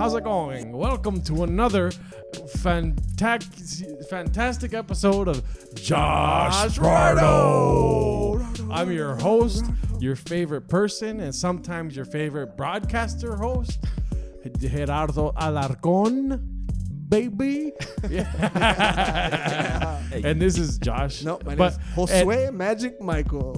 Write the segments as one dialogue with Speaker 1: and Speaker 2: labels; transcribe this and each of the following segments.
Speaker 1: how's it going? Welcome to another fantastic episode of Joshrardo. I'm your host, your favorite person, and sometimes your favorite broadcaster host, Gerardo Alarcón. Baby. Yeah. And this is Josh.
Speaker 2: No, my name is Josue Magic Michael.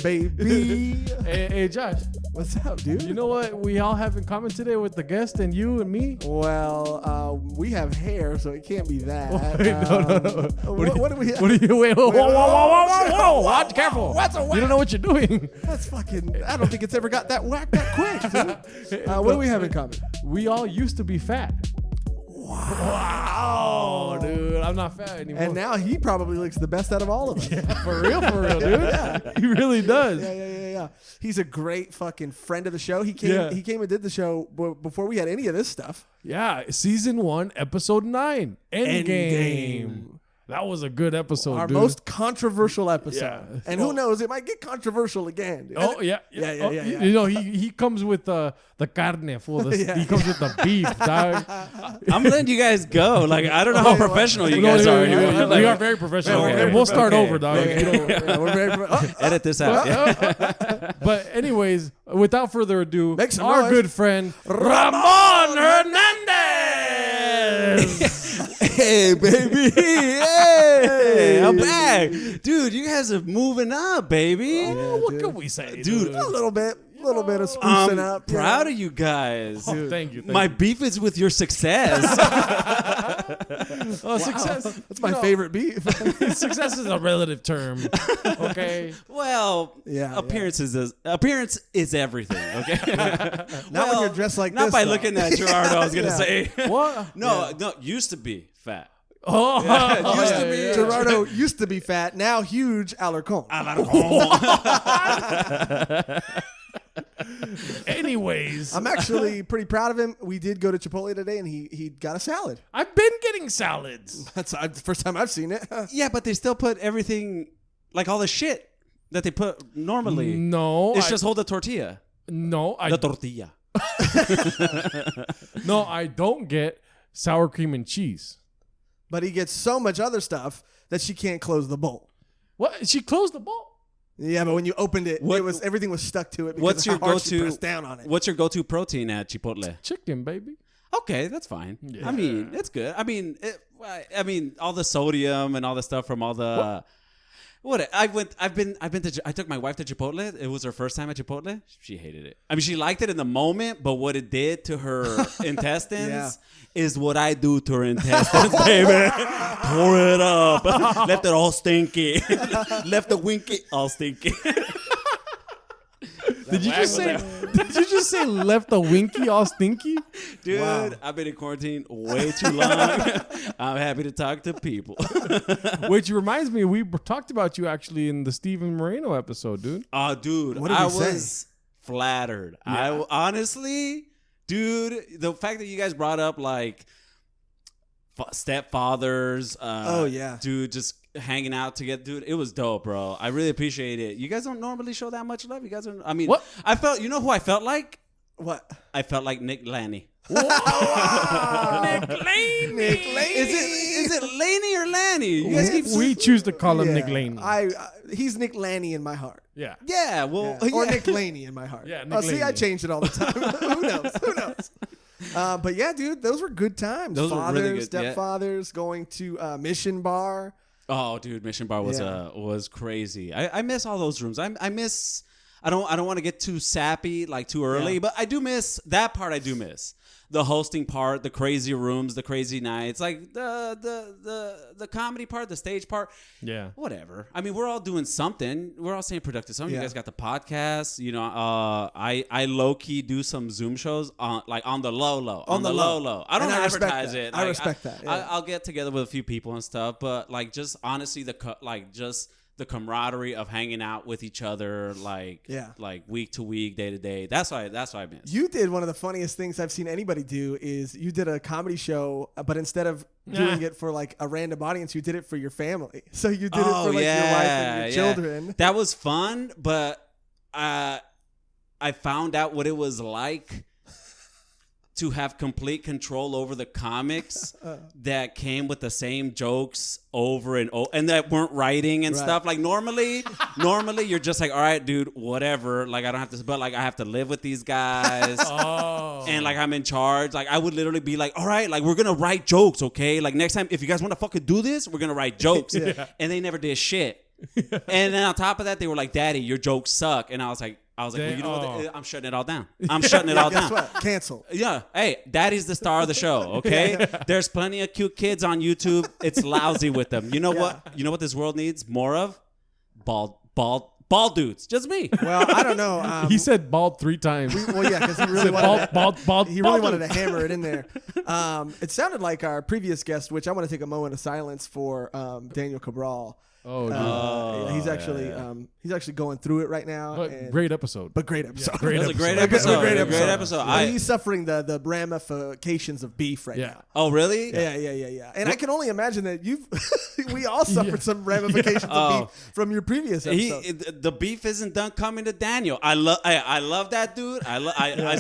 Speaker 2: Baby.
Speaker 1: Hey, Josh.
Speaker 2: What's up, dude?
Speaker 1: You know what we all have in common today with the guest and you and me?
Speaker 2: Well, we have hair, so it can't be that.
Speaker 1: No.
Speaker 2: What do we have?
Speaker 1: Wait, whoa. Watch, careful.
Speaker 2: What's a whack?
Speaker 1: You don't know what you're doing.
Speaker 2: That's fucking, I don't think it's ever got that whack that quick, dude. What do we have in common?
Speaker 1: We all used to be fat. Wow, dude, I'm not fat anymore.
Speaker 2: And now he probably looks the best out of all of us.
Speaker 1: Yeah, for real, dude. Yeah. He really does.
Speaker 2: Yeah. He's a great fucking friend of the show. He came and did the show before we had any of this stuff.
Speaker 1: Yeah, season 1, episode 9, Endgame. That was a good episode,
Speaker 2: Our
Speaker 1: dude.
Speaker 2: most controversial episode.
Speaker 1: Yeah.
Speaker 2: And who knows, it might get controversial again. Dude.
Speaker 1: Oh, yeah. You know, he comes with the carne full. He comes with the beef, dog.
Speaker 3: I'm letting you guys go. Like, I don't know how professional you guys are.
Speaker 1: We are very professional.
Speaker 3: Okay.
Speaker 1: We'll start over, dog.
Speaker 2: We're very
Speaker 3: Edit this out.
Speaker 1: But anyways, without further ado,
Speaker 2: Make some
Speaker 1: our
Speaker 2: noise.
Speaker 1: good friend, Ramon Hernandez.
Speaker 3: Hey, baby. Hey, I'm back. Dude, you guys are moving up, baby.
Speaker 1: What can we say,
Speaker 3: Dude,
Speaker 2: a little bit of sprucing
Speaker 3: I'm
Speaker 2: up.
Speaker 3: proud of you guys.
Speaker 1: Oh, thank you.
Speaker 3: My beef is with your success.
Speaker 1: Success.
Speaker 2: That's my favorite beef.
Speaker 1: Success is a relative term. Okay.
Speaker 3: Well, appearance is everything. Okay.
Speaker 2: Not when you're dressed like
Speaker 3: not
Speaker 2: this.
Speaker 3: by
Speaker 2: though.
Speaker 3: looking at Joshrardo, I was gonna say.
Speaker 1: What?
Speaker 3: No, used to be fat.
Speaker 1: Oh,
Speaker 3: Used to be.
Speaker 2: Gerardo used to be fat, now huge Alarcón.
Speaker 1: Anyways,
Speaker 2: I'm actually pretty proud of him. We did go to Chipotle today, and he got a salad.
Speaker 1: I've been getting salads.
Speaker 2: That's the first time I've seen it.
Speaker 3: Yeah, but they still put everything, like all the shit that they put normally.
Speaker 1: No,
Speaker 3: It's just hold the tortilla.
Speaker 1: No,
Speaker 3: The tortilla.
Speaker 1: No, I don't get sour cream and cheese.
Speaker 2: But he gets so much other stuff that she can't close the bowl.
Speaker 1: What? She closed the bowl?
Speaker 2: Yeah, but when you opened it, everything was stuck to it. Because
Speaker 3: What's
Speaker 2: of
Speaker 3: your
Speaker 2: how hard she
Speaker 3: go-to?
Speaker 2: pressed down on it.
Speaker 3: What's your go-to protein at Chipotle?
Speaker 1: Chicken, baby.
Speaker 3: Okay, that's fine.
Speaker 1: Yeah.
Speaker 3: I mean, it's good. I mean, all the sodium and all the stuff from all the. What I took my wife to Chipotle. It was her first time at Chipotle. She hated it. I mean, she liked it in the moment, but what it did to her intestines is what I do to her intestines, baby. Tore it up, left it all stinky, left the winky all stinky.
Speaker 1: Did you just say left the winky all stinky?
Speaker 3: Dude, wow. I've been in quarantine way too long. I'm happy to talk to people.
Speaker 1: Which reminds me, we talked about you actually in the Steven Moreno episode, dude.
Speaker 3: Oh, dude,
Speaker 2: what did
Speaker 3: I
Speaker 2: we say?
Speaker 3: was flattered.
Speaker 1: Yeah.
Speaker 3: I honestly, dude, the fact that you guys brought up like stepfathers, dude, just hanging out together, dude, it was dope, bro. I really appreciate it. You guys don't normally show that much love. You guys don't. I mean,
Speaker 1: what?
Speaker 3: I felt. You know who I felt like?
Speaker 2: What?
Speaker 3: I felt like Nick Laney.
Speaker 1: Wow. Nick Laney.
Speaker 3: Is it Laney or Lanny? You guys keep
Speaker 1: we choose to call him Nick Laney.
Speaker 2: He's Nick Laney in my heart.
Speaker 1: Yeah.
Speaker 3: Yeah. Well.
Speaker 2: Yeah. Or Nick Laney in my heart.
Speaker 1: Yeah. Nick
Speaker 2: See, I change it all the time. Who knows? But yeah, dude, those were good times.
Speaker 3: Those
Speaker 2: Fathers,
Speaker 3: were really good,
Speaker 2: stepfathers, going to Mission Bar.
Speaker 3: Oh, dude, Mission Bar was crazy. I miss all those rooms. I miss. I don't want to get too sappy, like too early, but I do miss that part. I do miss the hosting part, the crazy rooms, the crazy nights, like the comedy part, the stage part. Yeah, whatever. I mean, we're all doing something. We're all staying productive. Some of you guys got the podcast. You know, I low key do some Zoom shows on the low. On the low. I don't advertise it.
Speaker 2: I respect that. Yeah.
Speaker 3: I'll get together with a few people and stuff, but like just honestly, the camaraderie of hanging out with each other, like week to week, day to day. That's why I miss.
Speaker 2: You did one of the funniest things I've seen anybody do is you did a comedy show, but instead of doing it for like a random audience, you did it for your family. So you did it for like your wife and your children.
Speaker 3: That was fun, but I found out what it was like to have complete control over the comics that came with the same jokes over and over, and that weren't writing and stuff. Like normally you're just like, all right, dude, whatever. Like I don't have to, but like I have to live with these guys, and like I'm in charge. Like I would literally be like, all right, like we're gonna write jokes, okay? Like next time, if you guys want to fucking do this, we're gonna write jokes. And they never did shit. And then on top of that, they were like, "Daddy, your jokes suck," and I was like, well, you know what? I'm shutting it all down. I'm shutting it all down.
Speaker 2: Guess what? Cancel.
Speaker 3: Yeah. Hey, Daddy's the star of the show, okay? There's plenty of cute kids on YouTube. It's lousy with them. You know what? You know what this world needs more of? Bald dudes. Just me.
Speaker 2: Well, I don't know.
Speaker 1: He said bald 3 times.
Speaker 2: Because he really wanted
Speaker 1: bald.
Speaker 2: He really wanted to hammer it in there. It sounded like our previous guest, which I want to take a moment of silence for Daniel Cabral. He's actually going through it right now.
Speaker 1: But great episode.
Speaker 2: Great episode.
Speaker 1: Yeah, great
Speaker 3: It was
Speaker 1: episode.
Speaker 3: a great episode.
Speaker 2: Great
Speaker 3: Great episode.
Speaker 2: He's suffering the ramifications of beef right now.
Speaker 3: Oh, really?
Speaker 2: Yeah. And I can only imagine that we all suffered some ramifications of beef from your previous episode.
Speaker 3: The beef isn't done coming to Daniel. I love that dude.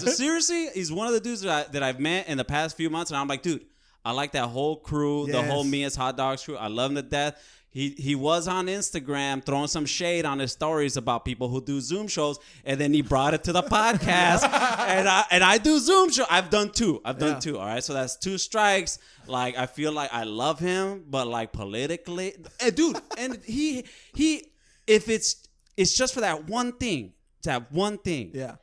Speaker 3: Seriously, he's one of the dudes that I've met in the past few months, and I'm like, dude, I like that whole crew, the whole Mia's Hot Dogs crew. I love him to death. He was on Instagram throwing some shade on his stories about people who do Zoom shows, and then he brought it to the podcast. and I do Zoom show. I've done 2. All right, so that's 2 strikes. Like I feel like I love him, but like politically, dude. And he if it's just for that one thing,
Speaker 2: Yeah.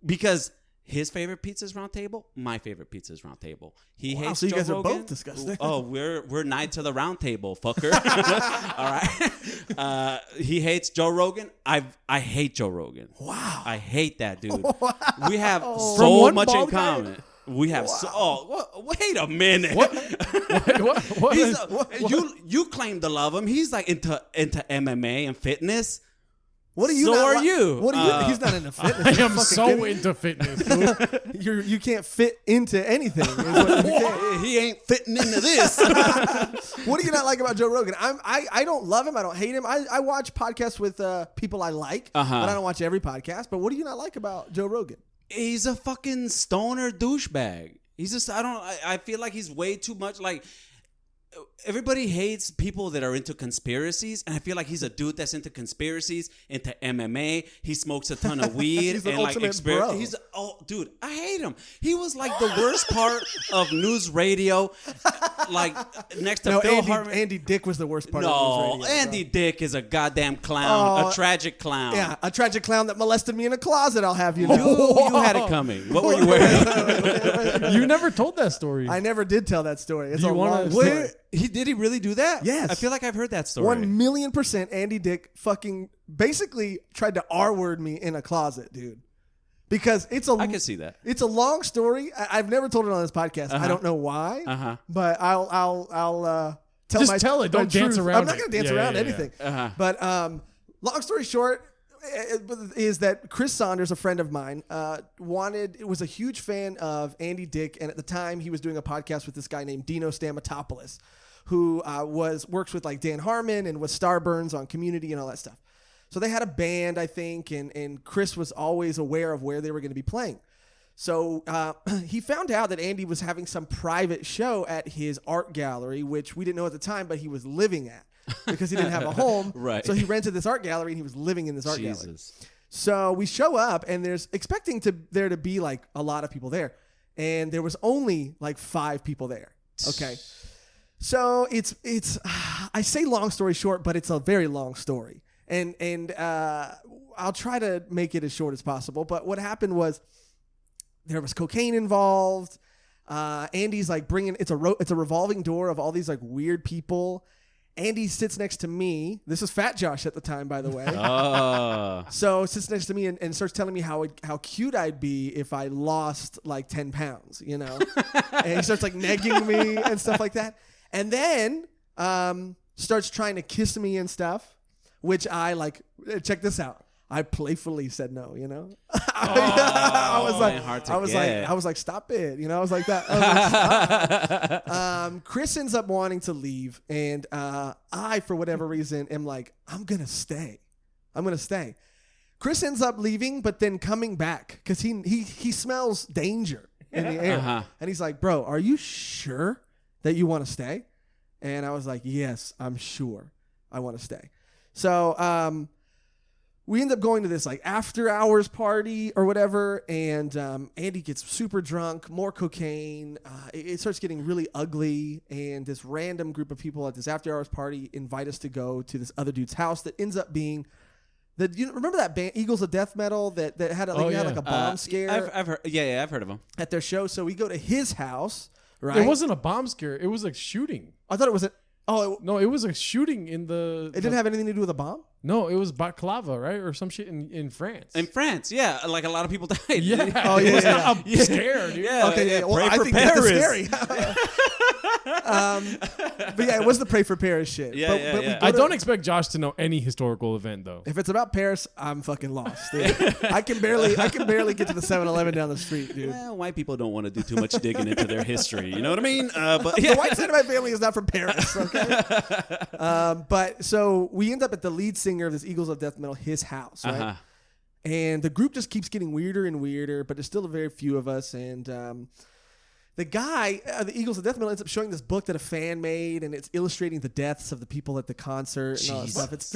Speaker 3: Because his favorite pizza is Round Table. My favorite pizza is Round Table. He hates
Speaker 2: so you
Speaker 3: Joe
Speaker 2: guys
Speaker 3: Rogan.
Speaker 2: are both disgusting.
Speaker 3: Oh, we're Knight to the Round Table, fucker. All right. He hates Joe Rogan. I hate Joe Rogan.
Speaker 2: Wow.
Speaker 3: I hate that dude. Wow. We have
Speaker 1: From
Speaker 3: so
Speaker 1: one
Speaker 3: much in
Speaker 1: bald guy?
Speaker 3: common. We have wait a minute.
Speaker 1: What?
Speaker 3: You claim to love him. He's like into MMA and fitness.
Speaker 2: What are you?
Speaker 3: So are
Speaker 2: like?
Speaker 3: you?
Speaker 2: What are you? He's not into fitness.
Speaker 1: I am so into fitness, dude.
Speaker 2: You can't fit into anything.
Speaker 3: He ain't fitting into this.
Speaker 2: What do you not like about Joe Rogan? I don't love him. I don't hate him. I watch podcasts with people I like, but I don't watch every podcast. But what do you not like about Joe Rogan?
Speaker 3: He's a fucking stoner douchebag. He's just I feel like he's way too much like. Everybody hates people that are into conspiracies, and I feel like he's a dude that's into conspiracies, into MMA. He smokes a ton of weed.
Speaker 2: He's an
Speaker 3: and like
Speaker 2: ultimate bro.
Speaker 3: Dude, I hate him. He was like the worst part of news radio, like next to Phil Hartman.
Speaker 2: Andy Dick was the worst part of news radio.
Speaker 3: Andy Dick is a goddamn clown, a tragic clown.
Speaker 2: Yeah, a tragic clown that molested me in a closet. I'll have you know.
Speaker 3: You had it coming. What were you wearing?
Speaker 1: You never told that story.
Speaker 2: I never did tell that story. It's
Speaker 1: Do you
Speaker 2: a
Speaker 1: wanna-
Speaker 2: long story.
Speaker 3: Did he really do that?
Speaker 2: Yes.
Speaker 3: I feel like I've heard that story.
Speaker 2: 1,000,000% Andy Dick fucking basically tried to R-word me in a closet, dude. Because
Speaker 3: I can see that.
Speaker 2: It's a long story. I've never told it on this podcast. I don't know why. But I'll tell
Speaker 1: Just tell it. Don't dance around
Speaker 2: I'm not going to dance around anything. But long story short is that Chris Saunders, a friend of mine, was a huge fan of Andy Dick, and at the time he was doing a podcast with this guy named Dino Stamatopoulos, who works with like Dan Harmon and was Starburns on Community and all that stuff. So they had a band, I think, and Chris was always aware of where they were going to be playing. So he found out that Andy was having some private show at his art gallery, which we didn't know at the time, but he was living at because he didn't have a home.
Speaker 3: Right.
Speaker 2: So he rented this art gallery and he was living in this art gallery.
Speaker 3: Jesus.
Speaker 2: So we show up and there's expecting there to be like a lot of people there. And there was only like 5 people there. Okay. So it's I say long story short, but it's a very long story. And I'll try to make it as short as possible. But what happened was there was cocaine involved. Andy's like bringing it's a revolving door of all these like weird people. Andy sits next to me. This is Fat Josh at the time, by the way. So sits next to me and starts telling me how cute I'd be if I lost like 10 pounds, you know? And he starts like negging me and stuff like that. And then starts trying to kiss me and stuff, which I like, check this out. I playfully said no, you know. I was like, stop it, you know. I was like that. Chris ends up wanting to leave, and I, for whatever reason, am like, I'm gonna stay. Chris ends up leaving, but then coming back because he smells danger in the air. And he's like, bro, are you sure that you want to stay? And I was like, yes, I'm sure I want to stay. So we end up going to this like after hours party or whatever. And Andy gets super drunk, more cocaine. It starts getting really ugly. And this random group of people at this after hours party invite us to go to this other dude's house that ends up being you remember that band Eagles of Death Metal that had like a bomb scare?
Speaker 3: I've heard. Yeah, I've heard of them
Speaker 2: at their show. So we go to his house, right?
Speaker 1: It wasn't a bomb scare. It was a shooting.
Speaker 2: I thought it was
Speaker 1: no, it was a shooting in the.
Speaker 2: It didn't have anything to do with a bomb.
Speaker 1: No, it was baklava, right, or some shit in France.
Speaker 3: In France, yeah, like a lot of people died.
Speaker 1: Yeah,
Speaker 2: oh yeah,
Speaker 1: it was not a scare, dude.
Speaker 3: Yeah,
Speaker 2: okay, yeah. Well,
Speaker 3: pray
Speaker 2: I
Speaker 3: for
Speaker 2: think
Speaker 3: Paris.
Speaker 2: that's scary. But yeah, it was the Pray for Paris shit.
Speaker 3: Yeah,
Speaker 2: but
Speaker 1: I don't expect Josh to know any historical event though.
Speaker 2: If it's about Paris, I'm fucking lost, dude. I can barely get to the 7-Eleven down the street, dude.
Speaker 3: Well, white people don't want to do too much digging into their history. You know what I mean? But yeah.
Speaker 2: The white side of my family is not from Paris, okay? But so we end up at the lead singer of this Eagles of Death Metal, his house, right? And the group just keeps getting weirder and weirder, but there's still a very few of us. And the guy, the Eagles of Death Metal, ends up showing this book that a fan made, and it's illustrating the deaths of the people at the concert and all that stuff. It's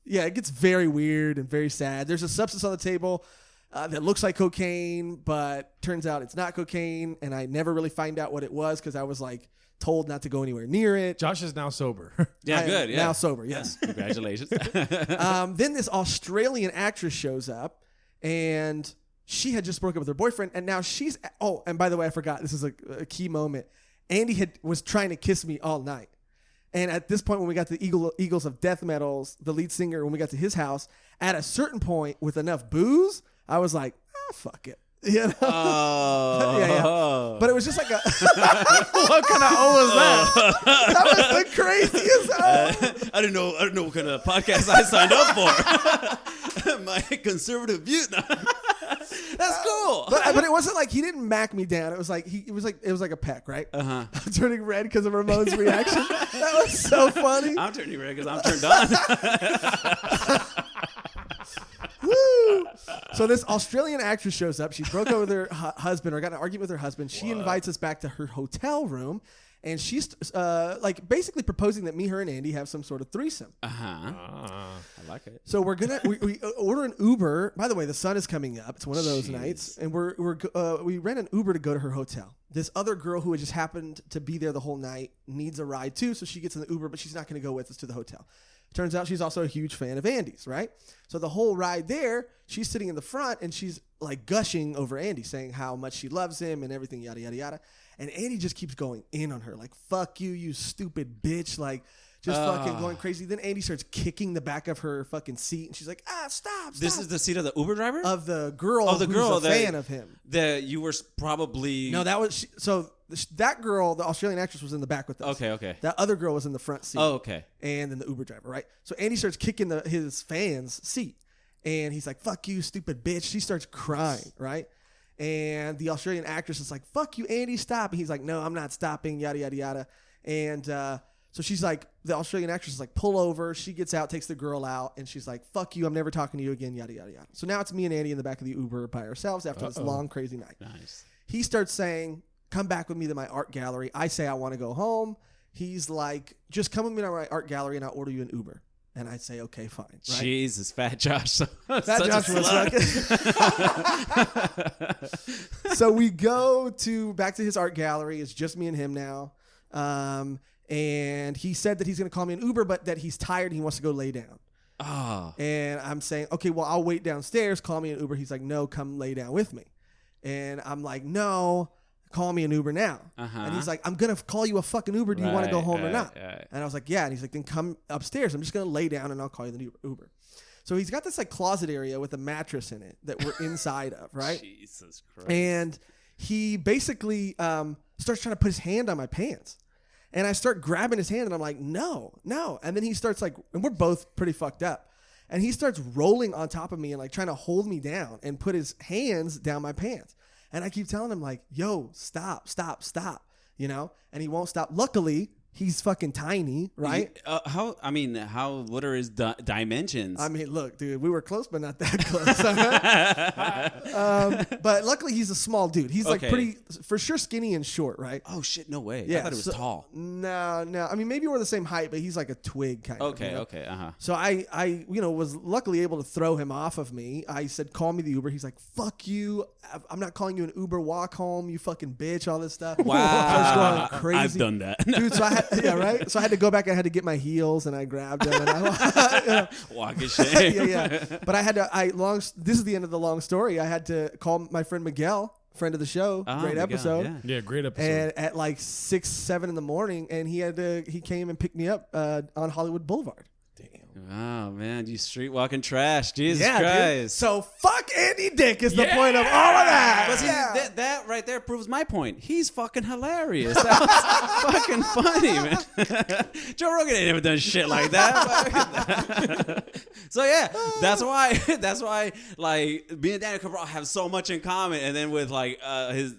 Speaker 2: it gets very weird and very sad. There's a substance on the table that looks like cocaine, but turns out it's not cocaine, and I never really find out what it was because I was like told not to go anywhere near it.
Speaker 1: Josh is now sober.
Speaker 3: Yeah, good. Yeah.
Speaker 2: Now sober, yes.
Speaker 3: Congratulations.
Speaker 2: Then this Australian actress shows up, and she had just broken up with her boyfriend, and now she's... Oh, and by the way, I forgot. This is a key moment. Andy was trying to kiss me all night. And at this point, when we got to the Eagles of Death Metals, the lead singer, when we got to his house, at a certain point, with enough booze, I was like, fuck it. You know? Yeah. But it was just like a...
Speaker 1: What kind of O was that?
Speaker 2: That was the craziest O.
Speaker 3: I don't know what kind of podcast I signed up for. My conservative view. That's cool.
Speaker 2: But it wasn't like he didn't mac me down. It was like it was like a peck, right? I'm turning red because of Ramon's reaction. That was so funny.
Speaker 3: I'm turning red because I'm turned on.
Speaker 2: Woo! So this Australian actress shows up. She broke up with her husband or got in an argument with her husband. She invites us back to her hotel room, and she's like basically proposing that me, her, and Andy have some sort of threesome.
Speaker 3: I like it.
Speaker 2: So we order an Uber. By the way, the sun is coming up. It's one of those nights, and we rent an Uber to go to her hotel. This other girl who had just happened to be there the whole night needs a ride too, so she gets in the Uber, but she's not going to go with us to the hotel. Turns out she's also a huge fan of Andy's, right? So the whole ride there, she's sitting in the front and she's like gushing over Andy, saying how much she loves him and everything, yada, yada, yada. And Andy just keeps going in on her, like, fuck you, you stupid bitch. Like, just fucking going crazy. Then Andy starts kicking the back of her fucking seat, and she's like, stop.
Speaker 3: This is the seat of the Uber driver?
Speaker 2: Of the girl who's a fan of him.
Speaker 3: That you were probably...
Speaker 2: No, that was... that girl, the Australian actress, was in the back with us.
Speaker 3: Okay.
Speaker 2: That other girl was in the front seat.
Speaker 3: Oh, okay.
Speaker 2: And then the Uber driver, right? So Andy starts kicking his fan's seat. And he's like, fuck you, stupid bitch. She starts crying, right? And the Australian actress is like, fuck you, Andy, stop. And he's like, no, I'm not stopping, yada, yada, yada. And so she's like, the Australian actress is like, pull over. She gets out, takes the girl out. And she's like, fuck you, I'm never talking to you again, yada, yada, yada. So now it's me and Andy in the back of the Uber by ourselves after this long, crazy night.
Speaker 3: Nice.
Speaker 2: He starts saying... come back with me to my art gallery. I say I want to go home. He's like, just come with me to my art gallery and I'll order you an Uber. And I say, okay, fine. Right?
Speaker 3: Jesus, Fat Josh.
Speaker 2: Fat Josh was like... So we go back to his art gallery. It's just me and him now. And he said that he's going to call me an Uber, but that he's tired and he wants to go lay down. And I'm saying, okay, well, I'll wait downstairs. Call me an Uber. He's like, no, come lay down with me. And I'm like, no, call me an Uber now. And he's like, I'm going to call you a fucking Uber. Do you want to go home or not? And I was like, yeah. And he's like, then come upstairs. I'm just going to lay down and I'll call you the Uber. So he's got this like closet area with a mattress in it that we're inside of, right?
Speaker 3: Jesus Christ.
Speaker 2: And he basically starts trying to put his hand on my pants. And I start grabbing his hand and I'm like, no. And then he starts like, and we're both pretty fucked up. And he starts rolling on top of me and like trying to hold me down and put his hands down my pants. And I keep telling him like, yo, stop, you know? And he won't stop. Luckily, He's fucking tiny, right?
Speaker 3: What are his dimensions?
Speaker 2: I mean, look, dude, we were close, but not that close. But luckily, he's a small dude. He's like pretty, for sure, skinny and short, right?
Speaker 3: Oh shit, no way.
Speaker 2: Yeah,
Speaker 3: I thought it was tall.
Speaker 2: No. I mean, maybe we're the same height, but he's like a twig kind of.
Speaker 3: Okay.
Speaker 2: So I was luckily able to throw him off of me. I said, "Call me the Uber." He's like, "Fuck you! I'm not calling you an Uber. Walk home, you fucking bitch." All this stuff.
Speaker 3: Wow,
Speaker 2: I was going crazy.
Speaker 3: I've done that,
Speaker 2: dude. So right. So I had to go back. I had to get my heels, and I grabbed them, and I
Speaker 3: walking shit.
Speaker 2: yeah. But I had to. This is the end of the long story. I had to call my friend Miguel, friend of the show. Great
Speaker 3: Miguel,
Speaker 2: episode.
Speaker 1: Yeah, great episode.
Speaker 2: And at like 6, 7 in the morning, and he came and picked me up on Hollywood Boulevard.
Speaker 3: Oh man, you street walking trash, Jesus
Speaker 2: Dude.
Speaker 3: Christ!
Speaker 2: So fuck Andy Dick is the point of all of that.
Speaker 3: But see, that right there proves my point. He's fucking hilarious. That was fucking funny, man. Joe Rogan ain't never done shit like that. So yeah, that's why like me and Daniel Cabral have so much in common. And then with like his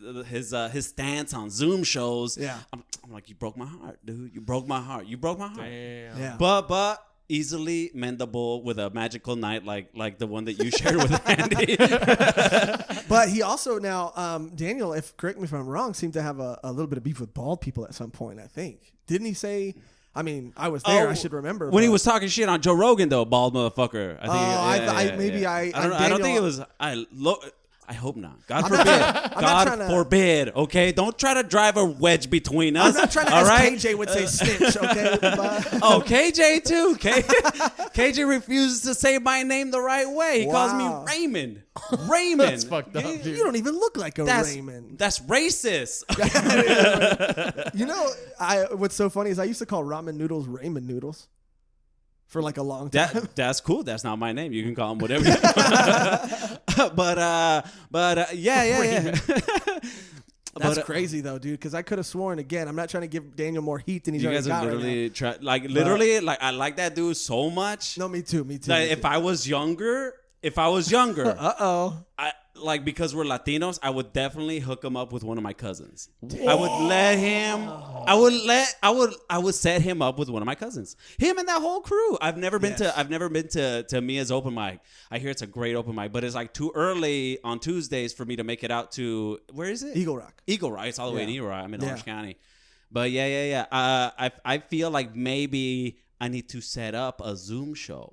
Speaker 3: stance on Zoom shows, I'm like, you broke my heart, dude. You broke my heart.
Speaker 1: Damn.
Speaker 2: Yeah.
Speaker 3: But easily mendable with a magical night like the one that you shared with Andy.
Speaker 2: But he also now, Daniel, correct me if I'm wrong, seemed to have a little bit of beef with bald people at some point, I think. Didn't he say? I mean, I was there. I should remember.
Speaker 3: When he was talking shit on Joe Rogan, though, bald motherfucker. I
Speaker 2: don't
Speaker 3: think it was. I hope not. God forbid. God forbid. Okay, don't try to drive a wedge between us.
Speaker 2: I'm not trying to. All right? KJ would say snitch. Okay.
Speaker 3: Oh, KJ too. KJ refuses to say my name the right way. He calls me Raymond.
Speaker 1: That's fucked up, dude.
Speaker 2: You don't even look like a Raymond.
Speaker 3: That's racist.
Speaker 2: You know, what's so funny is I used to call ramen noodles Raymond noodles. For like a long time.
Speaker 3: That's cool. That's not my name. You can call him whatever you want. But yeah.
Speaker 2: That's crazy though, dude. Because I could have sworn again. I'm not trying to give Daniel more heat than he's already got. You guys are
Speaker 3: literally like I like that dude so much.
Speaker 2: No, me too.
Speaker 3: Like, if I was younger, because we're Latinos, I would definitely hook him up with one of my cousins. Whoa. I would set him up with one of my cousins. Him and that whole crew. I've never been to Mia's open mic. I hear it's a great open mic, but it's like too early on Tuesdays for me to make it out to, where is it?
Speaker 2: Eagle Rock.
Speaker 3: It's all the way in Eagle Rock. I'm in Orange County. But yeah. I feel like maybe I need to set up a Zoom show.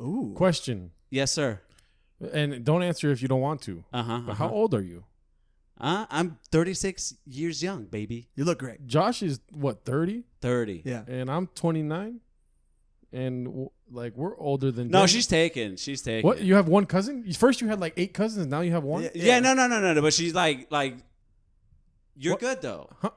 Speaker 2: Ooh.
Speaker 1: Question.
Speaker 3: Yes, sir.
Speaker 1: And don't answer if you don't want to. But how old are you?
Speaker 3: I'm 36 years young, baby.
Speaker 2: You look great.
Speaker 1: Josh is what, 30?
Speaker 3: 30.
Speaker 2: Yeah.
Speaker 1: And I'm 29. And like we're older than.
Speaker 3: No,
Speaker 1: Jen.
Speaker 3: she's taken.
Speaker 1: What? You have one cousin? First you had like 8 cousins. Now you have one.
Speaker 3: Yeah. No. But she's like you're good though. Huh?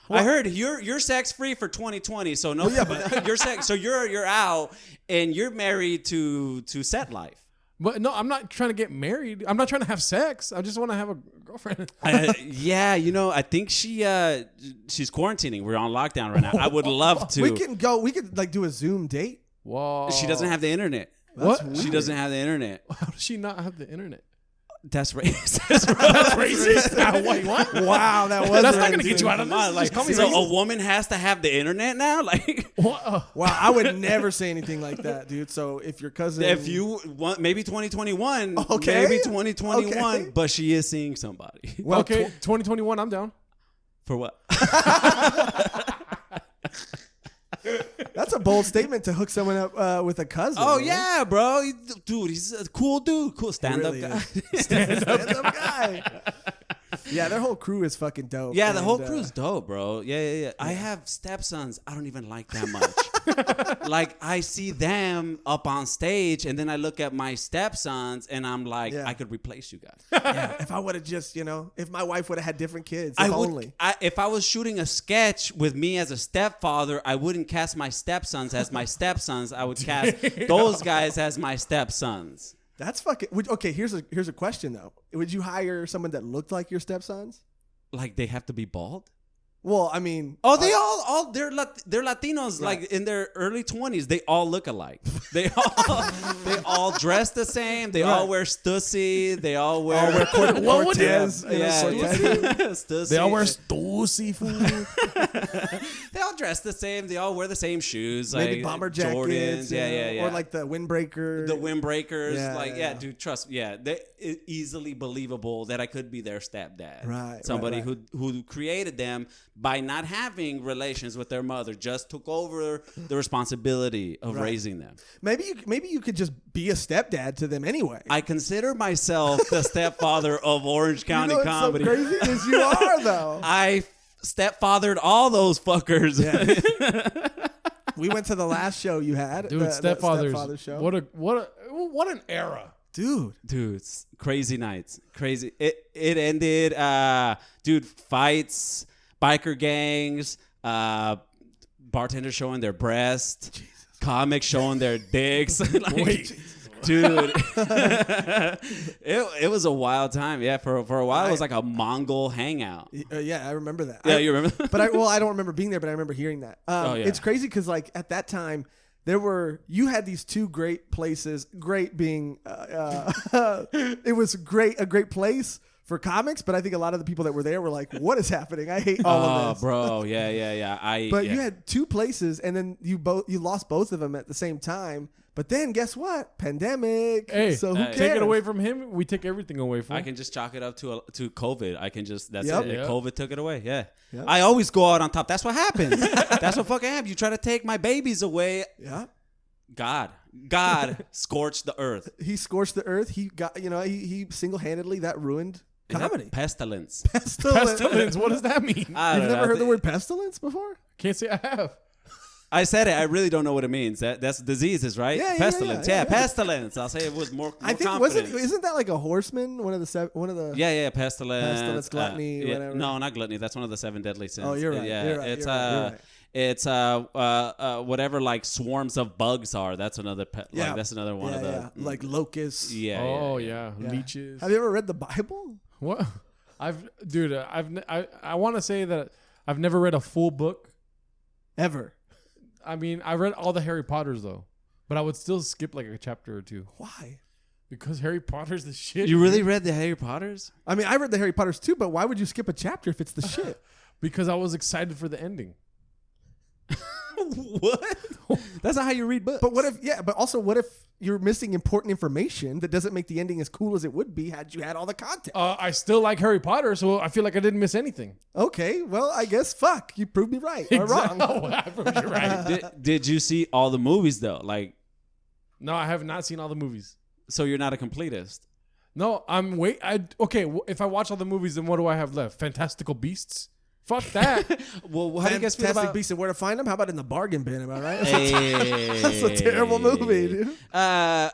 Speaker 3: I heard you're sex free for 2020. So no. But you're sex. So you're out and you're married to set life.
Speaker 1: But no, I'm not trying to get married. I'm not trying to have sex. I just want to have a girlfriend.
Speaker 3: I think she's quarantining. We're on lockdown right now. I would love to.
Speaker 2: We could like do a Zoom date.
Speaker 1: Whoa.
Speaker 3: She doesn't have the internet.
Speaker 1: What?
Speaker 3: She doesn't have the internet.
Speaker 1: How does she not have the internet?
Speaker 3: That's racist.
Speaker 1: That's racist. Wait, what?
Speaker 2: Wow, that's
Speaker 1: not gonna get you out of this.
Speaker 3: Like, so a woman has to have the internet now? Like,
Speaker 2: wow, I would never say anything like that, dude. So if your cousin,
Speaker 3: if you want, maybe 2021, maybe 2021, but she is seeing somebody.
Speaker 1: Well, 2021, I'm down.
Speaker 3: For what?
Speaker 2: That's a bold statement to hook someone up with a cousin.
Speaker 3: Oh, yeah, bro. Dude, he's a cool dude. Cool stand-up guy.
Speaker 2: Stand-up guy. Yeah, their whole crew is fucking dope.
Speaker 3: Yeah, the whole crew's dope, bro. Yeah. I have stepsons I don't even like that much. Like, I see them up on stage, and then I look at my stepsons, and I'm like, I could replace you guys.
Speaker 2: Yeah, if I would have just, if my wife would have had different kids,
Speaker 3: if I was shooting a sketch with me as a stepfather, I wouldn't cast my stepsons as my stepsons. I would cast those guys as my stepsons.
Speaker 2: That's fucking okay. Here's a question though. Would you hire someone that looked like your stepsons?
Speaker 3: Like they have to be bald?
Speaker 2: Well, I mean,
Speaker 3: they're Latinos, right. Like in their early 20s. They all look alike. They all dress the same. They all wear Stussy. They all wear
Speaker 2: Cortez.
Speaker 3: Yeah,
Speaker 2: Stussy.
Speaker 1: They all wear Stussy food.
Speaker 3: They all dressed the same. They all wear the same shoes.
Speaker 2: Maybe
Speaker 3: like
Speaker 2: bomber jackets.
Speaker 3: Jordans. Yeah.
Speaker 2: Or like the windbreaker.
Speaker 3: The windbreakers.
Speaker 2: Yeah.
Speaker 3: Dude, trust me. Yeah, it's easily believable that I could be their stepdad.
Speaker 2: Right.
Speaker 3: Somebody
Speaker 2: right.
Speaker 3: who created them by not having relations with their mother, just took over the responsibility of raising them.
Speaker 2: Maybe you could just be a stepdad to them anyway.
Speaker 3: I consider myself the stepfather of Orange County comedy.
Speaker 2: So crazy as you are, though.
Speaker 3: I stepfathered all those fuckers.
Speaker 2: Yeah. We went to the last show you had,
Speaker 1: Dude,
Speaker 2: the
Speaker 1: Stepfather
Speaker 2: show.
Speaker 1: What an era.
Speaker 2: Dude,
Speaker 3: it's crazy nights. Crazy. It ended. Dude, fights, biker gangs, bartenders showing their breast, comics showing their dicks. Dude, it was a wild time. Yeah, for a while it was like a Mongol hangout.
Speaker 2: Yeah, I remember that.
Speaker 3: Yeah, you remember?
Speaker 2: But I don't remember being there, but I remember hearing that.
Speaker 3: Yeah.
Speaker 2: It's crazy because like at that time you had these two great places. Great being, it was a great place for comics. But I think a lot of the people that were there were like, "What is happening? I hate all of this."
Speaker 3: Oh, bro, yeah.
Speaker 2: You had two places, and then you lost both of them at the same time. But then guess what? Pandemic.
Speaker 1: Hey,
Speaker 2: so who cares?
Speaker 1: Take it away from him. We take everything away from him.
Speaker 3: I can just chalk it up to COVID. I can just that's
Speaker 2: Yep.
Speaker 3: it.
Speaker 1: Yep.
Speaker 3: COVID took it away. Yeah.
Speaker 2: Yep.
Speaker 3: I always go out on top. That's what happens. That's what fucking happens. You try to take my babies away.
Speaker 2: Yeah.
Speaker 3: God scorched the earth.
Speaker 2: He scorched the earth. He got he single-handedly that ruined comedy.
Speaker 3: Pestilence.
Speaker 1: Pestilence. What does that mean?
Speaker 2: You've never heard the word pestilence before?
Speaker 1: Can't say I have.
Speaker 3: I said it. I really don't know what it means. That's diseases, right?
Speaker 2: Yeah,
Speaker 3: pestilence.
Speaker 2: yeah.
Speaker 3: pestilence. I'll say it was more
Speaker 2: I think
Speaker 3: confident.
Speaker 2: isn't that like a horseman? One of the
Speaker 3: Yeah, pestilence.
Speaker 2: Pestilence, gluttony, whatever.
Speaker 3: No, not gluttony. That's one of the 7 deadly sins.
Speaker 2: Oh, you're right.
Speaker 3: Yeah,
Speaker 2: You're right.
Speaker 3: it's
Speaker 2: You're right.
Speaker 3: it's whatever like swarms of bugs are. That's another that's another one of the
Speaker 2: like locusts.
Speaker 1: Yeah. Leeches.
Speaker 2: Have you ever read the Bible?
Speaker 1: What? I want to say that I've never read a full book
Speaker 2: Ever?
Speaker 1: I mean, I read all the Harry Potters though, but I would still skip like a chapter or two
Speaker 2: Why?
Speaker 1: because Harry Potter's the shit.
Speaker 3: You really read the Harry Potters?
Speaker 2: I mean, I read the Harry Potters too, but why would you skip a chapter if it's the shit?
Speaker 1: Because I was excited for the ending.
Speaker 3: What? That's not how you read books.
Speaker 2: But what if you're missing important information that doesn't make the ending as cool as it would be had you had all the content?
Speaker 1: I still like Harry Potter, so I feel like I didn't miss anything.
Speaker 2: Okay, well, I guess you proved me right or wrong.
Speaker 1: I proved you right.
Speaker 3: Did you see all the movies though? Like,
Speaker 1: No, I have not seen all the movies.
Speaker 3: so you're not a completist.
Speaker 1: No, if I watch all the movies, then what do I have left? Fantastical Beasts? Fuck that.
Speaker 3: Well, how do you guys feel
Speaker 2: Fantastic
Speaker 3: about?
Speaker 2: Beasts and Where to Find Them? How about In the Bargain Bin? Am I right?
Speaker 3: Hey.
Speaker 2: That's a terrible movie, dude.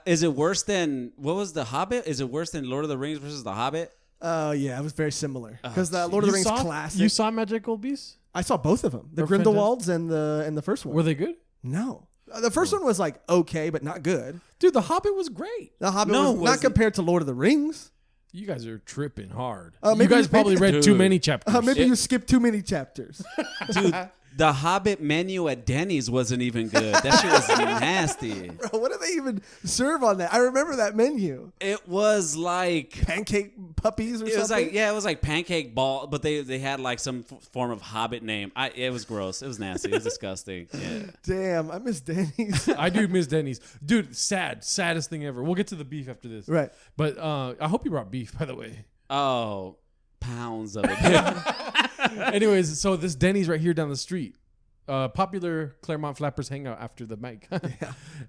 Speaker 3: Is it worse than what was The Hobbit? Is it worse than Lord of the Rings versus The Hobbit?
Speaker 2: Oh, yeah, it was very similar. Because the Lord of the Rings classic.
Speaker 1: You saw Magical Beasts?
Speaker 2: I saw both of them. The
Speaker 1: They're
Speaker 2: Grindelwalds and the first one.
Speaker 1: Were they good?
Speaker 2: No. The first one was like okay, but not good.
Speaker 1: Dude, The Hobbit was great.
Speaker 2: The Hobbit
Speaker 3: No,
Speaker 2: was not
Speaker 3: wasn't.
Speaker 2: compared to Lord of the Rings.
Speaker 1: You guys are tripping hard.
Speaker 2: Maybe
Speaker 1: you guys probably read too
Speaker 3: Dude.
Speaker 1: many chapters.
Speaker 2: Maybe you skipped too many chapters.
Speaker 3: Dude, the Hobbit menu at Denny's wasn't even good. That shit was nasty.
Speaker 2: Bro, what do they even serve on that? I remember that menu.
Speaker 3: It was like
Speaker 2: Pancake puppies or
Speaker 3: it was
Speaker 2: something?
Speaker 3: like it was like pancake ball, but they had like some form of Hobbit name. It was gross. It was nasty. It was disgusting. Yeah.
Speaker 2: Damn, I miss Denny's.
Speaker 1: I do miss Denny's. Dude, saddest thing ever. We'll get to the beef after this.
Speaker 2: Right.
Speaker 1: But I hope you brought beef, by the way.
Speaker 3: Oh, pounds of it.
Speaker 1: Anyways, so this Denny's right here down the street. Popular Claremont Flappers hangout after the mic.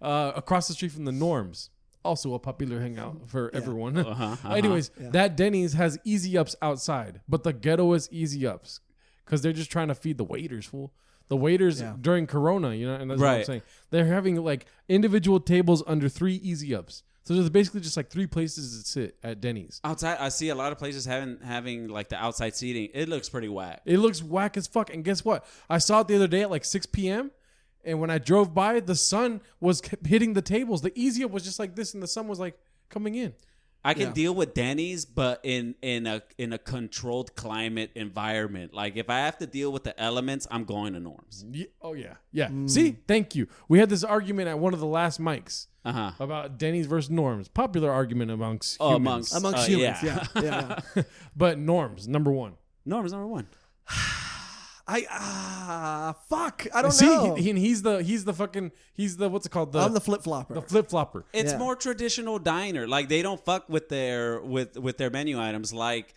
Speaker 1: Across the street from the Norms. Also a popular hangout for everyone. Anyways, that Denny's has easy ups outside, but the ghetto is easy ups because they're just trying to feed the waiters, fool. The waiters during Corona, and that's what I'm saying. They're having like individual tables under 3 easy ups. So there's basically just like 3 places to sit at Denny's.
Speaker 3: Outside, I see a lot of places having like the outside seating. It looks pretty whack.
Speaker 1: It looks whack as fuck. And guess what? I saw it the other day at like 6 p.m. And when I drove by, the sun was hitting the tables. The easy up was just like this, and the sun was like coming in.
Speaker 3: I can deal with Denny's, but in a controlled climate environment. Like if I have to deal with the elements, I'm going to Norms.
Speaker 1: Yeah. See, thank you. We had this argument at one of the last mics about Denny's versus Norms. Popular argument amongst humans.
Speaker 2: Amongst humans, yeah.
Speaker 1: But Norms, number one.
Speaker 3: Norms number one.
Speaker 2: Fuck. I don't know.
Speaker 1: He's the what's it called?
Speaker 2: I'm the flip flopper.
Speaker 1: The flip flopper.
Speaker 3: It's more traditional diner. Like they don't fuck with their menu items. Like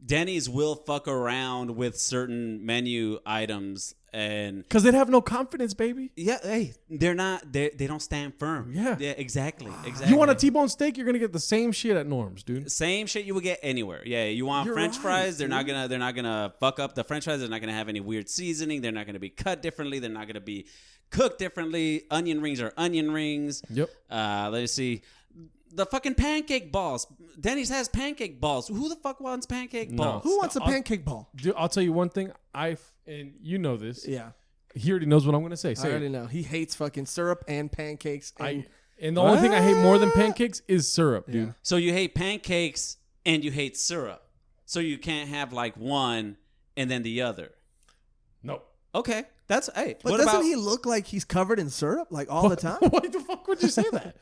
Speaker 3: Denny's will fuck around with certain menu items and
Speaker 1: because they'd have no confidence, baby.
Speaker 3: Yeah, hey, they don't stand firm.
Speaker 1: Yeah,
Speaker 3: exactly.
Speaker 1: You want a T-bone steak? You're gonna get the same shit at Norm's, dude.
Speaker 3: Same shit you would get anywhere. Yeah, you want French fries? They're not gonna fuck up the French fries. They're not gonna have any weird seasoning. They're not gonna be cut differently. They're not gonna be cooked differently. Onion rings are onion rings.
Speaker 1: Yep.
Speaker 3: Let's see. The fucking pancake balls. Denny's has pancake balls. Who the fuck wants pancake balls?
Speaker 2: Who wants a pancake ball?
Speaker 1: Dude, I'll tell you one thing. And you know this.
Speaker 2: Yeah.
Speaker 1: He already knows what I'm going to say.
Speaker 2: I already know. He hates fucking syrup and pancakes. And
Speaker 1: the only thing I hate more than pancakes is syrup, dude.
Speaker 2: Yeah.
Speaker 3: So you hate pancakes and you hate syrup. So you can't have like one and then the other.
Speaker 1: No.
Speaker 3: Okay. That's, hey.
Speaker 2: But doesn't he look like he's covered in syrup like all the time?
Speaker 1: Why the fuck would you say that?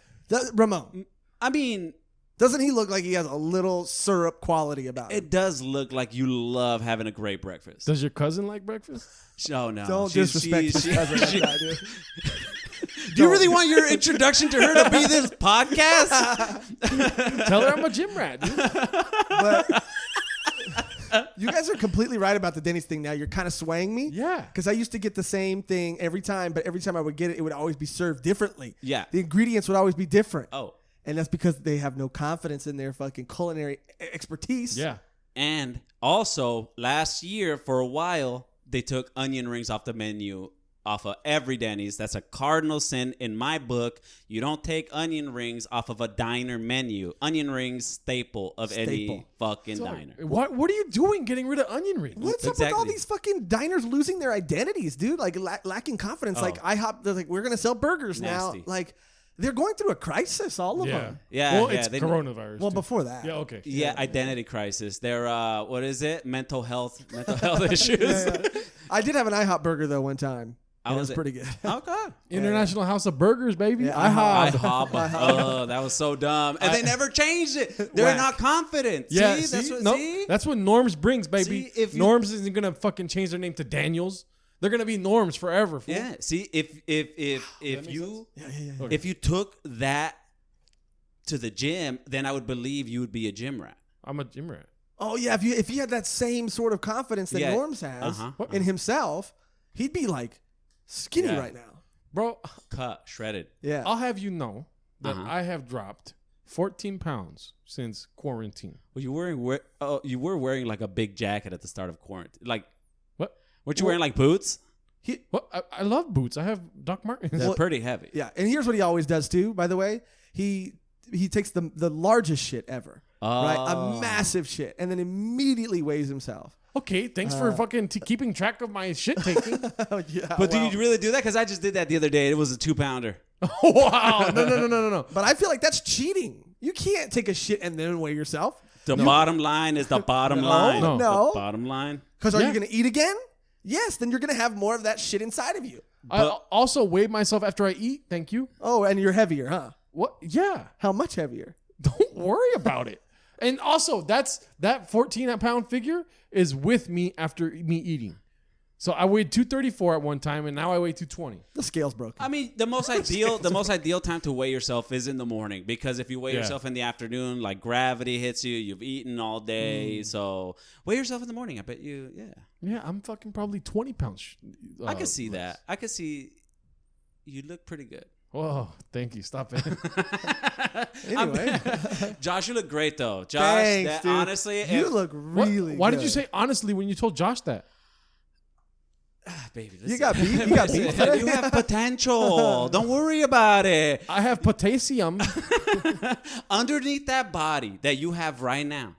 Speaker 2: Ramon.
Speaker 3: I mean,
Speaker 2: doesn't he look like he has a little syrup quality about him?
Speaker 3: it does look like you love having a great breakfast.
Speaker 1: Does your cousin like breakfast?
Speaker 3: Oh, no.
Speaker 2: Don't disrespect his cousin like that, dude.
Speaker 3: Do you really want your introduction to her to be this podcast?
Speaker 1: Tell her I'm a gym rat, dude.
Speaker 2: But you guys are completely right about the Denny's thing now. You're kind of swaying me.
Speaker 1: Yeah.
Speaker 2: Because I used to get the same thing every time, but every time I would get it, it would always be served differently.
Speaker 3: Yeah.
Speaker 2: The ingredients would always be different.
Speaker 3: Oh.
Speaker 2: And that's because they have no confidence in their fucking culinary expertise.
Speaker 1: Yeah.
Speaker 3: And also, last year, for a while, they took onion rings off the menu off of every Denny's. That's a cardinal sin in my book. You don't take onion rings off of a diner menu. Onion rings, staple of any fucking diner.
Speaker 1: What are you doing getting rid of onion rings?
Speaker 2: What's up with all these fucking diners losing their identities, dude? Like lacking confidence. Like IHOP, they're like, we're going to sell burgers
Speaker 3: Nasty.
Speaker 2: now. Like, they're going through a crisis, all of them.
Speaker 3: Yeah.
Speaker 1: Well, it's coronavirus.
Speaker 2: Well,
Speaker 1: too.
Speaker 2: before that.
Speaker 1: Yeah, okay.
Speaker 3: Yeah, identity crisis. They're, what is it? Mental health issues.
Speaker 2: Yeah. I did have an IHOP burger, though, one time.
Speaker 3: How
Speaker 2: It
Speaker 3: was
Speaker 2: was
Speaker 3: it?
Speaker 2: pretty good.
Speaker 3: Okay.
Speaker 1: International House of Burgers, baby.
Speaker 2: Yeah,
Speaker 1: IHOP.
Speaker 3: Oh, that was so dumb. And they never changed it. They're
Speaker 2: Whack.
Speaker 3: not confident.
Speaker 1: Yeah,
Speaker 3: See?
Speaker 1: that's what Norms brings, baby.
Speaker 3: See, if you-
Speaker 1: Norms isn't gonna fucking change their name to Daniels. They're gonna be Norms forever. Fool.
Speaker 3: Yeah. See, if you
Speaker 2: Yeah.
Speaker 3: if you took that to the gym, then I would believe you would be a gym rat.
Speaker 1: I'm a gym rat.
Speaker 2: Oh, yeah. If he had that same sort of confidence that
Speaker 3: Yeah.
Speaker 2: Norms has
Speaker 3: Uh-huh.
Speaker 2: in himself, he'd be like skinny
Speaker 3: Yeah.
Speaker 2: right now.
Speaker 1: Bro,
Speaker 3: Cut, shredded.
Speaker 2: Yeah.
Speaker 1: I'll have you know that
Speaker 3: Uh-huh.
Speaker 1: I have dropped 14 pounds since quarantine.
Speaker 3: Well, you were wearing like a big jacket at the start of quarantine. Like,
Speaker 1: What?
Speaker 3: weren't you wearing like boots?
Speaker 1: What? I love boots. I have Doc Martens.
Speaker 3: They're pretty heavy.
Speaker 2: Yeah. And here's what he always does, too, by the way. He takes the largest shit ever. Right?
Speaker 3: Oh.
Speaker 2: A massive shit. And then immediately weighs himself.
Speaker 1: Okay, thanks for fucking keeping track of my shit taking.
Speaker 2: Yeah,
Speaker 3: But do you really do that? Because I just did that the other day. It was a 2-pounder.
Speaker 1: Wow. No.
Speaker 2: But I feel like that's cheating. You can't take a shit and then weigh yourself.
Speaker 3: The bottom line is the bottom line.
Speaker 1: No.
Speaker 2: No.
Speaker 3: The bottom line.
Speaker 2: Because are
Speaker 1: Yeah.
Speaker 2: you going to eat again? Yes, then you're going to have more of that shit inside of you.
Speaker 1: I also weigh myself after I eat. Thank you.
Speaker 2: Oh, and you're heavier, huh?
Speaker 1: What? Yeah.
Speaker 2: How much heavier?
Speaker 1: Don't worry about it. And also, that 14-pound figure is with me after me eating. So I weighed 234 at one time, and now I weigh 220.
Speaker 2: The scale's broken.
Speaker 3: I mean, the most ideal time to weigh yourself is in the morning, because if you weigh yourself in the afternoon, like gravity hits you, you've eaten all day. So weigh yourself in the morning. I bet you,
Speaker 1: Yeah, I'm fucking probably 20 pounds.
Speaker 3: I could see that. I could see you look pretty good.
Speaker 1: Whoa, thank you. Stop it.
Speaker 2: Anyway.
Speaker 3: Josh, you look great though. Josh,
Speaker 2: Thanks, dude.
Speaker 3: honestly,
Speaker 2: You look really
Speaker 1: Why
Speaker 2: good.
Speaker 1: did you say honestly when you told Josh that?
Speaker 3: baby,
Speaker 2: You got beat? You got beat today?
Speaker 3: You have potential. Don't worry about it.
Speaker 1: I have potassium.
Speaker 3: Underneath that body that you have right now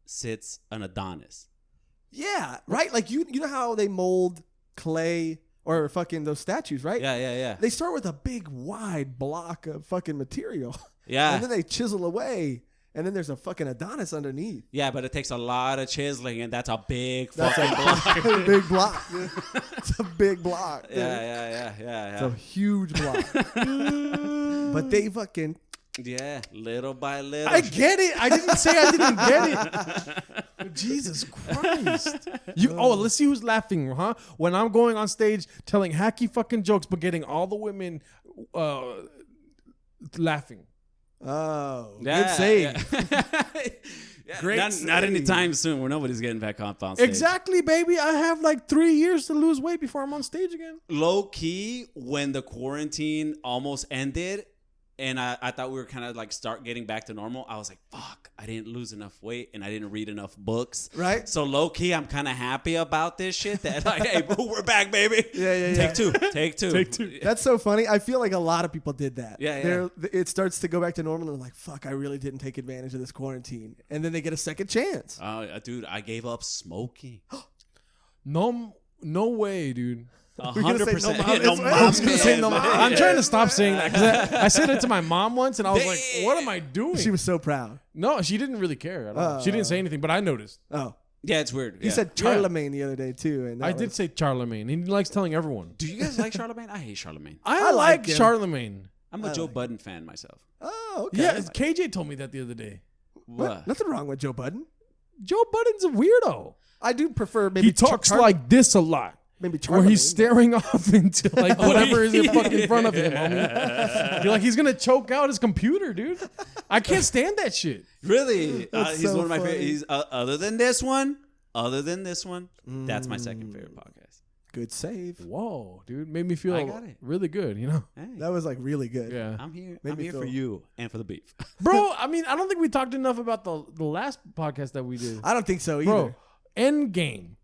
Speaker 3: sits an Adonis.
Speaker 2: Yeah, right? Like, you know how they mold clay or fucking those statues, right?
Speaker 3: Yeah.
Speaker 2: They start with a big, wide block of fucking material.
Speaker 3: Yeah.
Speaker 2: And then they chisel away. And then there's a fucking Adonis underneath.
Speaker 3: Yeah, but it takes a lot of chiseling, and that's a big
Speaker 2: That's
Speaker 3: fucking block.
Speaker 2: a big block. Dude. It's a big block. Dude.
Speaker 3: Yeah.
Speaker 2: It's a huge block. But they fucking
Speaker 3: Yeah, little by little.
Speaker 1: I get it. I didn't say I didn't get it. Jesus Christ. Let's see who's laughing, huh? When I'm going on stage telling hacky fucking jokes, but getting all the women laughing.
Speaker 2: Oh,
Speaker 3: Yeah,
Speaker 2: good save.
Speaker 3: Yeah,
Speaker 2: Great
Speaker 3: not
Speaker 2: save.
Speaker 3: anytime soon where nobody's getting back up on stage.
Speaker 1: Exactly, baby. I have like 3 years to lose weight before I'm on stage again.
Speaker 3: Low key, when the quarantine almost ended, and I thought we were kind of like start getting back to normal, I was like, fuck, I didn't lose enough weight and I didn't read enough books.
Speaker 2: Right.
Speaker 3: So low key, I'm kind of happy about this shit that like, hey, we're back, baby.
Speaker 2: Yeah.
Speaker 3: Take two. Take two.
Speaker 2: That's so funny. I feel like a lot of people did that.
Speaker 3: Yeah.
Speaker 2: It starts to go back to normal and they're like, fuck, I really didn't take advantage of this quarantine. And then they get a second chance.
Speaker 3: Dude, I gave up smoking.
Speaker 1: No way, dude.
Speaker 3: 100%.
Speaker 2: no mom. I was gonna say no mom.
Speaker 1: I'm trying to stop saying that because I said it to my mom once and I was like, what am I doing?
Speaker 2: She was so proud.
Speaker 1: No, she didn't really care at all. She didn't say anything, but I noticed.
Speaker 2: Oh.
Speaker 3: Yeah, it's weird.
Speaker 2: You said Charlemagne the other day too. And
Speaker 1: I did say Charlemagne. He likes telling everyone.
Speaker 3: Do you guys like Charlemagne? I hate Charlemagne.
Speaker 1: I like
Speaker 2: him.
Speaker 1: Charlemagne.
Speaker 3: I'm a Joe Budden fan myself.
Speaker 2: Oh, okay.
Speaker 1: Yeah, KJ told me that the other day.
Speaker 3: What?
Speaker 2: Nothing wrong with Joe Budden.
Speaker 1: Joe Budden's a weirdo.
Speaker 2: I do prefer maybe
Speaker 1: He talks like this a lot.
Speaker 2: maybe
Speaker 1: Where
Speaker 2: Charlemagne.
Speaker 1: he's staring off into like whatever is in fucking front of him, homie. You're like, he's gonna choke out his computer, dude. I can't stand that shit.
Speaker 3: Really?
Speaker 2: That's
Speaker 3: He's
Speaker 2: so
Speaker 3: one of my
Speaker 2: funny.
Speaker 3: favorite. He's other than this one, that's my second favorite podcast.
Speaker 2: Good save.
Speaker 1: Whoa, dude. Made me feel
Speaker 3: I got it.
Speaker 1: really good, you know?
Speaker 3: Hey,
Speaker 2: That was like really good.
Speaker 1: Yeah.
Speaker 3: I'm here.
Speaker 2: Made
Speaker 3: I'm
Speaker 2: me
Speaker 3: here for
Speaker 2: feel-
Speaker 3: you and for the beef.
Speaker 1: Bro, I mean, I don't think we talked enough about the last podcast that we did.
Speaker 2: I don't think so either.
Speaker 1: Bro, Endgame.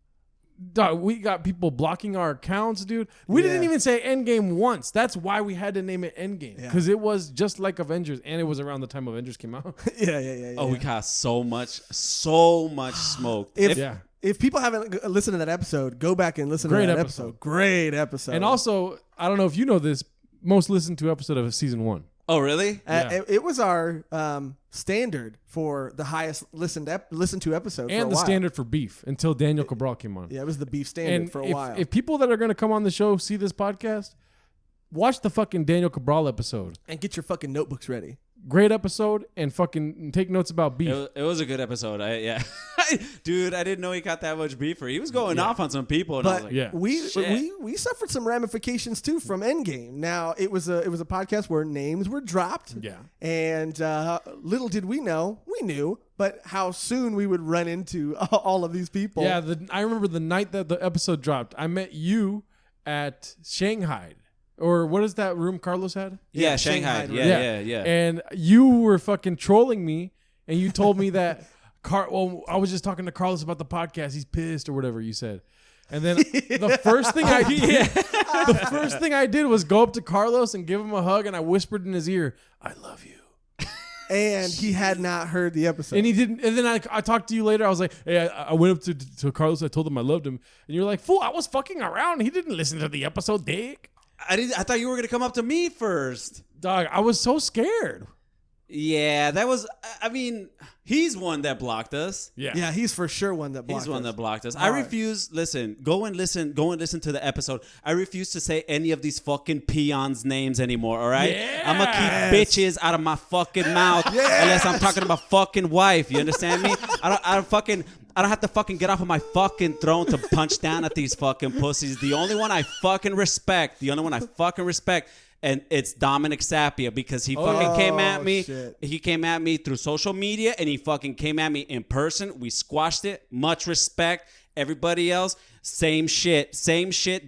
Speaker 1: Dog, we got people blocking our accounts, dude. We didn't
Speaker 2: Yeah.
Speaker 1: even say Endgame once. That's why we had to name it Endgame.
Speaker 2: Yeah.
Speaker 1: Because it was just like Avengers, and it was around the time Avengers came out.
Speaker 2: yeah.
Speaker 3: Oh, we got so much smoke.
Speaker 2: If people haven't listened to that episode, go back and listen
Speaker 1: Great
Speaker 2: to that
Speaker 1: episode.
Speaker 2: episode. Great episode.
Speaker 1: And also, I don't know if you know this, most listened to episode of season 1.
Speaker 3: Oh, really?
Speaker 1: Yeah.
Speaker 2: it was our standard for the highest listened to episode for a
Speaker 1: And the
Speaker 2: while.
Speaker 1: standard for beef until Daniel Cabral came on.
Speaker 2: Yeah, it was the beef standard
Speaker 1: And
Speaker 2: for a
Speaker 1: if,
Speaker 2: while.
Speaker 1: if people that are going to come on the show see this podcast, watch the fucking Daniel Cabral episode.
Speaker 2: And get your fucking notebooks ready.
Speaker 1: Great episode, and fucking take notes about beef.
Speaker 3: It was a good episode. Dude, I didn't know he got that much beefer. He was going off on some people, and I was
Speaker 2: But
Speaker 3: like,
Speaker 1: yeah.
Speaker 2: we suffered some ramifications too from Endgame. Now it was a podcast where names were dropped.
Speaker 1: Yeah.
Speaker 2: And little did we know, we knew, but how soon we would run into all of these people.
Speaker 1: Yeah, I remember the night that the episode dropped, I met you at Shanghai. Or what is that room Carlos had?
Speaker 3: yeah, Shanghai. Yeah.
Speaker 1: And you were fucking trolling me, and you told me that, I was just talking to Carlos about the podcast. He's pissed or whatever you said. And then the first thing I did was go up to Carlos and give him a hug, and I whispered in his ear, "I love you."
Speaker 2: And he had not heard the episode.
Speaker 1: And he didn't. And then I talked to you later. I was like, hey, I went up to Carlos. I told him I loved him. And you're like, fool, I was fucking around. He didn't listen to the episode, dick.
Speaker 3: I thought you were gonna come up to me first.
Speaker 1: Dog, I was so scared.
Speaker 3: Yeah, that was. I mean, he's one that blocked us.
Speaker 2: yeah, he's for sure one that blocked
Speaker 3: He's one
Speaker 2: us.
Speaker 3: that blocked us.
Speaker 2: All
Speaker 3: I
Speaker 2: right.
Speaker 3: refuse. Listen, go and listen to the episode. I refuse to say any of these fucking peons' names anymore. All right, I'm gonna keep bitches out of my fucking mouth unless I'm talking about fucking wife. You understand me? I don't have to fucking get off of my fucking throne to punch down at these fucking pussies. The only one I fucking respect, and it's Dominic Sapia, because he fucking came at me.
Speaker 2: Shit.
Speaker 3: He came at me through social media, and he fucking came at me in person. We squashed it. Much respect. Everybody else, same shit,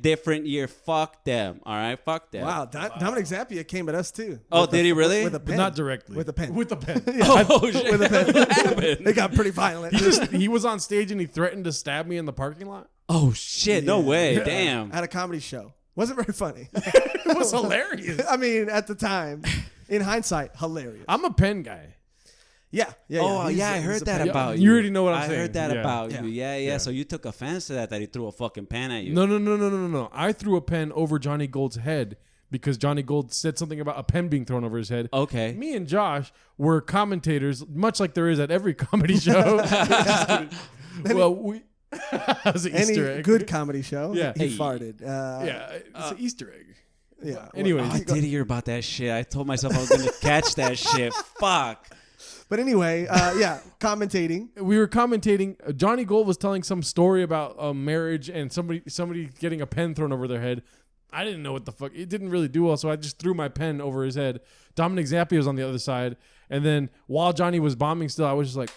Speaker 3: different year. Fuck them. All right, fuck them.
Speaker 2: Wow, Dominic Zappia came at us too.
Speaker 3: Oh,
Speaker 2: With
Speaker 3: did he really?
Speaker 2: With a pen.
Speaker 1: Not directly.
Speaker 2: With a pen.
Speaker 1: With a pen.
Speaker 3: Oh shit!
Speaker 2: With a pen.
Speaker 3: What happened?
Speaker 2: It got pretty violent.
Speaker 1: He was on stage and he threatened to stab me in the parking lot.
Speaker 3: Oh shit! No way! Damn.
Speaker 2: At a comedy show. Wasn't very funny.
Speaker 1: It was hilarious.
Speaker 2: I mean, at the time, in hindsight, hilarious.
Speaker 1: I'm a pen guy.
Speaker 2: Yeah.
Speaker 3: Oh
Speaker 2: He's
Speaker 3: yeah, I
Speaker 2: he's
Speaker 3: heard
Speaker 2: a
Speaker 3: that
Speaker 2: pen.
Speaker 3: about
Speaker 1: You
Speaker 3: you.
Speaker 1: already know what I'm
Speaker 3: I
Speaker 1: saying.
Speaker 3: heard that
Speaker 1: Yeah.
Speaker 3: about
Speaker 2: Yeah.
Speaker 3: you. Yeah. So you took offense to that he threw a fucking pen at you.
Speaker 1: No. I threw a pen over Johnny Gold's head because Johnny Gold said something about a pen being thrown over his head.
Speaker 3: Okay.
Speaker 1: Me and Josh were commentators, much like there is at every comedy show. Well, we. That was an
Speaker 2: Any
Speaker 1: Easter egg.
Speaker 2: good comedy show.
Speaker 1: Yeah.
Speaker 2: He
Speaker 3: Hey.
Speaker 2: farted.
Speaker 1: Yeah, it's an Easter egg.
Speaker 2: Yeah.
Speaker 1: Anyways.
Speaker 3: I did hear about that shit. I told myself I was going to catch that shit. Fuck.
Speaker 2: But anyway, commentating.
Speaker 1: We were commentating. Johnny Gold was telling some story about marriage and somebody getting a pen thrown over their head. I didn't know what the fuck. It didn't really do well, so I just threw my pen over his head. Dominic Zappia was on the other side. And then while Johnny was bombing still, I was just like,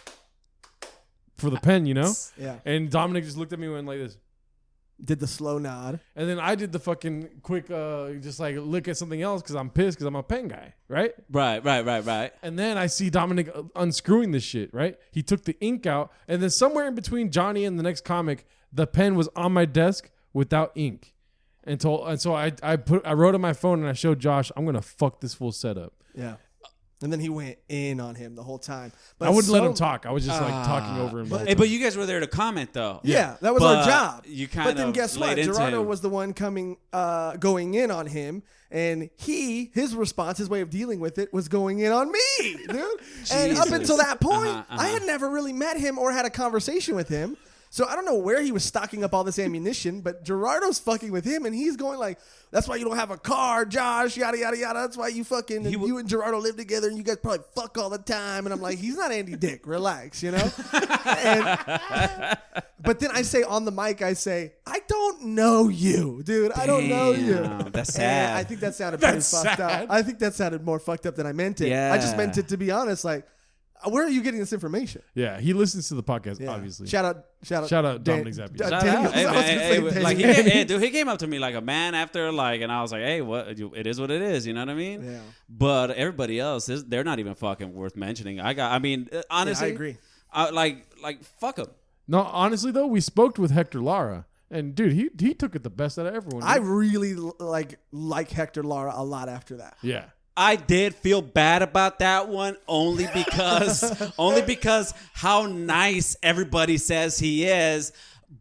Speaker 1: for the pen, you know?
Speaker 2: Yeah.
Speaker 1: And Dominic just looked at me and went like this.
Speaker 2: Did the slow nod.
Speaker 1: And then I did the fucking quick, just like look at something else because I'm pissed because I'm a pen guy, right?
Speaker 3: Right.
Speaker 1: And then I see Dominic unscrewing this shit, right? He took the ink out, and then somewhere in between Johnny and the next comic, the pen was on my desk without ink. And so I wrote on my phone and I showed Josh, I'm gonna fuck this full setup.
Speaker 2: Yeah. And then he went in on him the whole time. But
Speaker 1: I wouldn't let him talk. I was just like talking over him.
Speaker 3: But you guys were there to comment though.
Speaker 2: Yeah, that was
Speaker 3: But
Speaker 2: our job.
Speaker 3: you kind
Speaker 2: But then
Speaker 3: of
Speaker 2: guess what?
Speaker 3: laid into
Speaker 2: Joshrardo
Speaker 3: him.
Speaker 2: was the one going in on him, and his response, his way of dealing with it, was going in on me, dude. And up
Speaker 3: Jesus.
Speaker 2: until that point,
Speaker 3: Uh-huh.
Speaker 2: I had never really met him or had a conversation with him. So I don't know where he was stocking up all this ammunition, but Gerardo's fucking with him, and he's going like, "That's why you don't have a car, Josh. Yada yada yada. That's why you fucking you and Gerardo live together, and you guys probably fuck all the time." And I'm like, "He's not Andy Dick. Relax, you know." But then I say on the mic, I say, "I don't know you, dude. I don't know you."
Speaker 3: That's
Speaker 2: And
Speaker 3: sad.
Speaker 2: I think that sounded pretty
Speaker 1: That's
Speaker 2: fucked
Speaker 1: sad.
Speaker 2: up. I think that sounded more fucked up than I meant it.
Speaker 3: Yeah.
Speaker 2: I just meant it to be honest. Like, where are you getting this information?
Speaker 1: Yeah, he listens to the podcast,
Speaker 2: Yeah.
Speaker 1: obviously.
Speaker 2: Shout out,
Speaker 1: Dominic Zappia.
Speaker 3: Shout
Speaker 2: Daniel.
Speaker 3: out. Hey,
Speaker 2: I was
Speaker 3: man,
Speaker 2: gonna
Speaker 3: hey,
Speaker 2: say
Speaker 3: like
Speaker 2: Daniel.
Speaker 3: dude, he came up to me like a man after like, and I was like, hey, what? It is what it is. You know what I mean?
Speaker 2: Yeah.
Speaker 3: But everybody else, they're not even fucking worth mentioning. Honestly,
Speaker 2: I agree.
Speaker 3: Like fuck them.
Speaker 1: No, honestly though, we spoke with Hector Lara, and dude, he took it the best out of everyone.
Speaker 2: I
Speaker 1: dude.
Speaker 2: really like Hector Lara a lot after that.
Speaker 1: Yeah.
Speaker 3: I did feel bad about that one only because how nice everybody says he is.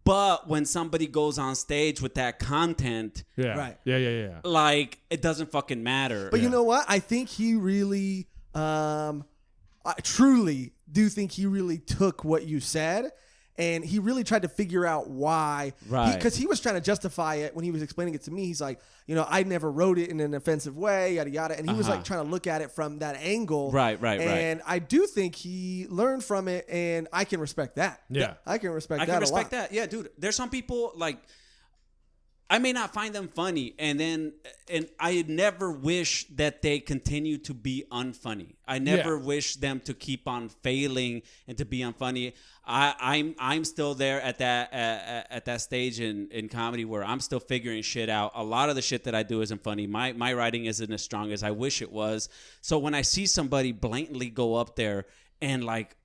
Speaker 3: But when somebody goes on stage with that content,
Speaker 1: Yeah.
Speaker 2: Right.
Speaker 1: Yeah.
Speaker 3: like it doesn't fucking matter.
Speaker 2: But you know what? I think he really, I truly do think he really took what you said, and he really tried to figure out why.
Speaker 3: Right.
Speaker 2: Because he was trying to justify it when he was explaining it to me. He's like, I never wrote it in an offensive way, yada yada, and he was like trying to look at it from that angle.
Speaker 3: Right.
Speaker 2: And I do think he learned from it, and I can respect that.
Speaker 1: Yeah.
Speaker 2: I can respect
Speaker 3: I
Speaker 2: that
Speaker 3: can
Speaker 2: a
Speaker 3: respect
Speaker 2: lot.
Speaker 3: that. Yeah, dude. There's some people like I may not find them funny, and I never wish that they continue to be unfunny. I never wish them to keep on failing and to be unfunny. I'm still there at that stage in comedy where I'm still figuring shit out. A lot of the shit that I do isn't funny. My writing isn't as strong as I wish it was. So when I see somebody blatantly go up there and like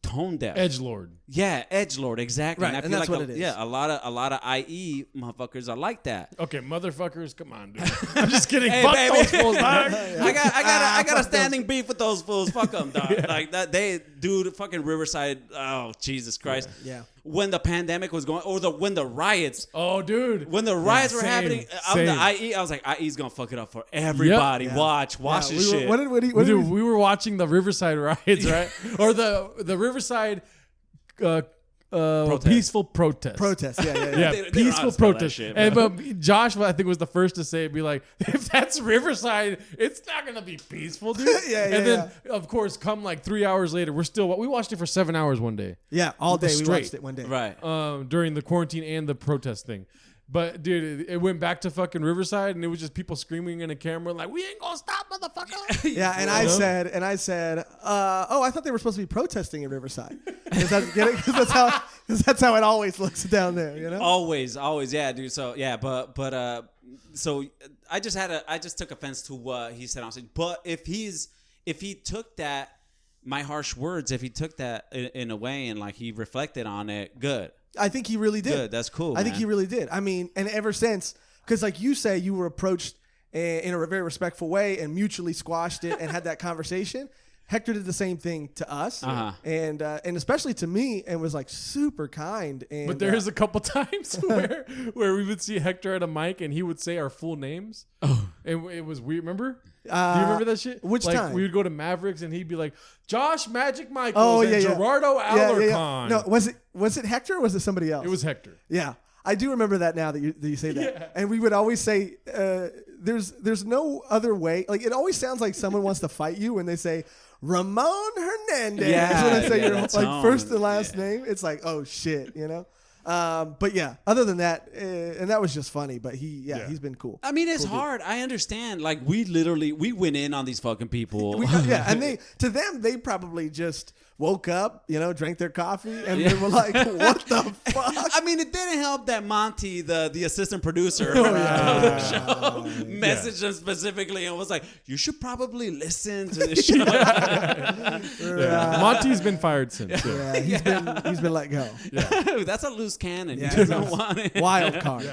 Speaker 3: tone deaf,
Speaker 1: Edgelord.
Speaker 3: yeah, edgelord, exactly.
Speaker 2: Right,
Speaker 3: I
Speaker 2: and
Speaker 3: feel
Speaker 2: that's
Speaker 3: like
Speaker 2: what it is.
Speaker 3: Yeah, a lot of IE motherfuckers are like that.
Speaker 1: Okay, motherfuckers, come on, dude. I'm just kidding.
Speaker 3: Hey,
Speaker 1: Fuck
Speaker 3: baby.
Speaker 1: those fools, dog.
Speaker 3: I got a standing beef with those fools. Fuck them, dog. Like that, dude, fucking Riverside. Oh, Jesus Christ.
Speaker 2: Yeah.
Speaker 3: When the pandemic was going, or when the riots,
Speaker 1: Oh, dude.
Speaker 3: when the riots were
Speaker 1: same,
Speaker 3: happening,
Speaker 1: same.
Speaker 3: the IE, I was like, IE's gonna fuck it up for everybody.
Speaker 2: Yeah.
Speaker 3: Watch this shit.
Speaker 2: What did we
Speaker 1: Dude, we were watching the Riverside riots, right? Or the Riverside peaceful protest.
Speaker 2: protest? Yeah.
Speaker 1: Yeah,
Speaker 3: They don't
Speaker 1: peaceful
Speaker 3: know how to spell that
Speaker 1: protest.
Speaker 3: shit,
Speaker 1: And but Josh, I think, was the first to say it. Be like, if that's Riverside, it's not gonna be peaceful, dude.
Speaker 2: Yeah,
Speaker 1: and then, of course, come like 3 hours later, we watched it for 7 hours one day.
Speaker 2: Yeah, all day we
Speaker 1: Straight.
Speaker 2: watched it one day.
Speaker 3: Right.
Speaker 1: During the quarantine and the protest thing. But dude, it went back to fucking Riverside, and it was just people screaming in a camera like, "We ain't gonna stop, motherfucker!"
Speaker 2: Yeah, and I said, oh, I thought they were supposed to be protesting in Riverside. Because that's how it always looks down there, you know.
Speaker 3: Always, yeah, dude. So yeah, but so I just took offense to what he said on stage. But if he took that, my harsh words, if he took that in a way and like he reflected on it, good.
Speaker 2: I think he really did.
Speaker 3: Good, that's cool.
Speaker 2: I think he really did. I mean, and ever since, because like you say, you were approached in a very respectful way and mutually squashed it and had that conversation. Hector did the same thing to us, and especially to me, and was like super kind. And
Speaker 1: But there's a couple times where we would see Hector at a mic and he would say our full names. Oh, and it was weird. Remember? Do you remember that shit?
Speaker 2: Which
Speaker 1: like,
Speaker 2: time?
Speaker 1: We would go to Mavericks and he'd be like, Josh Magic Michaels
Speaker 2: Oh,
Speaker 1: and
Speaker 2: yeah, yeah.
Speaker 1: Gerardo Alarcon.
Speaker 2: No, was it Hector or was it somebody else?
Speaker 1: It was Hector.
Speaker 2: Yeah, I do remember that now that you say that.
Speaker 1: Yeah.
Speaker 2: And we would always say there's no other way. Like it always sounds like someone wants to fight you when they say Ramon Hernandez.
Speaker 3: Yeah,
Speaker 2: When they say your
Speaker 3: that
Speaker 2: like
Speaker 3: tone.
Speaker 2: first and last name, it's like, oh shit, you know. But yeah, other than that, and that was just funny. But he's been cool.
Speaker 3: I mean, it's
Speaker 2: Cool dude.
Speaker 3: hard. I understand. Like we went in on these fucking people.
Speaker 2: And they probably just woke up, drank their coffee, and they were like, "What the fuck?"
Speaker 3: I mean, it didn't help that Monty, the assistant producer, messaged them specifically and was like, "You should probably listen to this show."
Speaker 1: Monty's been fired since.
Speaker 2: Yeah, he's been let go.
Speaker 3: That's a loose cannon.
Speaker 2: Yeah,
Speaker 3: You don't want it.
Speaker 2: Wild card.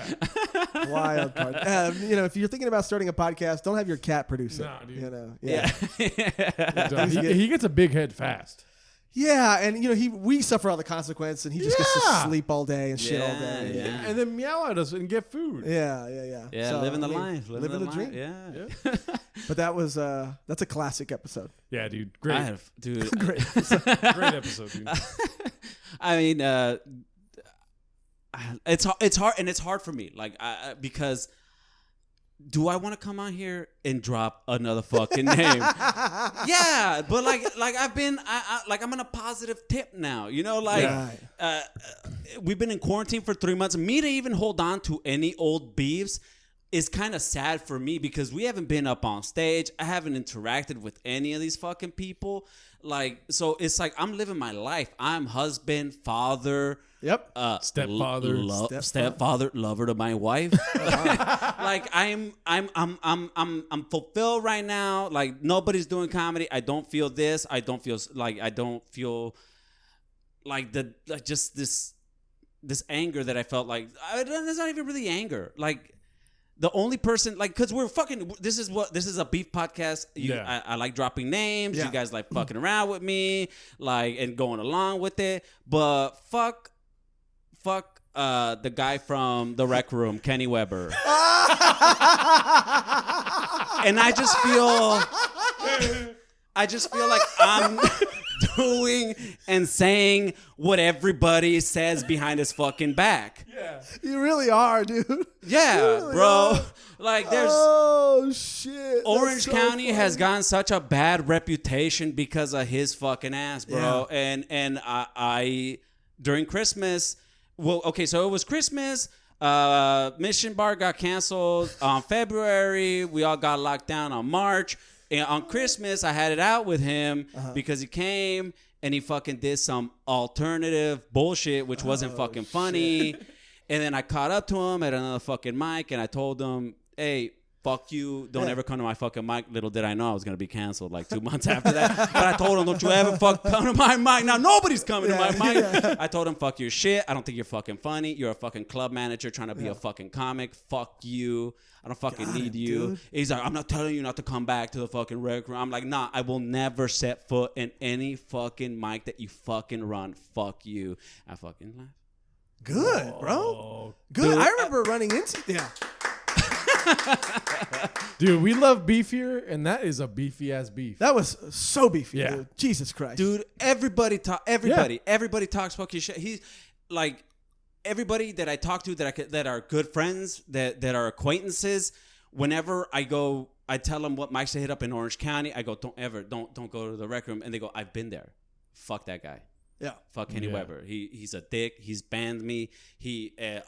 Speaker 2: Wild card. If you're thinking about starting a podcast, don't have your cat produce it.
Speaker 1: Nah, dude.
Speaker 2: He
Speaker 1: He gets a big head fast.
Speaker 2: Yeah, and we suffer all the consequence, and he just gets to sleep all day and shit all day.
Speaker 3: Yeah.
Speaker 1: And then meow at us and get food.
Speaker 2: Yeah.
Speaker 3: Yeah,
Speaker 2: So,
Speaker 3: living the
Speaker 2: I mean,
Speaker 3: life.
Speaker 2: living the dream.
Speaker 3: Yeah.
Speaker 2: But that's a classic episode.
Speaker 1: Yeah, dude. Great.
Speaker 3: Dude.
Speaker 2: Great.
Speaker 1: Great episode, dude.
Speaker 3: I mean, it's hard, and it's hard for me, like, because do I want to come on here and drop another fucking name? Yeah, but like I've been, I'm on a positive tip now, we've been in quarantine for 3 months. Me to even hold on to any old beefs is kind of sad for me because we haven't been up on stage. I haven't interacted with any of these fucking people. Like, so it's like I'm living my life. I'm husband, father.
Speaker 2: Yep.
Speaker 1: Stepfather.
Speaker 3: Stepfather, lover to my wife. Like I'm fulfilled right now. Like nobody's doing comedy. I don't feel this. I don't feel like just this anger that I felt like. It's not even really anger. Like the only person, like, because we're fucking, this is a beef podcast. I like dropping names.
Speaker 2: Yeah.
Speaker 3: You guys like fucking around with me, like, and going along with it. But fuck the guy from the Rec Room, Kenny Weber. And I just feel like I'm doing and saying what everybody says behind his fucking back.
Speaker 1: Yeah.
Speaker 2: You really are, dude.
Speaker 3: Yeah,
Speaker 2: really
Speaker 3: bro.
Speaker 2: are.
Speaker 3: Like there's
Speaker 2: Oh shit.
Speaker 3: Orange
Speaker 2: That's so
Speaker 3: County
Speaker 2: funny.
Speaker 3: has gotten such a bad reputation because of his fucking ass, bro.
Speaker 2: Yeah.
Speaker 3: And I during Christmas, well, okay, so it was Christmas. Mission Bar got canceled on February. We all got locked down on March. And on Christmas, I had it out with him because he came and he fucking did some alternative bullshit, which wasn't fucking funny. And then I caught up to him at another fucking mic and I told him, hey, fuck you. Don't ever come to my fucking mic. Little did I know I was going to be canceled like 2 months after that. But I told him, don't you ever come to my mic. Now nobody's coming to my mic. I told him, fuck your shit. I don't think you're fucking funny. You're a fucking club manager trying to be a fucking comic. Fuck you. I don't fucking need you.
Speaker 2: Dude.
Speaker 3: He's like, I'm not telling you not to come back to the fucking Rec Room. I'm like, nah, I will never set foot in any fucking mic that you fucking run. Fuck you. I fucking laugh.
Speaker 2: Good, bro. Good.
Speaker 3: Dude,
Speaker 2: I remember running into
Speaker 1: Dude, we love beef here, and that is a beefy ass beef.
Speaker 2: That was so beefy,
Speaker 1: Yeah.
Speaker 2: dude. Jesus Christ.
Speaker 3: Dude, everybody talks fucking shit. He's like everybody that I talk to that are good friends, that are acquaintances. Whenever I go, I tell them what mics to hit up in Orange County. I go, don't go to the Rec Room, and they go, I've been there. Fuck that guy.
Speaker 2: Yeah.
Speaker 3: Fuck Kenny Weber. He's a dick. He's banned me.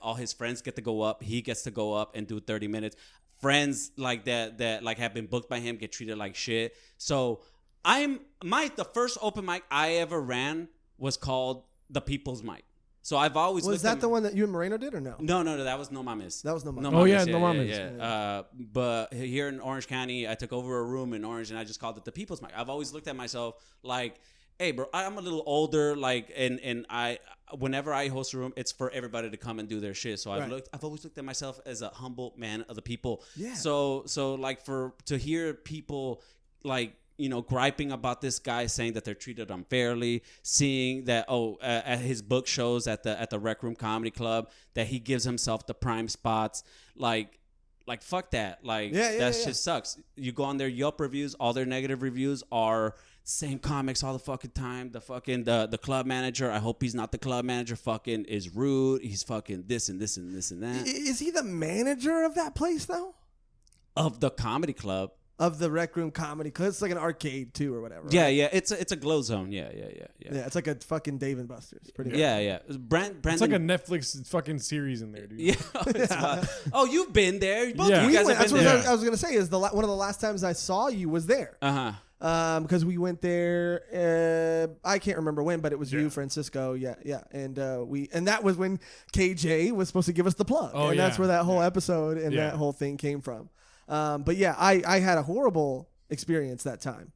Speaker 3: All his friends get to go up. He gets to go up and do 30 minutes. Friends like that like have been booked by him get treated like shit. So the first open mic I ever ran was called the People's Mic. So I've always
Speaker 2: Was that the one that you and Moreno did or no?
Speaker 3: No, that was No Mames.
Speaker 2: That was No Mames.
Speaker 1: Oh, yeah,
Speaker 3: No
Speaker 1: No Mames.
Speaker 3: Yeah. But here in Orange County, I took over a room in Orange and I just called it the People's Mic. I've always looked at myself like, hey, bro, I'm a little older, like, and whenever I host a room, it's for everybody to come and do their shit. So I've always looked at myself as a humble man of the people. Yeah. So like to hear people like, griping about this guy saying that they're treated unfairly, seeing that at his book shows at the Rec Room Comedy Club that he gives himself the prime spots, like fuck that, like that shit sucks. You go on their Yelp reviews, all their negative reviews are same comics all the fucking time. The fucking the club manager, I hope he's not the club manager, fucking is rude. He's fucking this and this and this and that.
Speaker 2: Is he the manager of that place though?
Speaker 3: of the comedy club.
Speaker 2: Of the Rec Room Comedy Club. It's like an arcade too, or whatever.
Speaker 3: Yeah,
Speaker 2: right?
Speaker 3: yeah. It's a glow zone. Yeah.
Speaker 2: Yeah, it's like a fucking Dave and Buster's. Pretty much.
Speaker 3: Yeah. Brandon.
Speaker 1: It's like a Netflix fucking series in there, dude.
Speaker 3: Yeah. It's wild. Oh, you've been there. Both
Speaker 1: Yeah.
Speaker 3: of you guys have
Speaker 2: That's
Speaker 3: been
Speaker 2: what
Speaker 3: there.
Speaker 2: I was gonna say. Is one of the last times I saw you was there. Because we went there. I can't remember when, but it was you, Francisco. Yeah, and and that was when KJ was supposed to give us the plug, and that's where that whole episode and that whole thing came from. But yeah, I had a horrible experience that time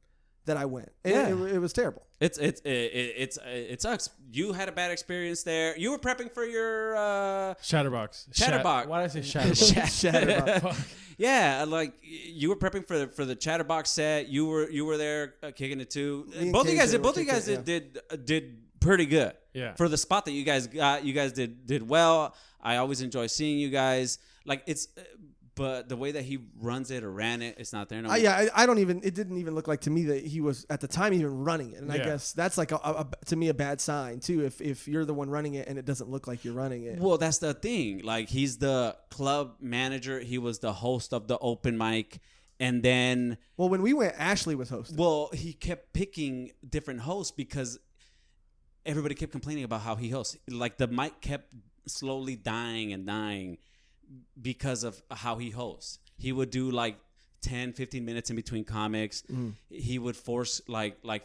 Speaker 2: that I went. It was terrible.
Speaker 3: It sucks. You had a bad experience there. You were prepping for your
Speaker 1: Chatterbox. Why did I say Chatterbox?
Speaker 2: Chatterbox.
Speaker 3: Yeah, like you were prepping for the Chatterbox set. You were there kicking it too. Both of you guys did pretty good.
Speaker 1: Yeah.
Speaker 3: For the spot that you guys got, you guys did well. I always enjoy seeing you guys. Like but the way that he runs it or ran it, it's not there no more.
Speaker 2: Yeah, it didn't even look like to me that he was at the time even running it. And I guess that's like to me a bad sign too. If you're the one running it and it doesn't look like you're running it.
Speaker 3: Well, that's the thing. Like he's the club manager. He was the host of the open mic. And then.
Speaker 2: Well, when we went, Ashley was hosting.
Speaker 3: Well, he kept picking different hosts because everybody kept complaining about how he hosts. Like the mic kept slowly dying and dying because of how he hosts. He would do like 10, 15 minutes in between comics. He would force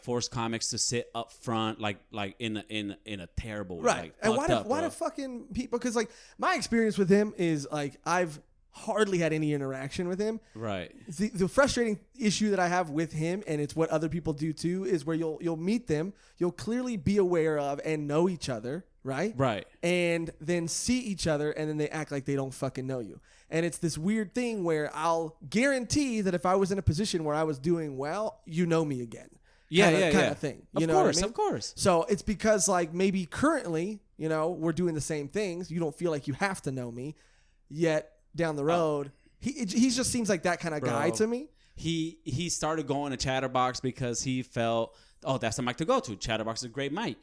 Speaker 3: force comics to sit up front like in a terrible way.
Speaker 2: Right. And why do fucking people, because like my experience with him is like I've hardly had any interaction with him.
Speaker 3: Right.
Speaker 2: The frustrating issue that I have with him, and it's what other people do too, is where you'll meet them, you'll clearly be aware of and know each other, right?
Speaker 3: Right.
Speaker 2: And then see each other, and then they act like they don't fucking know you. And it's this weird thing where I'll guarantee that if I was in a position where I was doing well, you know me again. Kind of thing. You know what I mean?
Speaker 3: Of course.
Speaker 2: So it's because like maybe currently, we're doing the same things. You don't feel like you have to know me, yet down the road, he just seems like that kind of guy to me.
Speaker 3: He started going to Chatterbox because he felt, that's the mic to go to. Chatterbox is a great mic.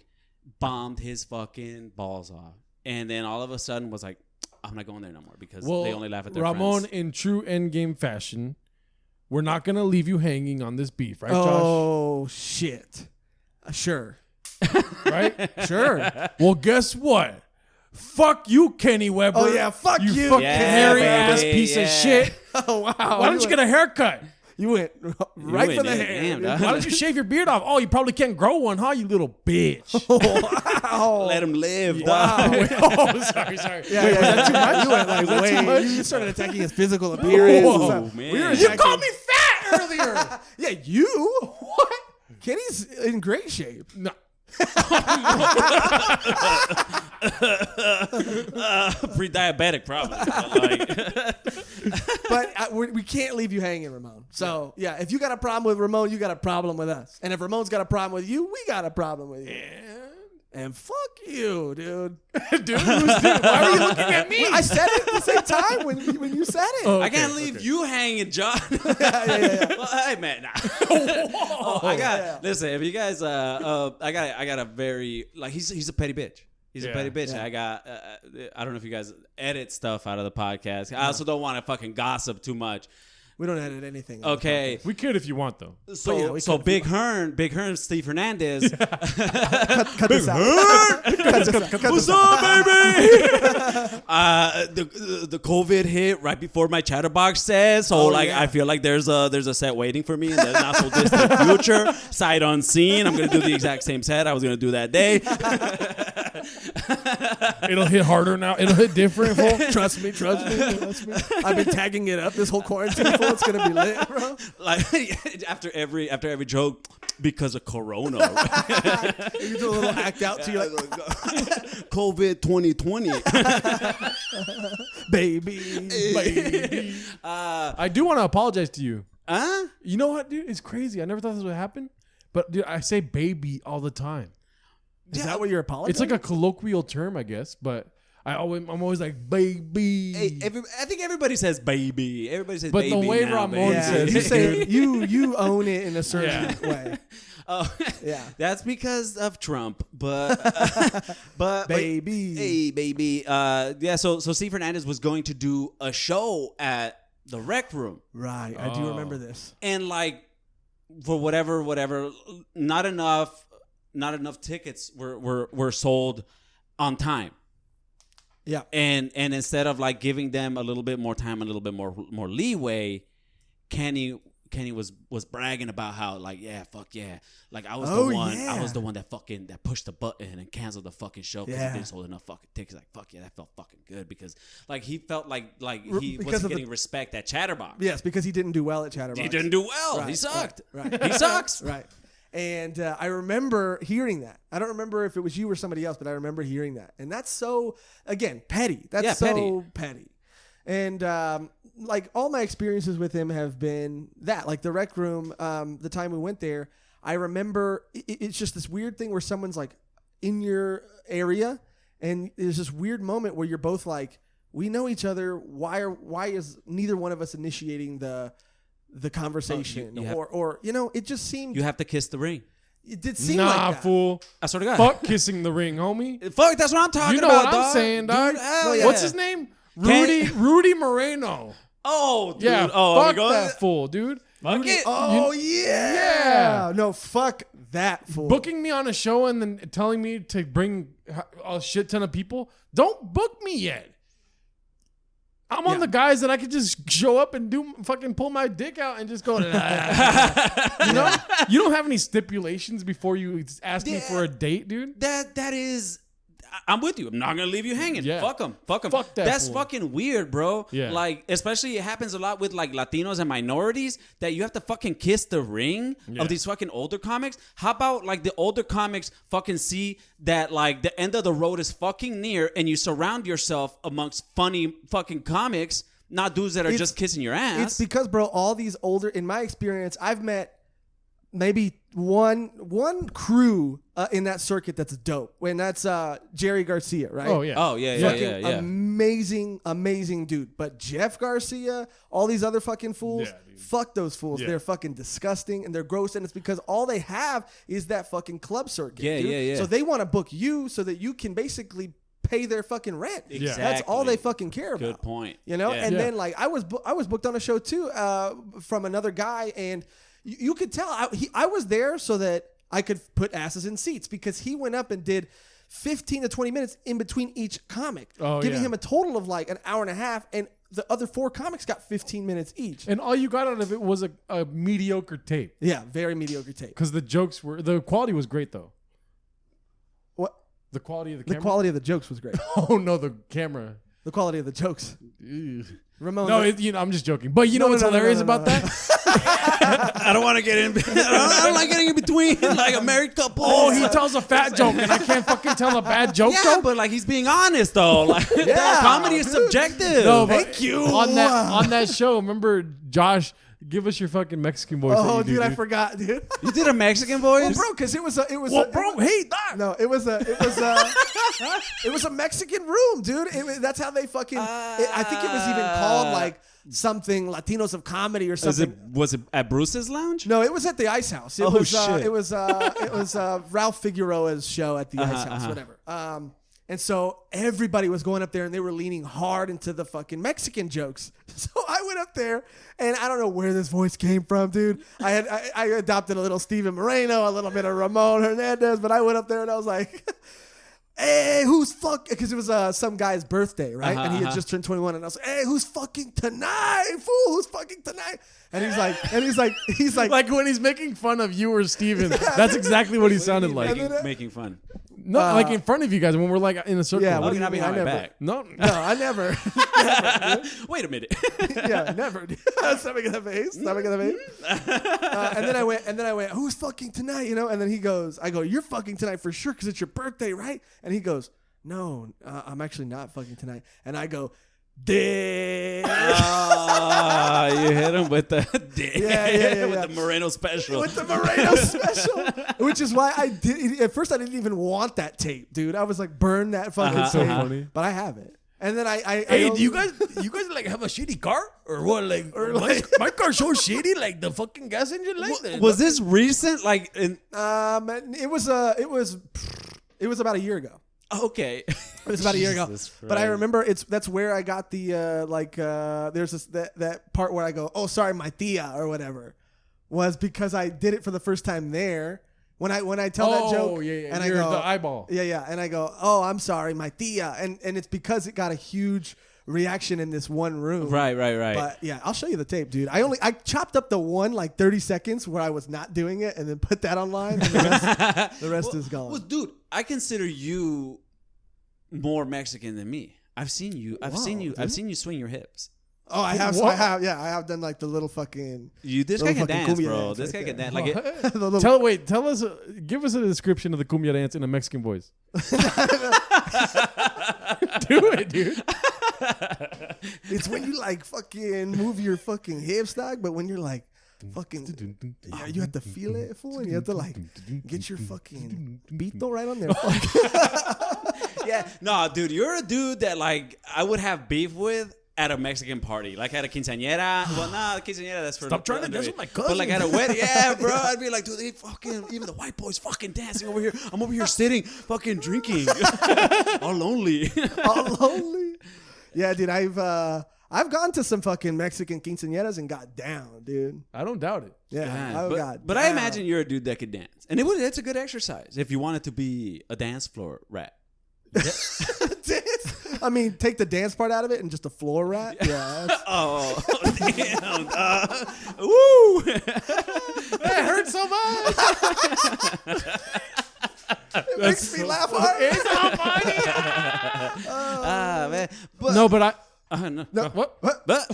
Speaker 3: Bombed his fucking balls off. And then all of a sudden was like, I'm not going there no more because they only laugh at their
Speaker 1: Ramon,
Speaker 3: friends.
Speaker 1: in true endgame fashion, we're not going to leave you hanging on this beef, right, Josh?
Speaker 2: Oh, shit. Sure.
Speaker 1: Right?
Speaker 2: Sure.
Speaker 1: Well, guess what? Fuck you, Kenny Weber.
Speaker 2: Oh, yeah. Fuck you.
Speaker 1: fucking
Speaker 3: Yeah,
Speaker 1: hairy
Speaker 3: baby,
Speaker 1: ass piece of shit.
Speaker 2: Oh, wow.
Speaker 1: Why don't you get a haircut?
Speaker 2: You went right for the hair.
Speaker 3: Damn,
Speaker 1: Why don't you shave your beard off? Oh, you probably can't grow one, huh, you little bitch?
Speaker 2: Wow.
Speaker 3: Let him live,
Speaker 2: Wow.
Speaker 3: dog.
Speaker 1: Oh, sorry.
Speaker 2: Yeah, was that too much? You went like way. You started attacking his physical appearance.
Speaker 3: Whoa, man.
Speaker 2: You called me fat earlier. Yeah, you? What? Kenny's in great shape.
Speaker 1: No.
Speaker 3: Pre-diabetic probably.
Speaker 2: But we can't leave you hanging, Ramon. So, yeah, if you got a problem with Ramon, you got a problem with us. And if Ramon's got a problem with you, we got a problem with you. And fuck you, dude.
Speaker 1: Dude, why are you looking at me?
Speaker 2: I said it at the same time when you said it.
Speaker 1: Oh,
Speaker 3: I can't leave you hanging, John.
Speaker 2: Yeah.
Speaker 3: Well, hey, man. Listen, if you guys, I got a very, like, he's a petty bitch. He's a petty bitch.
Speaker 2: Yeah.
Speaker 3: I don't know if you guys edit stuff out of the podcast. I also don't want to fucking gossip too much.
Speaker 2: We don't edit anything.
Speaker 3: Okay.
Speaker 1: We could if you want, though.
Speaker 3: So Big Hearn, Steve Hernandez.
Speaker 2: Cut this out.
Speaker 3: What's up, baby? The COVID hit right before my Chatterbox set, so I feel like there's a set waiting for me in the not so distant future, sight unseen. I'm gonna do the exact same set I was gonna do that day.
Speaker 1: It'll hit harder now. It'll hit different. Fool.
Speaker 2: Trust me. I've been tagging it up this whole quarantine. Fool. It's gonna be lit, bro.
Speaker 3: Like after every joke, because of Corona.
Speaker 2: You do a little act out to you like
Speaker 3: COVID 2020.
Speaker 2: baby.
Speaker 1: I do want to apologize to you.
Speaker 3: Huh?
Speaker 1: You know what, dude? It's crazy. I never thought this would happen. But, dude, I say baby all the time.
Speaker 2: Is that what you're apologizing?
Speaker 1: It's like a colloquial term, I guess. But I'm always like, baby.
Speaker 3: Hey, I think everybody says baby. Everybody says
Speaker 1: But
Speaker 3: baby.
Speaker 1: the way
Speaker 3: now,
Speaker 1: Ramon
Speaker 3: baby.
Speaker 1: says
Speaker 2: you
Speaker 1: it,
Speaker 2: say you own it in a certain way.
Speaker 3: Oh,
Speaker 2: Yeah.
Speaker 3: That's because of Trump. But
Speaker 2: Baby.
Speaker 3: Hey, baby. So Steve Hernandez was going to do a show at the rec room.
Speaker 2: Right. I do remember this.
Speaker 3: And like for whatever, not enough tickets were sold on time.
Speaker 2: Yeah.
Speaker 3: And instead of like giving them a little bit more time, a little bit more leeway, Kenny was bragging about how like, yeah, fuck yeah, like I was the one that pushed the button and canceled the fucking show because he didn't sold enough fucking tickets. Like, fuck yeah, that felt fucking good because like he felt like he wasn't getting respect at Chatterbox.
Speaker 2: Yes, because he didn't do well at Chatterbox.
Speaker 3: He didn't do well.
Speaker 2: Right,
Speaker 3: he sucked.
Speaker 2: Right.
Speaker 3: He sucks.
Speaker 2: Right. And I remember hearing that. I don't remember if it was you or somebody else, but I remember hearing that. And that's so, again, petty. That's so petty. And like all my experiences with him have been that. Like the rec room, the time we went there, I remember it's just this weird thing where someone's like in your area and there's this weird moment where you're both like, we know each other. Why is neither one of us initiating the conversation? Or it just seemed...
Speaker 3: You have to kiss the ring.
Speaker 2: It did seem like that.
Speaker 1: Nah, fool.
Speaker 3: I swear to God.
Speaker 1: Fuck kissing the ring, homie.
Speaker 3: Fuck, that's what I'm talking
Speaker 1: You know
Speaker 3: about,
Speaker 1: what
Speaker 3: dog.
Speaker 1: I'm saying, dog.
Speaker 3: Dude, hell yeah.
Speaker 1: What's his name? Rudy Moreno.
Speaker 3: Oh, dude.
Speaker 1: Yeah,
Speaker 3: oh,
Speaker 1: fuck that fool, dude.
Speaker 3: Fuck it.
Speaker 2: Oh, yeah. No, fuck that fool.
Speaker 1: Booking me on a show and then telling me to bring a shit ton of people. Don't book me yet. I'm on the guys that I could just show up and fucking pull my dick out and just go. You know, you don't have any stipulations before you ask me for a date, dude.
Speaker 3: That is. I'm with you. I'm not gonna leave you hanging.
Speaker 1: Yeah.
Speaker 3: Fuck them. Fuck them.
Speaker 1: Fuck that
Speaker 3: That's
Speaker 1: fool.
Speaker 3: fucking weird, bro.
Speaker 1: Yeah.
Speaker 3: Like, especially it happens a lot with like Latinos and minorities that you have to fucking kiss the ring of these fucking older comics. How about like the older comics fucking see that like the end of the road is fucking near and you surround yourself amongst funny fucking comics, not dudes that are just kissing your ass.
Speaker 2: It's because, bro, all these older, in my experience, I've met maybe one crew in that circuit that's dope. When that's Jerry Garcia, right?
Speaker 1: Oh yeah.
Speaker 3: Oh yeah.
Speaker 2: Amazing dude. But Jeff Garcia, all these other fucking fools, fuck those fools.
Speaker 1: Yeah.
Speaker 2: They're fucking disgusting and they're gross, and it's because all they have is that fucking club circuit. dude. So they want to book you so that you can basically pay their fucking rent.
Speaker 3: Exactly.
Speaker 2: That's all they fucking care about.
Speaker 3: Good point.
Speaker 2: You know,
Speaker 3: Yeah.
Speaker 2: and then like I was booked on a show too from another guy, and you could tell I was there so that I could put asses in seats because he went up and did 15 to 20 minutes in between each comic, giving him a total of like an hour and a half, and the other 4 comics got 15 minutes each.
Speaker 1: And all you got out of it was a mediocre tape.
Speaker 2: Yeah, very mediocre tape.
Speaker 1: Because the quality was great though.
Speaker 2: What?
Speaker 1: The quality of the
Speaker 2: The
Speaker 1: camera.
Speaker 2: quality of the jokes was great.
Speaker 1: Oh no, the camera.
Speaker 2: The quality of the jokes.
Speaker 1: Ew.
Speaker 2: Ramon.
Speaker 1: No, I'm just joking. But you know what's hilarious about that?
Speaker 3: I don't want to get in. I don't like getting in between like a married couple.
Speaker 1: Oh, he tells a fat joke and I can't fucking tell a bad joke.
Speaker 3: Yeah,
Speaker 1: though?
Speaker 3: but like he's being honest though. Like comedy is subjective.
Speaker 1: No, but
Speaker 2: Thank you.
Speaker 1: on that show. Remember, Josh, give us your fucking Mexican voice.
Speaker 2: Oh,
Speaker 1: that you
Speaker 2: dude,
Speaker 1: do,
Speaker 2: I forgot, dude.
Speaker 3: You did a Mexican voice?
Speaker 2: Well, bro, because it was
Speaker 1: Hey, doc.
Speaker 2: it was a Mexican room, dude. That's how they fucking. I think it was even called like something Latinos of Comedy or something.
Speaker 3: Was it at Bruce's Lounge?
Speaker 2: No, it was at the Ice House. It
Speaker 3: Oh,
Speaker 2: was,
Speaker 3: shit.
Speaker 2: It was Ralph Figueroa's show at the Ice House, whatever. And so everybody was going up there and they were leaning hard into the fucking Mexican jokes. So I went up there and I don't know where this voice came from, dude. I adopted a little Steven Moreno, a little bit of Ramon Hernandez, but I went up there and I was like, hey, who's fuck? Because it was some guy's birthday, right? And he had just turned 21, and I was like, hey, who's fucking tonight, fool? Who's fucking tonight? And he's like,
Speaker 1: Like when he's making fun of you or Steven. That's exactly what he sounded like.
Speaker 3: Making fun.
Speaker 1: No, like in front of you guys when we're like in a circle.
Speaker 2: yeah,
Speaker 3: Oh,
Speaker 2: what do
Speaker 3: you're
Speaker 2: you
Speaker 3: not
Speaker 2: mean?
Speaker 3: behind
Speaker 2: I
Speaker 3: my
Speaker 2: never.
Speaker 3: back.
Speaker 1: No.
Speaker 2: No, I never.
Speaker 3: Wait a minute.
Speaker 2: Yeah, never. Stomach in the face. Stomach in the face. And then I went, who's fucking tonight? You know? And then I go, you're fucking tonight for sure because it's your birthday, right? And he goes, no, I'm actually not fucking tonight. And I go, dick.
Speaker 3: You hit him with the
Speaker 2: Yeah.
Speaker 3: the Moreno special.
Speaker 2: With the Moreno special, which is why I did. At first, I didn't even want that tape, dude. I was like, burn that fucking tape.
Speaker 1: So funny.
Speaker 2: But I have it. And then I
Speaker 1: Hey, do you guys like have a shitty car or what? Like, my car's so shitty, like the fucking gas engine. Like,
Speaker 3: Was this recent? Like,
Speaker 2: it was about a year ago.
Speaker 3: okay.
Speaker 2: It's about a year ago.
Speaker 3: Jesus
Speaker 2: But I
Speaker 3: Christ.
Speaker 2: remember that's where I got the there's that part where I go, oh sorry, my tia or whatever, was because I did it for the first time there. When I tell that joke,
Speaker 1: yeah.
Speaker 2: and
Speaker 1: You're
Speaker 2: I go,
Speaker 1: the eyeball.
Speaker 2: yeah, and I go, oh I'm sorry, my tia, and it's because it got a huge reaction in this one room.
Speaker 3: Right.
Speaker 2: But yeah, I'll show you the tape, dude. I chopped up the one like 30 seconds where I was not doing it, and then put that online. And the rest is gone.
Speaker 3: Well, dude, I consider you more Mexican than me. I've seen you swing your hips.
Speaker 2: Oh, I have done like the little fucking.
Speaker 3: This guy can dance, bro. This guy can dance. Like
Speaker 1: Tell us, give us a description of the cumbia dance in a Mexican voice. Do it, dude.
Speaker 2: It's when you like fucking move your fucking hips, dog. But when you're like fucking, yeah, you have to feel it, fool, and you have to like get your fucking beato right on there.
Speaker 3: yeah, no, dude, you're a dude that like I would have beef with at a Mexican party, like at a quinceañera. Well, nah, quinceañera, that's for
Speaker 1: Stop trying to dance with my cousin.
Speaker 3: But like at a wedding, yeah, bro, I'd be like, dude, they fucking, even the white boys fucking dancing over here. I'm over here sitting, fucking drinking, all lonely.
Speaker 2: All lonely. Yeah, dude, I've gone to some fucking Mexican quinceañeras and got down, dude.
Speaker 1: I don't doubt it.
Speaker 2: Yeah,
Speaker 3: but I imagine you're a dude that could dance, and it's a good exercise if you wanted to be a dance floor rat.
Speaker 2: I mean, take the dance part out of it and just a floor rat. Yeah.
Speaker 3: Oh, damn. Woo.
Speaker 1: That hurt so much.
Speaker 2: It makes me laugh hard.
Speaker 1: It's not funny.
Speaker 3: Man.
Speaker 1: But
Speaker 2: No.
Speaker 1: What?
Speaker 3: But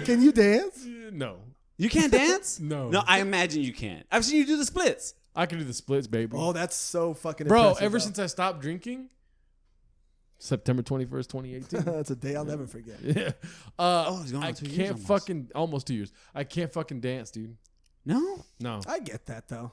Speaker 2: Can you dance?
Speaker 1: No.
Speaker 3: you can't dance?
Speaker 1: No.
Speaker 3: No, I imagine you can. I've seen you do the splits.
Speaker 1: I can do the splits, baby.
Speaker 2: Oh, that's so fucking
Speaker 1: Bro,
Speaker 2: impressive,
Speaker 1: ever
Speaker 2: though.
Speaker 1: since I stopped drinking, September 21st, 2018.
Speaker 2: That's a day I'll never forget.
Speaker 1: Yeah.
Speaker 3: It's going on
Speaker 1: I
Speaker 3: 2 years
Speaker 1: can't
Speaker 3: almost.
Speaker 1: fucking, almost 2 years. I can't fucking dance, dude.
Speaker 3: No?
Speaker 1: No.
Speaker 2: I get that, though.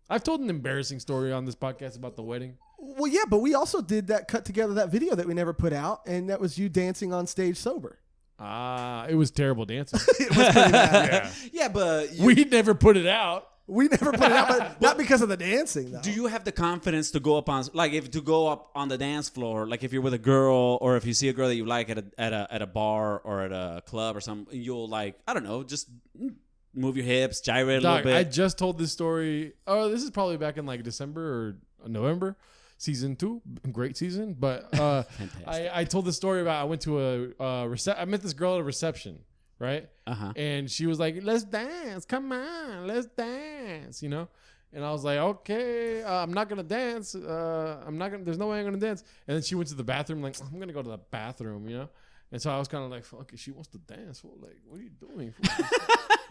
Speaker 1: I've told an embarrassing story on this podcast about the wedding.
Speaker 2: Well, yeah, but we also did cut together that video that we never put out, and that was you dancing on stage sober.
Speaker 1: It was terrible dancing.
Speaker 2: It was pretty bad.
Speaker 1: Yeah.
Speaker 3: Yeah, but
Speaker 1: We never put it out.
Speaker 2: We never put it out, but not because of the dancing, though.
Speaker 3: do you have the confidence to go up on, like, if to go up on the dance floor, like if you're with a girl or if you see a girl that you like at a bar or at a club or something, you'll like, I don't know, just move your hips, gyrate a
Speaker 1: Dog,
Speaker 3: little
Speaker 1: I
Speaker 3: bit.
Speaker 1: just told this story. Oh, this is probably back in like December or November, season 2. Great season. But I told this story about I went to I met this girl at a reception, right? And she was like, let's dance. Come on, let's dance, you know? And I was like, okay, I'm not going to dance. There's no way I'm going to dance. And then she went to the bathroom, like, I'm going to go to the bathroom, you know? And so I was kind of like, fuck it, she wants to dance. Fool. Like, what are you doing?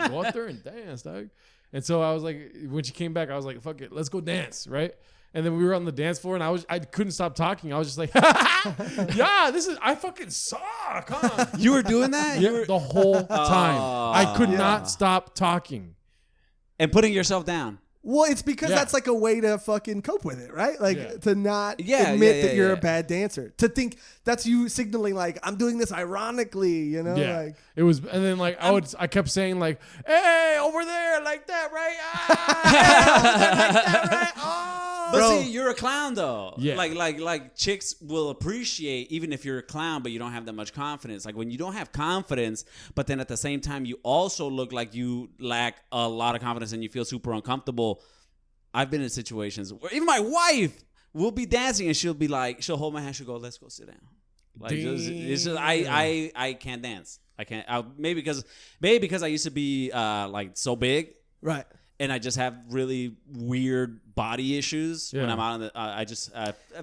Speaker 1: Go out there and dance, dog. And so I was like, when she came back, I was like, fuck it, let's go dance, right? And then we were on the dance floor, and I couldn't stop talking. I was just like, yeah, I fucking suck, huh?
Speaker 3: You were doing that?
Speaker 1: Yeah, the whole time. I could not stop talking.
Speaker 3: And putting yourself down.
Speaker 2: Well, it's because
Speaker 1: Yeah.
Speaker 2: that's like a way to fucking cope with it, right? Like
Speaker 1: Yeah.
Speaker 2: to not
Speaker 3: Yeah,
Speaker 2: admit
Speaker 3: yeah,
Speaker 2: that you're
Speaker 3: yeah.
Speaker 2: a bad dancer. To think that's you signaling like I'm doing this ironically, you know?
Speaker 1: Yeah,
Speaker 2: Like
Speaker 1: it was, and then like I kept saying like, "Hey, over there, like that, right? Like that, right? Oh."
Speaker 3: But
Speaker 2: Bro.
Speaker 3: see, you're a clown though.
Speaker 1: Yeah.
Speaker 3: Like chicks will appreciate even if you're a clown, but you don't have that much confidence. Like when you don't have confidence, but then at the same time you also look like you lack a lot of confidence and you feel super uncomfortable. I've been in situations where even my wife will be dancing and she'll hold my hand, she'll go, "Let's go sit down." Like it's just I can't dance. I can't. Maybe because I used to be like so big.
Speaker 2: right.
Speaker 3: And I just have really weird body issues when
Speaker 1: Yeah.
Speaker 3: I'm out on the. I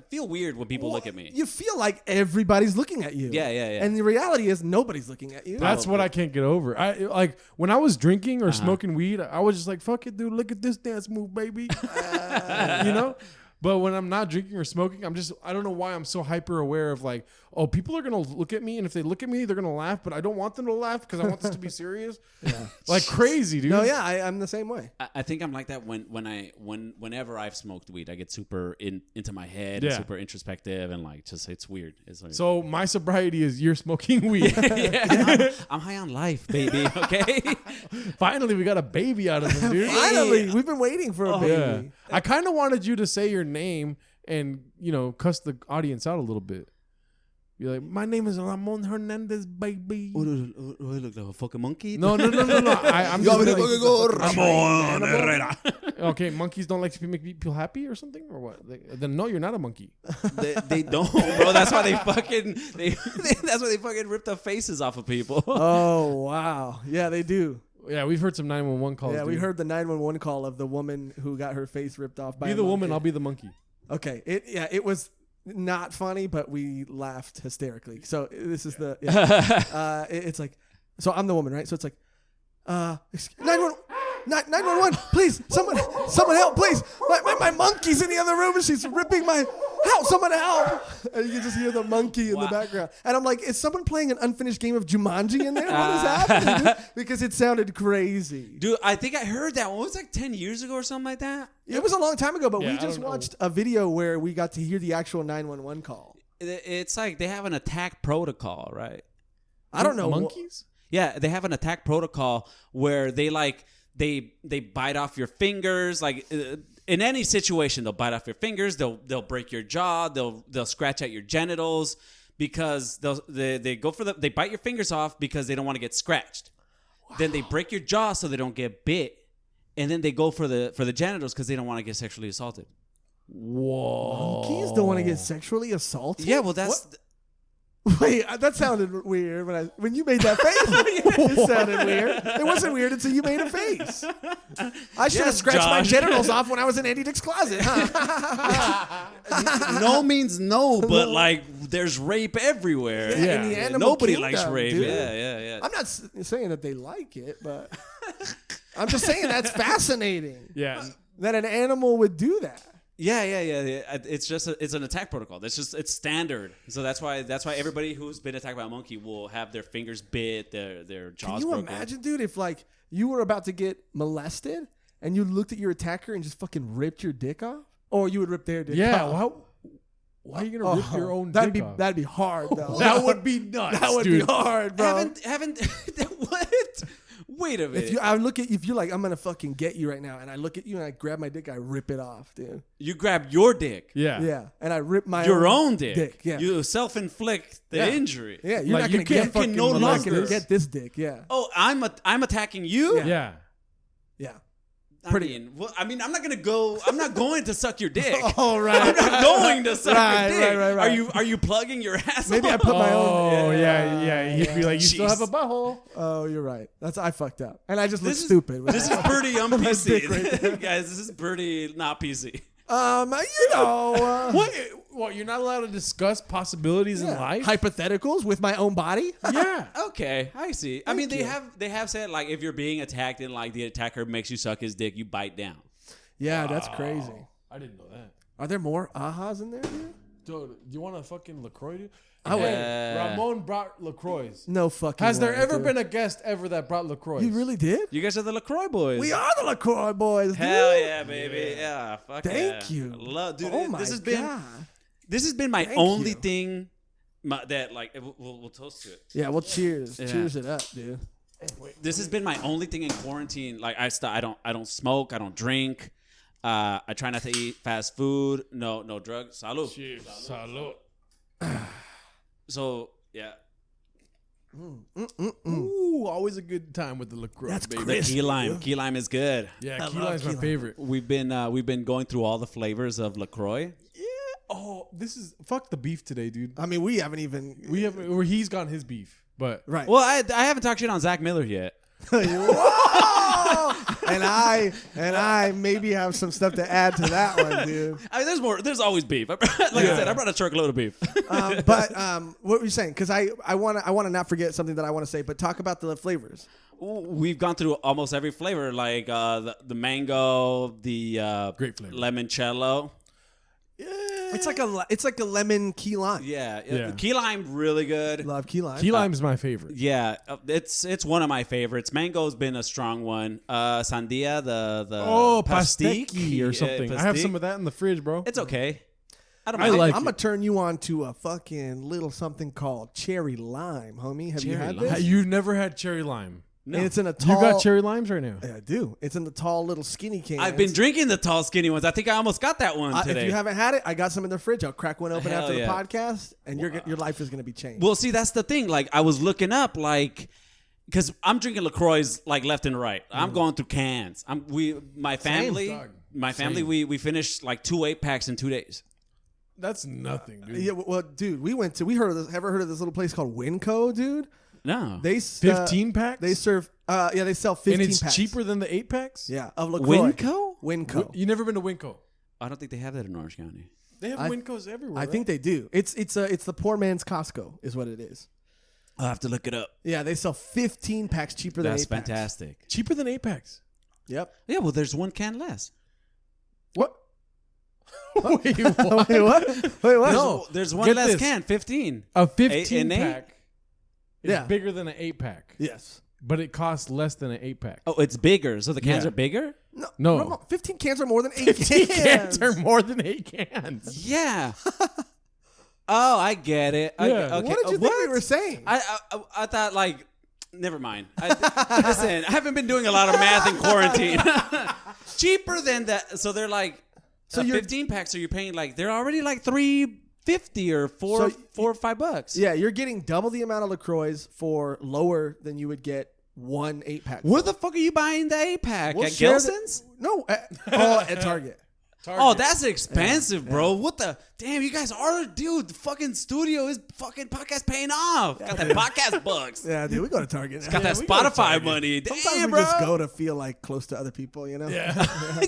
Speaker 3: feel weird when people look at me.
Speaker 2: You feel like everybody's looking at you.
Speaker 3: Yeah.
Speaker 2: And the reality is nobody's looking at you.
Speaker 1: That's what I can't get over. I like when I was drinking or smoking weed, I was just like, "Fuck it, dude! Look at this dance move, baby." You know. But when I'm not drinking or smoking, I don't know why I'm so hyper aware of like, oh, people are going to look at me. And if they look at me, they're going to laugh. But I don't want them to laugh because I want this to be serious. Like crazy, dude.
Speaker 2: No, yeah, I'm the same way.
Speaker 3: I think I'm like that whenever I've smoked weed, I get super into my head,
Speaker 1: Yeah.
Speaker 3: and super introspective, and like just it's weird. It's weird.
Speaker 1: So my sobriety is you're smoking weed.
Speaker 3: I'm high on life, baby. Okay.
Speaker 1: Finally, we got a baby out of him, dude.
Speaker 2: Finally, we've been waiting for a baby.
Speaker 1: Yeah. I kind of wanted you to say your name and cuss the audience out a little bit. You're like, my name is Ramon Hernandez, baby.
Speaker 3: Look like a fucking monkey.
Speaker 1: No. I'm just
Speaker 3: Ramon Herrera.
Speaker 1: Okay, monkeys don't like to make people happy or something, or what? Then no, you're not a monkey.
Speaker 3: They don't, bro. That's why they fucking that's why they fucking rip the faces off of people.
Speaker 2: Oh wow, yeah, they do.
Speaker 1: Yeah, we've heard some 911 calls.
Speaker 2: Yeah, we
Speaker 1: dude.
Speaker 2: heard the 911 call of the woman who got her face ripped off by.
Speaker 1: Be the woman, I'll be the monkey.
Speaker 2: Okay, it was not funny, but we laughed hysterically. So this is it's like, so I'm the woman, right? So it's like, 911, please, someone help, please. My monkey's in the other room and she's ripping my, someone help. And you can just hear the monkey in the background. And I'm like, is someone playing an unfinished game of Jumanji in there? What is happening, dude? Because it sounded crazy.
Speaker 3: Dude, I think I heard that one. It was like 10 years ago or something like that.
Speaker 2: It was a long time ago, but
Speaker 1: Yeah,
Speaker 2: we just watched a video where we got to hear the actual 911 call.
Speaker 3: It's like they have an attack protocol, right?
Speaker 2: I don't know.
Speaker 1: Monkeys?
Speaker 3: Yeah, they have an attack protocol where they bite off your fingers. Like in any situation, they'll bite off your fingers. They'll break your jaw. They'll scratch at your genitals because they bite your fingers off because they don't want to get scratched. Wow. Then they break your jaw so they don't get bit, and then they go for the genitals because they don't want to get sexually assaulted.
Speaker 1: Whoa!
Speaker 2: Monkeys don't want to get sexually assaulted?
Speaker 3: Yeah, well that's.
Speaker 2: Wait, that sounded weird when you made that face. It sounded weird. It wasn't weird until you made a face. I should have scratched my genitals off when I was in Andy Dick's closet. Huh?
Speaker 3: No means no, but like there's rape everywhere.
Speaker 2: Yeah, in the animal
Speaker 3: nobody
Speaker 2: kingdom,
Speaker 3: likes rape.
Speaker 2: dude.
Speaker 3: Yeah.
Speaker 2: I'm not saying that they like it, but I'm just saying that's fascinating.
Speaker 1: Yeah.
Speaker 2: That an animal would do that.
Speaker 3: Yeah. It's just it's an attack protocol. It's standard. So that's why everybody who's been attacked by a monkey will have their fingers bit, their jaws broken.
Speaker 2: Can you imagine, dude, if like you were about to get molested and you looked at your attacker and just fucking ripped your dick off? Or you would rip their dick off?
Speaker 1: Why are you gonna rip your own
Speaker 2: that'd
Speaker 1: dick
Speaker 2: be
Speaker 1: off?
Speaker 2: That'd be hard though.
Speaker 1: That would be nuts.
Speaker 2: That would
Speaker 1: dude.
Speaker 2: be hard, bro.
Speaker 3: Haven't what? Wait a minute.
Speaker 2: If you're like, I'm gonna fucking get you right now, and I look at you and I grab my dick, I rip it off, dude.
Speaker 3: You grab your dick.
Speaker 1: Yeah.
Speaker 2: And I rip my
Speaker 3: own dick.
Speaker 2: Yeah.
Speaker 3: You self-inflict the injury.
Speaker 2: Yeah, you're
Speaker 1: Like,
Speaker 2: not gonna
Speaker 1: you can't
Speaker 2: you're not
Speaker 1: molest
Speaker 2: gonna
Speaker 1: this.
Speaker 2: get this dick. Yeah.
Speaker 3: Oh, I'm attacking you?
Speaker 2: Yeah.
Speaker 1: Yeah.
Speaker 3: I'm not going to suck your dick.
Speaker 2: All right.
Speaker 3: I'm not going to suck your dick.
Speaker 2: Right.
Speaker 3: Are you plugging your ass?
Speaker 2: Maybe I put my own.
Speaker 1: Oh yeah. He'd be like, you still have a butthole.
Speaker 2: Oh, you're right. I fucked up, and I just look stupid.
Speaker 3: This is pretty
Speaker 2: dick
Speaker 3: un-PC.
Speaker 2: right
Speaker 3: Guys, this is pretty not PC.
Speaker 1: What? You're not allowed to discuss possibilities in life?
Speaker 2: Hypotheticals with my own body.
Speaker 1: Yeah.
Speaker 3: Okay, I see. I mean, they have said like if you're being attacked and like the attacker makes you suck his dick, you bite down.
Speaker 2: Yeah, that's crazy.
Speaker 1: I didn't know that.
Speaker 2: Are there more ahas in there, dude?
Speaker 1: Dude, do you want a fucking LaCroix, dude?
Speaker 2: Oh, wait.
Speaker 1: Ramon brought LaCroix.
Speaker 2: No fucking
Speaker 1: Has there
Speaker 2: way,
Speaker 1: ever
Speaker 2: dude.
Speaker 1: been a guest ever that brought LaCroix?
Speaker 2: You really did?
Speaker 3: You guys are the LaCroix boys.
Speaker 2: We are the LaCroix boys, dude.
Speaker 3: Hell yeah, baby. Yeah, fuck
Speaker 2: Thank you.
Speaker 3: Dude,
Speaker 2: oh my
Speaker 3: this has
Speaker 2: God.
Speaker 3: been my
Speaker 2: Thank
Speaker 3: only
Speaker 2: you.
Speaker 3: thing that like we'll toast to it.
Speaker 2: Yeah, well, cheers.
Speaker 3: Yeah.
Speaker 2: Cheers it up, dude.
Speaker 3: This has been my only thing in quarantine. Like I don't smoke, I don't drink. I try not to eat fast food. No drugs. Salud.
Speaker 1: Cheers. Salud.
Speaker 3: So yeah.
Speaker 1: Ooh, always a good time with the LaCroix,
Speaker 2: That's
Speaker 1: baby.
Speaker 2: crisp.
Speaker 3: Key lime. Key lime is good.
Speaker 1: Yeah,
Speaker 2: I
Speaker 1: key
Speaker 2: love
Speaker 1: lime's
Speaker 2: key
Speaker 1: my
Speaker 2: lime.
Speaker 1: favorite.
Speaker 3: We've been going through all the flavors of LaCroix.
Speaker 1: Yeah. Oh, this is fuck the beef today, dude.
Speaker 2: I mean, we haven't even.
Speaker 1: Or he's got his beef, but
Speaker 2: Right.
Speaker 3: Well, I haven't talked shit on Zach Miller yet.
Speaker 2: Whoa! and I maybe have some stuff to add to that one, dude.
Speaker 3: I mean, there's more. There's always beef. I said, I brought a truckload of beef.
Speaker 2: But what were you saying? Because I want to not forget something that I want to say. But talk about the flavors.
Speaker 3: We've gone through almost every flavor, like the mango, the
Speaker 1: Great flavor.
Speaker 3: limoncello.
Speaker 2: Yeah. It's like a lemon key lime.
Speaker 3: Yeah. Key lime really good.
Speaker 2: Love key lime.
Speaker 1: key lime's my favorite.
Speaker 3: Yeah, it's one of my favorites. Mango's been a strong one. Sandia, the
Speaker 1: pastique or something. I have some of that in the fridge, bro.
Speaker 3: It's okay. I don't
Speaker 1: I
Speaker 3: mind.
Speaker 1: like
Speaker 2: I'm
Speaker 1: it.
Speaker 2: gonna turn you on to a fucking little something called cherry lime, homie. Have you
Speaker 3: Cherry
Speaker 2: had
Speaker 3: lime?
Speaker 2: this?
Speaker 1: You never had cherry lime.
Speaker 3: No.
Speaker 2: And it's in a
Speaker 1: You
Speaker 2: tall.
Speaker 1: got cherry limes right now.
Speaker 2: Yeah, I do. It's in the tall little skinny cans.
Speaker 3: I've been drinking the tall, skinny ones. I think I almost got that one today.
Speaker 2: If you haven't had it, I got some in the fridge. I'll crack one open
Speaker 3: Hell
Speaker 2: after
Speaker 3: yeah.
Speaker 2: the podcast, and your life is going to be changed.
Speaker 3: Well, see, that's the thing. Like, I was looking up, like, because I'm drinking LaCroix like left and right. I'm going through cans. My family, we finished like 2 8-packs in 2 days.
Speaker 1: That's nothing, dude.
Speaker 2: Yeah, well, dude, we heard of this. Ever heard of this little place called Winco, dude?
Speaker 3: No.
Speaker 2: They
Speaker 1: 15 packs?
Speaker 2: They serve. They sell 15
Speaker 1: and it's
Speaker 2: packs.
Speaker 1: cheaper than the 8-packs?
Speaker 2: Yeah, of LaCroix.
Speaker 3: Winco?
Speaker 2: Winco.
Speaker 1: You never been to Winco?
Speaker 3: I don't think they have that in Orange County.
Speaker 1: They have Wincos everywhere.
Speaker 2: I think they do. It's the poor man's Costco, is what it is.
Speaker 3: I'll have to look it up.
Speaker 2: Yeah, they sell 15 packs cheaper than 8
Speaker 3: That's
Speaker 2: packs.
Speaker 3: fantastic.
Speaker 1: cheaper than 8-packs.
Speaker 2: Yep.
Speaker 3: Yeah, well, there's 1 can less.
Speaker 2: What?
Speaker 1: Wait, what?
Speaker 2: Wait, what? Wait, what?
Speaker 1: No.
Speaker 3: There's 1
Speaker 1: Get
Speaker 3: less
Speaker 1: this.
Speaker 3: can, 15.
Speaker 1: A
Speaker 3: Eight
Speaker 1: 15
Speaker 3: and eight?
Speaker 1: pack is
Speaker 2: Yeah.
Speaker 1: bigger than an 8-pack,
Speaker 2: Yes.
Speaker 1: but it costs less than an 8-pack.
Speaker 3: Oh, it's bigger. So the cans
Speaker 1: Yeah.
Speaker 3: are bigger?
Speaker 1: No.
Speaker 2: Ramon, 15 cans are more than 8
Speaker 1: 15
Speaker 2: cans.
Speaker 1: cans are more than 8 cans.
Speaker 3: Yeah. Oh, I get it.
Speaker 1: Yeah.
Speaker 3: Okay.
Speaker 2: What did you think we were saying?
Speaker 3: I thought, like, never mind. Listen, I haven't been doing a lot of math in quarantine. Cheaper than that. So they're like,
Speaker 2: So
Speaker 3: 15 packs, so you're paying like, they're already like $3.50 or $4 or $5.
Speaker 2: Yeah, you're getting double the amount of LaCroix for lower than you would get 1 8-pack.
Speaker 3: Where the fuck are you buying the 8-pack?
Speaker 2: We'll
Speaker 3: At
Speaker 2: share
Speaker 3: Gelson's?
Speaker 2: No, at Target.
Speaker 3: Oh, that's expensive, bro. What the? Damn, you guys are, dude. The fucking studio is fucking podcast paying off. Got that podcast bucks.
Speaker 2: Yeah, dude, we go to Target.
Speaker 3: Got that
Speaker 1: we go to
Speaker 3: Spotify
Speaker 1: Target.
Speaker 3: money.
Speaker 2: Sometimes
Speaker 3: Damn,
Speaker 2: we
Speaker 3: bro.
Speaker 2: just go to feel like close to other people, you know?
Speaker 1: Yeah.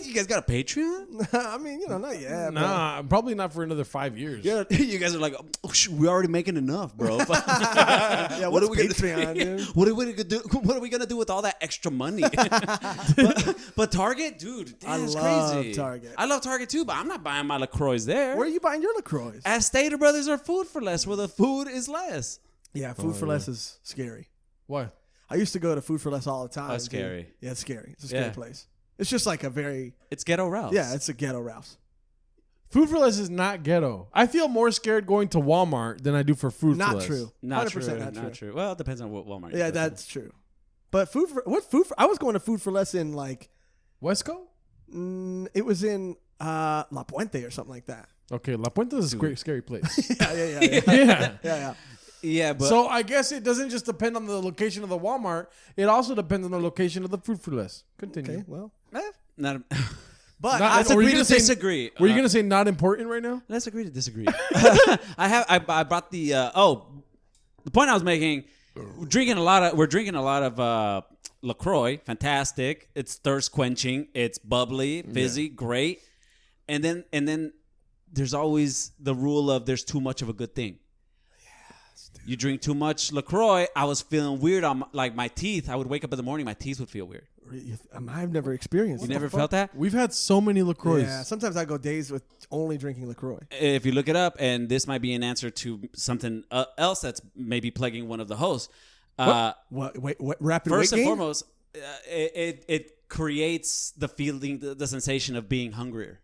Speaker 3: You guys got a Patreon?
Speaker 2: I mean, not yet.
Speaker 1: Nah, probably not for another 5 years.
Speaker 3: Yeah, you guys are like, oh, we're already making enough, bro.
Speaker 2: Yeah,
Speaker 3: What
Speaker 2: what's
Speaker 3: are we gonna
Speaker 2: Patreon,
Speaker 3: do?
Speaker 2: dude?
Speaker 3: What are we gonna do? What are we gonna do with all that extra money? but Target, dude,
Speaker 2: I
Speaker 3: that's
Speaker 2: love
Speaker 3: crazy.
Speaker 2: Target.
Speaker 3: I love Target too, but I'm not buying my LaCroix there.
Speaker 2: Where are you buying your LaCroix?
Speaker 3: At Stater Brothers or Food for Less, where the food is less.
Speaker 2: Yeah, Food for Less is scary.
Speaker 1: Why?
Speaker 2: I used to go to Food for Less all the time.
Speaker 3: Oh,
Speaker 2: dude.
Speaker 3: scary.
Speaker 2: Yeah, it's scary. It's a scary
Speaker 3: Yeah.
Speaker 2: place. It's just like a very,
Speaker 3: It's Ghetto Ralph's.
Speaker 2: yeah, it's a ghetto Ralph's.
Speaker 1: Food for Less is not ghetto. I feel more scared going to Walmart than I do for Food for
Speaker 2: Not
Speaker 1: Less.
Speaker 2: true.
Speaker 3: Not
Speaker 2: 100%
Speaker 3: true.
Speaker 2: not true.
Speaker 3: Well, it depends on what Walmart. you
Speaker 2: Yeah,
Speaker 3: go to.
Speaker 2: that's true. But I was going to Food for Less in like,
Speaker 1: Wesco?
Speaker 2: it was in La Puente or something like that.
Speaker 1: Okay, La Puente is a scary place.
Speaker 2: Yeah.
Speaker 1: Yeah.
Speaker 3: Yeah, but
Speaker 1: So I guess it doesn't just depend on the location of the Walmart. It also depends on the location of the Food for Less. Continue.
Speaker 2: Okay, well.
Speaker 3: not.
Speaker 2: But
Speaker 1: Not-
Speaker 3: Let's
Speaker 1: were you
Speaker 3: agree to
Speaker 1: gonna say-
Speaker 3: disagree.
Speaker 1: Were you going to say not important right now?
Speaker 3: Let's agree to disagree. I brought the the point I was making. We're drinking a lot of LaCroix. Fantastic. It's thirst quenching. It's bubbly, fizzy, great. And then there's always the rule of there's too much of a good thing. You drink too much LaCroix. I was feeling weird on my teeth. I would wake up in the morning, my teeth would feel weird.
Speaker 2: I've never experienced
Speaker 3: You
Speaker 2: it.
Speaker 3: never felt that?
Speaker 1: We've had so many LaCroix.
Speaker 2: Yeah, sometimes I go days with only drinking LaCroix.
Speaker 3: If you look it up, and this might be an answer to something else that's maybe plaguing one of the hosts.
Speaker 2: What? Wait, rapid
Speaker 3: First
Speaker 2: weight
Speaker 3: and
Speaker 2: gain?
Speaker 3: foremost, it creates the feeling, the sensation of being hungrier.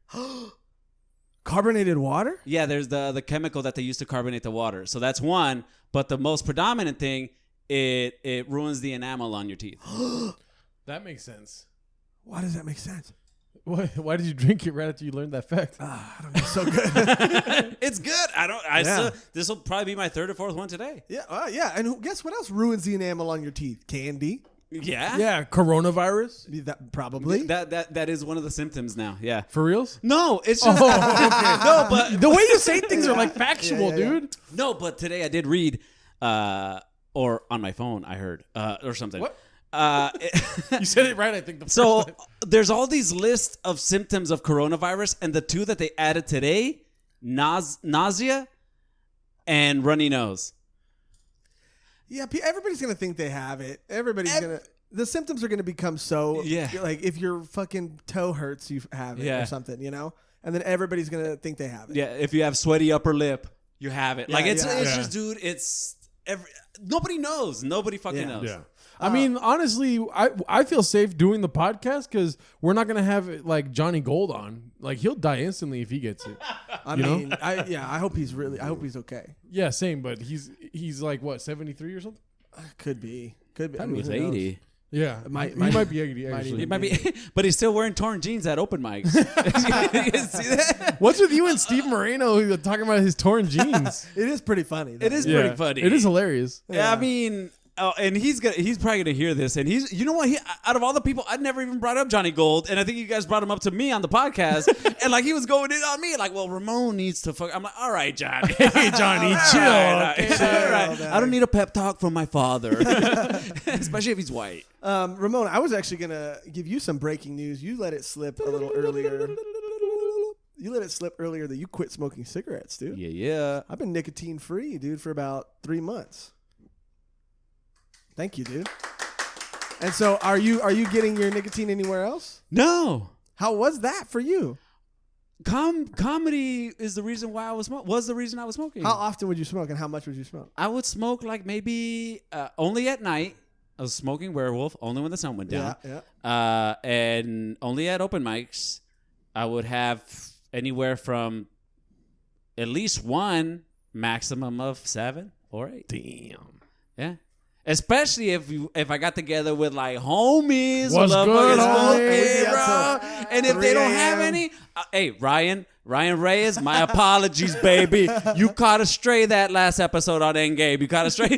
Speaker 2: Carbonated water?
Speaker 3: Yeah, there's the chemical that they use to carbonate the water. So that's one. But the most predominant thing, it ruins the enamel on your teeth.
Speaker 1: That makes sense.
Speaker 2: Why does that make sense?
Speaker 1: Why did you drink it right after you learned that fact?
Speaker 2: I don't know. So good.
Speaker 3: It's good. This will probably be my third or fourth one today.
Speaker 2: Yeah. And guess what else ruins the enamel on your teeth? Candy.
Speaker 3: Yeah.
Speaker 1: Yeah, coronavirus?
Speaker 2: That probably.
Speaker 3: That is one of the symptoms now. Yeah.
Speaker 1: For reals?
Speaker 3: No, it's just
Speaker 1: No, but the way you say things are like factual,
Speaker 2: Yeah.
Speaker 1: dude.
Speaker 3: no. But today I did read, or on my phone I heard, or something.
Speaker 1: What? You said it right, I think. The
Speaker 3: So
Speaker 1: first time.
Speaker 3: there's all these lists of symptoms of coronavirus, and the two that they added today, nausea and runny nose.
Speaker 2: Yeah, everybody's gonna think they have it. The symptoms are gonna become so.
Speaker 3: Yeah.
Speaker 2: Like if your fucking toe hurts, you have it
Speaker 3: Yeah.
Speaker 2: or something, you know. And then everybody's gonna think they have it.
Speaker 3: Yeah, if you have sweaty upper lip, you have it. Like it's
Speaker 2: yeah.
Speaker 3: just, dude, it's nobody knows. Nobody fucking knows.
Speaker 1: Yeah. I mean, honestly, I feel safe doing the podcast because we're not gonna have it like Johnny Gold on. Like he'll die instantly if he gets it.
Speaker 2: I mean, I hope he's okay.
Speaker 1: Yeah, same. But he's like what 73 or something.
Speaker 2: Could be.
Speaker 3: I thought he was 80.
Speaker 1: Yeah,
Speaker 2: Might-
Speaker 1: he
Speaker 2: might-
Speaker 1: might be 80 actually.
Speaker 3: He might be, but he's still wearing torn jeans at open mics. You see that?
Speaker 1: What's with you and Steve Moreno who are talking about his torn jeans?
Speaker 2: It is pretty funny. Though.
Speaker 3: It is pretty funny.
Speaker 1: It is hilarious.
Speaker 3: Yeah. I mean, and he's probably gonna hear this, and you know what? Out of all the people, I'd never even brought up Johnny Gold, and I think you guys brought him up to me on the podcast, and like he was going in on me, like, well, Ramon needs to fuck. I'm like, all right, Johnny,
Speaker 1: Hey, Johnny, chill.
Speaker 3: all right. I don't need a pep talk from my father, especially if he's white.
Speaker 2: Ramon, I was actually gonna give you some breaking news. You let it slip a little earlier. You let it slip earlier that you quit smoking cigarettes, dude.
Speaker 3: Yeah.
Speaker 2: I've been nicotine free, dude, for about 3 months. Thank you, dude. And so, are you getting your nicotine anywhere else?
Speaker 3: No.
Speaker 2: How was that for you?
Speaker 3: Comedy is the reason why I was the reason I was smoking.
Speaker 2: How often would you smoke, and how much would you smoke?
Speaker 3: I would smoke like maybe only at night. I was smoking Werewolf only when the sun went down.
Speaker 2: Yeah.
Speaker 3: And only at open mics. I would have anywhere from at least one, maximum of 7 or 8.
Speaker 1: Damn.
Speaker 3: Yeah. Especially if I got together with like homies.
Speaker 1: What's
Speaker 3: who love
Speaker 1: good,
Speaker 3: fucking
Speaker 1: homie?
Speaker 3: smoking,
Speaker 2: We'd be
Speaker 3: bro.
Speaker 2: up till
Speaker 3: And if
Speaker 2: 3
Speaker 3: they don't have
Speaker 2: a.m.
Speaker 3: any, hey, Ryan Reyes, my apologies, baby. You caught a stray that last episode on Endgame. You caught a stray.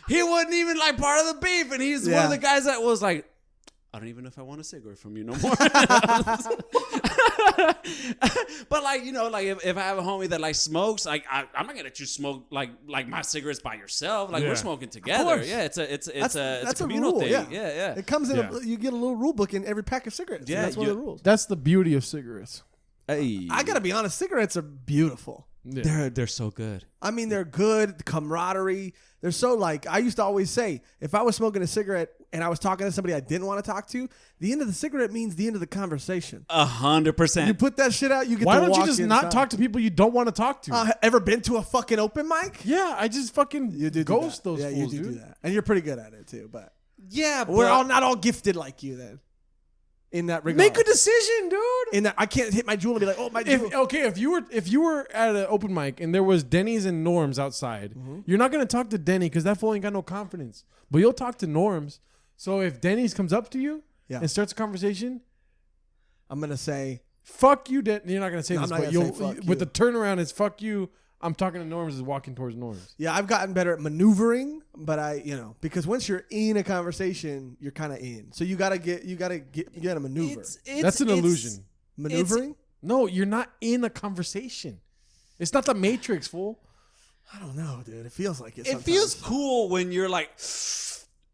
Speaker 3: He wasn't even like part of the beef, and he's one of the guys that was like, I don't even know if I want a cigarette from you no more. But like, you know, like if I have a homie that like smokes, like I'm not gonna let you smoke like my cigarettes by yourself. Like we're smoking together. Yeah, it's a communal
Speaker 2: rule,
Speaker 3: thing.
Speaker 2: yeah.
Speaker 3: Yeah.
Speaker 2: It comes in.
Speaker 1: Yeah.
Speaker 2: You get a little rule book in every pack of cigarettes.
Speaker 3: Yeah,
Speaker 2: Yeah, that's one of the rules.
Speaker 1: That's the beauty of cigarettes.
Speaker 3: Hey,
Speaker 2: I gotta be honest. Cigarettes are beautiful.
Speaker 1: Yeah.
Speaker 3: they're so good.
Speaker 2: I mean, they're good. Camaraderie. They're so like, I used to always say, if I was smoking a cigarette and I was talking to somebody I didn't want to talk to, the end of the cigarette means the end of the conversation.
Speaker 3: 100%.
Speaker 2: You put that shit out, you get
Speaker 1: Why
Speaker 2: to
Speaker 1: don't you
Speaker 2: walk
Speaker 1: just
Speaker 2: inside.
Speaker 1: not talk to people you don't want to talk to?
Speaker 2: Ever been to a fucking open mic?
Speaker 1: Yeah, I just fucking
Speaker 2: You do
Speaker 1: ghost
Speaker 2: that.
Speaker 1: those
Speaker 2: yeah,
Speaker 1: fools,
Speaker 2: you do
Speaker 1: dude.
Speaker 2: that. And you're pretty good at it too, but
Speaker 3: Yeah,
Speaker 2: we're all not all gifted like you then. In that regard.
Speaker 1: Make a decision, dude.
Speaker 2: In that, I can't hit my jewel and be like, oh, my jewel.
Speaker 1: If you were at an open mic and there was Denny's and Norm's outside, you're not gonna talk to Denny because that fool ain't got no confidence. But you'll talk to Norm's. So if Denny's comes up to you and starts a conversation,
Speaker 2: I'm going to say,
Speaker 1: fuck you, Denny. You're not gonna say
Speaker 2: No,
Speaker 1: this,
Speaker 2: I'm not
Speaker 1: but
Speaker 2: gonna
Speaker 1: you'll
Speaker 2: say fuck
Speaker 1: with
Speaker 2: you.
Speaker 1: the turnaround is fuck you. I'm talking to Norm's is walking towards Norm's.
Speaker 2: yeah, I've gotten better at maneuvering, but because once you're in a conversation, you're kind of in. So you gotta maneuver.
Speaker 1: That's an illusion.
Speaker 2: Maneuvering?
Speaker 1: No, you're not in a conversation. It's not the Matrix, fool.
Speaker 2: I don't know, dude. It feels like it.
Speaker 3: It feels cool when you're like,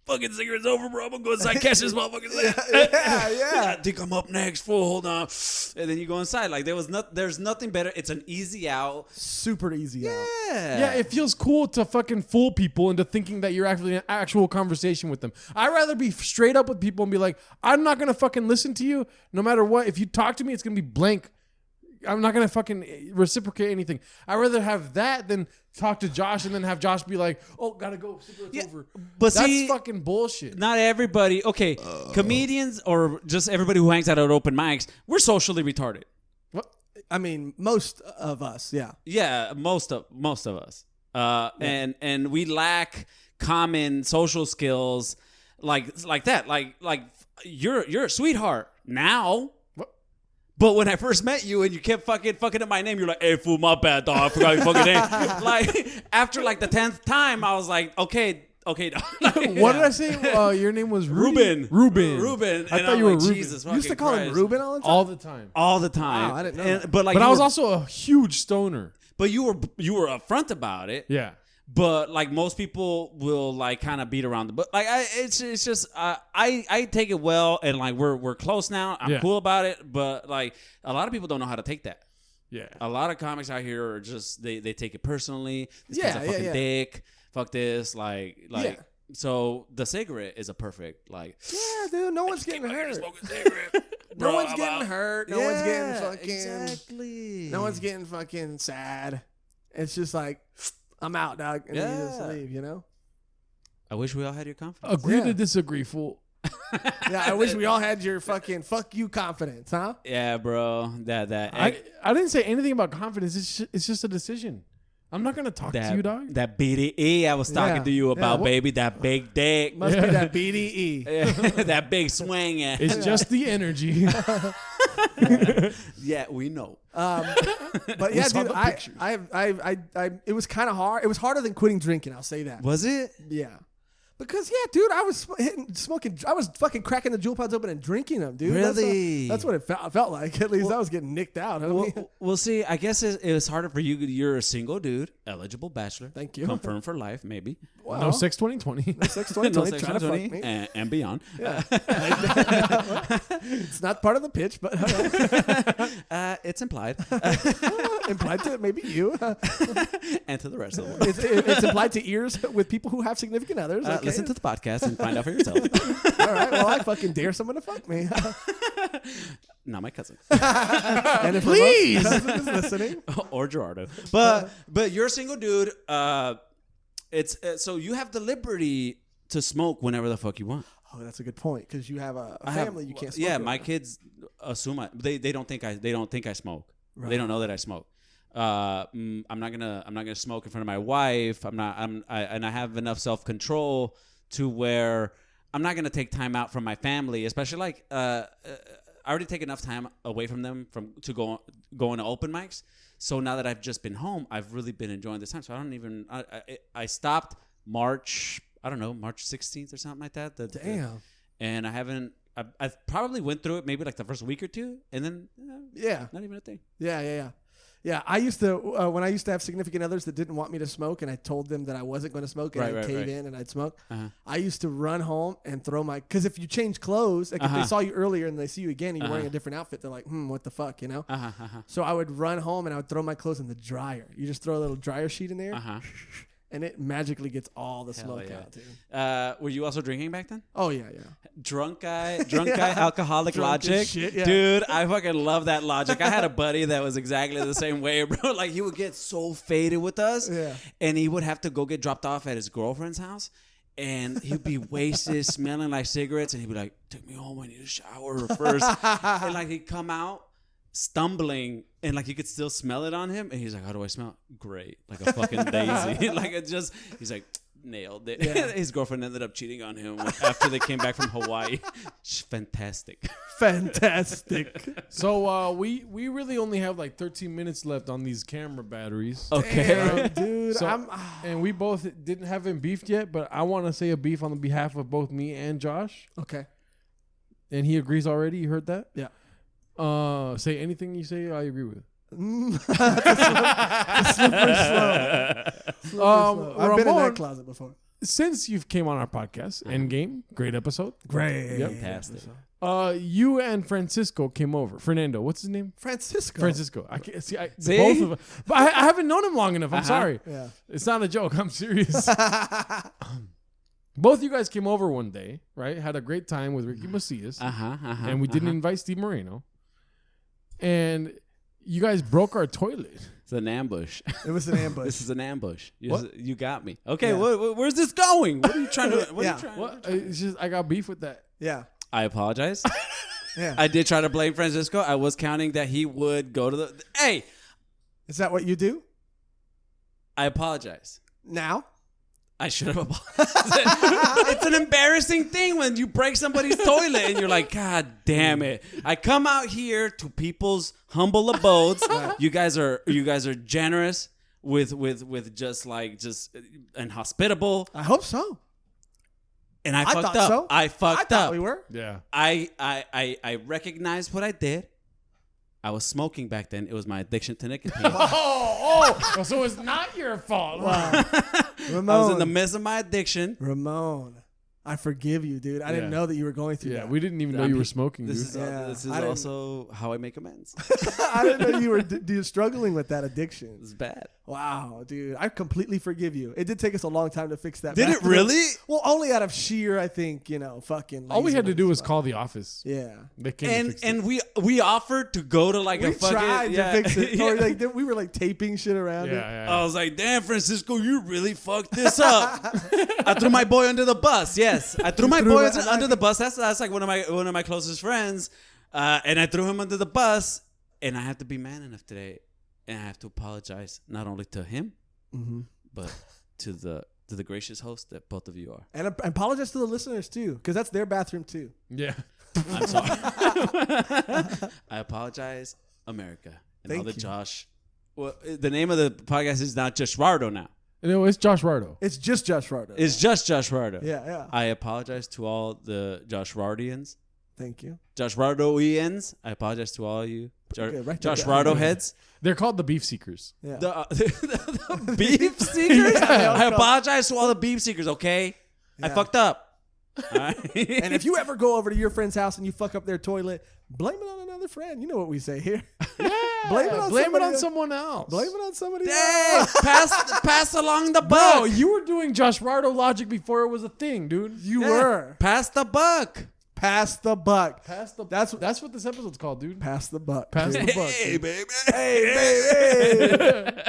Speaker 3: fucking cigarette's over, bro. I'm gonna go inside, catch this motherfucker.
Speaker 2: yeah.
Speaker 3: I think I'm up next, fool. Hold on. And then you go inside. Like there's nothing better. It's an easy out.
Speaker 2: Super easy out.
Speaker 1: Yeah, it feels cool to fucking fool people into thinking that you're actually in an actual conversation with them. I'd rather be straight up with people and be like, I'm not going to fucking listen to you no matter what. If you talk to me, it's going to be blank. I'm not going to fucking reciprocate anything. I'd rather have that than talk to Josh and then have Josh be like, oh, gotta go. Cigarette's over.
Speaker 3: But
Speaker 1: that's
Speaker 3: see,
Speaker 1: fucking bullshit.
Speaker 3: Not everybody. Okay, comedians or just everybody who hangs out at open mics, we're socially retarded.
Speaker 1: What?
Speaker 2: I mean, most of us, yeah.
Speaker 3: Yeah, most of us. And we lack common social skills like that. Like you're a sweetheart now. But when I first met you and you kept fucking up my name, you're like, hey, fool, my bad, dog. I forgot your fucking name. Like, after like the 10th time, I was like, okay, dog.
Speaker 1: What did I say? Your name was Ruben.
Speaker 3: Ruben.
Speaker 1: I
Speaker 3: And
Speaker 1: thought
Speaker 3: I'm
Speaker 1: you were
Speaker 3: like,
Speaker 1: Ruben.
Speaker 3: Jesus
Speaker 2: You used to call him
Speaker 3: Christ.
Speaker 2: Ruben all the time?
Speaker 1: All the time.
Speaker 3: All the time.
Speaker 2: Wow, I didn't know that.
Speaker 3: But like,
Speaker 1: But
Speaker 3: you
Speaker 1: I was
Speaker 3: were-
Speaker 1: also a huge stoner.
Speaker 3: But you were upfront about it.
Speaker 1: Yeah.
Speaker 3: But like most people will like kind of beat around the bush. Like it's just I take it well, and like we're close now. I'm cool about it. But like a lot of people don't know how to take that.
Speaker 1: Yeah.
Speaker 3: A lot of comics out here are just they take it personally. This guy's a
Speaker 2: Yeah,
Speaker 3: fucking
Speaker 2: yeah.
Speaker 3: dick. Fuck this. Like
Speaker 2: Yeah.
Speaker 3: so the cigarette is a perfect like.
Speaker 2: Yeah, dude. No one's getting hurt.
Speaker 3: Smoking cigarette.
Speaker 2: No
Speaker 3: Bro,
Speaker 2: one's
Speaker 3: I'm
Speaker 2: getting
Speaker 3: out.
Speaker 2: hurt. No one's getting
Speaker 3: Yeah,
Speaker 2: fucking.
Speaker 3: exactly.
Speaker 2: No one's getting fucking sad. It's just like, I'm out, dog. And then you just
Speaker 3: Yeah.
Speaker 2: leave, you know?
Speaker 3: I wish we all had your confidence.
Speaker 1: Agree
Speaker 2: Yeah.
Speaker 1: to disagree, fool.
Speaker 2: Yeah, I wish we all had your fucking fuck you confidence, huh?
Speaker 3: Yeah, bro. That
Speaker 1: I didn't say anything about confidence. It's just a decision. I'm not gonna talk to you, dog.
Speaker 3: That BDE I was talking to you about, baby. That big dick.
Speaker 2: Must be that BDE.
Speaker 3: That big swing.
Speaker 1: It's just the energy.
Speaker 3: Yeah, we know.
Speaker 2: But yeah, dude, it was kind of hard. It was harder than quitting drinking. I'll say that.
Speaker 3: Was it?
Speaker 2: Yeah. Because dude, I was smoking. I was fucking cracking the jewel pods open and drinking them, dude.
Speaker 3: Really?
Speaker 2: That's what it felt like. At least I was getting nicked out.
Speaker 3: We'll see. I guess it was harder for you. You're a single dude, eligible bachelor.
Speaker 2: Thank you.
Speaker 3: Confirmed for life, maybe.
Speaker 2: Well,
Speaker 1: No sex 2020.
Speaker 2: No sex 2020. Trying to fuck me.
Speaker 3: And beyond.
Speaker 2: Yeah. It's not part of the pitch, but
Speaker 3: It's implied.
Speaker 2: implied to maybe you.
Speaker 3: And to the rest of the world.
Speaker 2: It's implied to ears with people who have significant others. Okay.
Speaker 3: Listen to the podcast and find out for yourself.
Speaker 2: All right. Well, I fucking dare someone to fuck me.
Speaker 3: Not my cousin.
Speaker 2: And if
Speaker 1: Please!
Speaker 2: cousin is listening.
Speaker 3: Or Gerardo. But you're a single dude. It's so you have the liberty to smoke whenever the fuck you want.
Speaker 2: Oh, that's a good point because you have a family. You can't smoke.
Speaker 3: Yeah, my kids assume they don't think I smoke. Right. They don't know that I smoke. I'm not gonna smoke in front of my wife. And I have enough self-control to where I'm not gonna take time out from my family, especially like I already take enough time away from them to go into open mics. So now that I've just been home, I've really been enjoying this time. So I stopped March 16th or something like that.
Speaker 2: Damn.
Speaker 3: And I probably went through it maybe like the first week or two, and then not even a thing.
Speaker 2: Yeah, I used to when I used to have significant others that didn't want me to smoke, and I told them that I wasn't going to smoke, and I'd cave in and I'd smoke. I used to run home and throw because if you change clothes, like if they saw you earlier and they see you again and you're wearing a different outfit, they're like, what the fuck, you know? So I would run home and I would throw my clothes in the dryer. You just throw a little dryer sheet in there. And it magically gets all the smoke out, dude.
Speaker 3: Were you also drinking back then?
Speaker 2: Oh, yeah.
Speaker 3: Drunk guy, alcoholic
Speaker 2: Drunk as
Speaker 3: logic.
Speaker 2: shit, yeah.
Speaker 3: Dude, I fucking love that logic. I had a buddy that was exactly the same way, bro. Like, he would get so faded with us, and he would have to go get dropped off at his girlfriend's house, and he'd be wasted, smelling like cigarettes, and he'd be like, take me home, I need a shower first. And, like, he'd come out stumbling, and like you could still smell it on him, and he's like, how do I smell? Great, like a fucking daisy. Like it just, he's like, nailed it. His girlfriend ended up cheating on him after they came back from Hawaii. Fantastic.
Speaker 1: So we really only have like 13 minutes left on these camera batteries.
Speaker 2: Okay. Dude,
Speaker 1: so, and we both haven't beefed yet, but I want to say a beef on the behalf of both me and Josh.
Speaker 2: Okay.
Speaker 1: And he agrees already. You heard that?
Speaker 2: Yeah.
Speaker 1: Say anything you say, I agree with.
Speaker 2: Slippery slow. I've been in that closet before.
Speaker 1: Since you've came on our podcast, Endgame, great episode.
Speaker 2: Great.
Speaker 1: Yep.
Speaker 3: Fantastic.
Speaker 1: You and Francisco came over. Fernando, what's his name?
Speaker 2: Francisco.
Speaker 1: I can't see. Both of them. But I haven't known him long enough. I'm sorry.
Speaker 2: Yeah.
Speaker 1: It's not a joke. I'm serious. Both you guys came over one day, right? Had a great time with Ricky Macias. And we didn't invite Steve Moreno. And you guys broke our toilet.
Speaker 3: It's an ambush.
Speaker 2: It was an ambush.
Speaker 3: This is an ambush. You got me. Okay, where's this going? What are you trying to?
Speaker 1: It's just I got beef with that.
Speaker 2: Yeah.
Speaker 3: I apologize.
Speaker 2: Yeah.
Speaker 3: I did try to blame Francisco. I was counting that he would go to the. Hey,
Speaker 2: is that what you do?
Speaker 3: I apologize.
Speaker 2: Now?
Speaker 3: I should have apologized. It's an embarrassing thing when you break somebody's toilet and you're like, God damn it. I come out here to people's humble abodes. You guys are generous with just and hospitable.
Speaker 2: I hope so.
Speaker 3: And I fucked up.
Speaker 2: So.
Speaker 3: I fucked up.
Speaker 2: We were.
Speaker 1: Yeah.
Speaker 3: I recognized what I did. I was smoking back then. It was my addiction to nicotine.
Speaker 1: So it's not your fault.
Speaker 2: Wow. Ramon.
Speaker 3: I was in the midst of my addiction.
Speaker 2: Ramon, I forgive you, dude. I didn't know that you were going through that.
Speaker 1: We didn't even know you were smoking, dude.
Speaker 3: This is also how I make amends.
Speaker 2: I didn't know you were struggling with that addiction.
Speaker 3: It's bad.
Speaker 2: Wow, dude. I completely forgive you. It did take us a long time to fix that.
Speaker 3: Did it really?
Speaker 2: Well, only out of sheer, I think, fucking.
Speaker 1: All we had to do was call the office.
Speaker 2: Yeah.
Speaker 1: They came
Speaker 3: and we offered to go to like
Speaker 2: we
Speaker 3: a fucking.
Speaker 2: tried to fix it. Or like we were like taping shit around it.
Speaker 3: I was like, damn, Francisco, you really fucked this up. I threw my boy under the bus. Yes, I threw my boy under the bus. That's like one of my closest friends, and I threw him under the bus. And I have to be man enough today, and I have to apologize not only to him, but to the gracious host that both of you are.
Speaker 2: And I apologize to the listeners too, because that's their bathroom too.
Speaker 1: Yeah.
Speaker 3: I'm sorry. I apologize, America, and
Speaker 2: Thank
Speaker 3: all the
Speaker 2: you.
Speaker 3: Josh. Well, the name of the podcast is not Joshrardo now.
Speaker 1: No, it's Joshrardo.
Speaker 2: It's just Joshrardo.
Speaker 3: It's just Joshrardo.
Speaker 2: Yeah.
Speaker 3: I apologize to all the Joshrardians.
Speaker 2: Thank you.
Speaker 3: Joshrardoians. I apologize to all of you.
Speaker 2: Okay, write that
Speaker 3: Joshrardo
Speaker 2: down.
Speaker 3: heads.
Speaker 1: They're called the beef seekers.
Speaker 2: Yeah.
Speaker 3: The beef seekers. I apologize to all the beef seekers, okay? I
Speaker 2: Yeah.
Speaker 3: fucked up. All right?
Speaker 2: And if you ever go over to your friend's house and you fuck up their toilet, blame it on another friend. You know what we say here.
Speaker 1: Yeah.
Speaker 2: Blame it on
Speaker 1: Blame it
Speaker 2: somebody
Speaker 1: on
Speaker 2: else.
Speaker 1: someone else.
Speaker 2: Blame it on somebody
Speaker 3: Hey,
Speaker 2: else.
Speaker 3: pass along the
Speaker 1: Bro,
Speaker 3: buck.
Speaker 1: you were doing Joshrardo logic before it was a thing, dude.
Speaker 2: You
Speaker 3: Yeah,
Speaker 2: were.
Speaker 3: pass the buck.
Speaker 2: Pass the buck.
Speaker 1: That's what this episode's called, dude.
Speaker 2: Pass the buck.
Speaker 1: Pass
Speaker 2: dude.
Speaker 1: the buck.
Speaker 3: Hey,
Speaker 1: dude.
Speaker 3: baby.
Speaker 2: Hey, baby.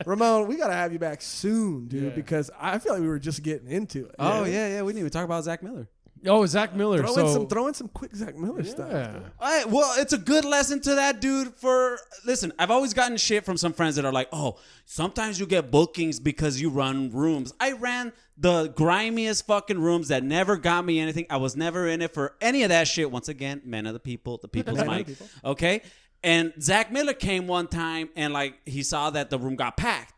Speaker 2: Ramon, we got to have you back soon, dude,
Speaker 1: Yeah.
Speaker 2: because I feel like we were just getting into it.
Speaker 3: Oh yeah. We didn't even talk about Zach Miller.
Speaker 1: Oh, Zach Miller.
Speaker 2: Throw in some quick Zach Miller stuff.
Speaker 1: Yeah.
Speaker 2: dude.
Speaker 3: All right, well, it's a good lesson to that dude. Listen, I've always gotten shit from some friends that are like, oh, sometimes you get bookings because you run rooms. I ran the grimiest fucking rooms that never got me anything. I was never in it for any of that shit. Once again, men of the people's
Speaker 2: Men of the
Speaker 3: mic.
Speaker 2: people.
Speaker 3: Okay? And Zach Miller came one time and like he saw that the room got packed.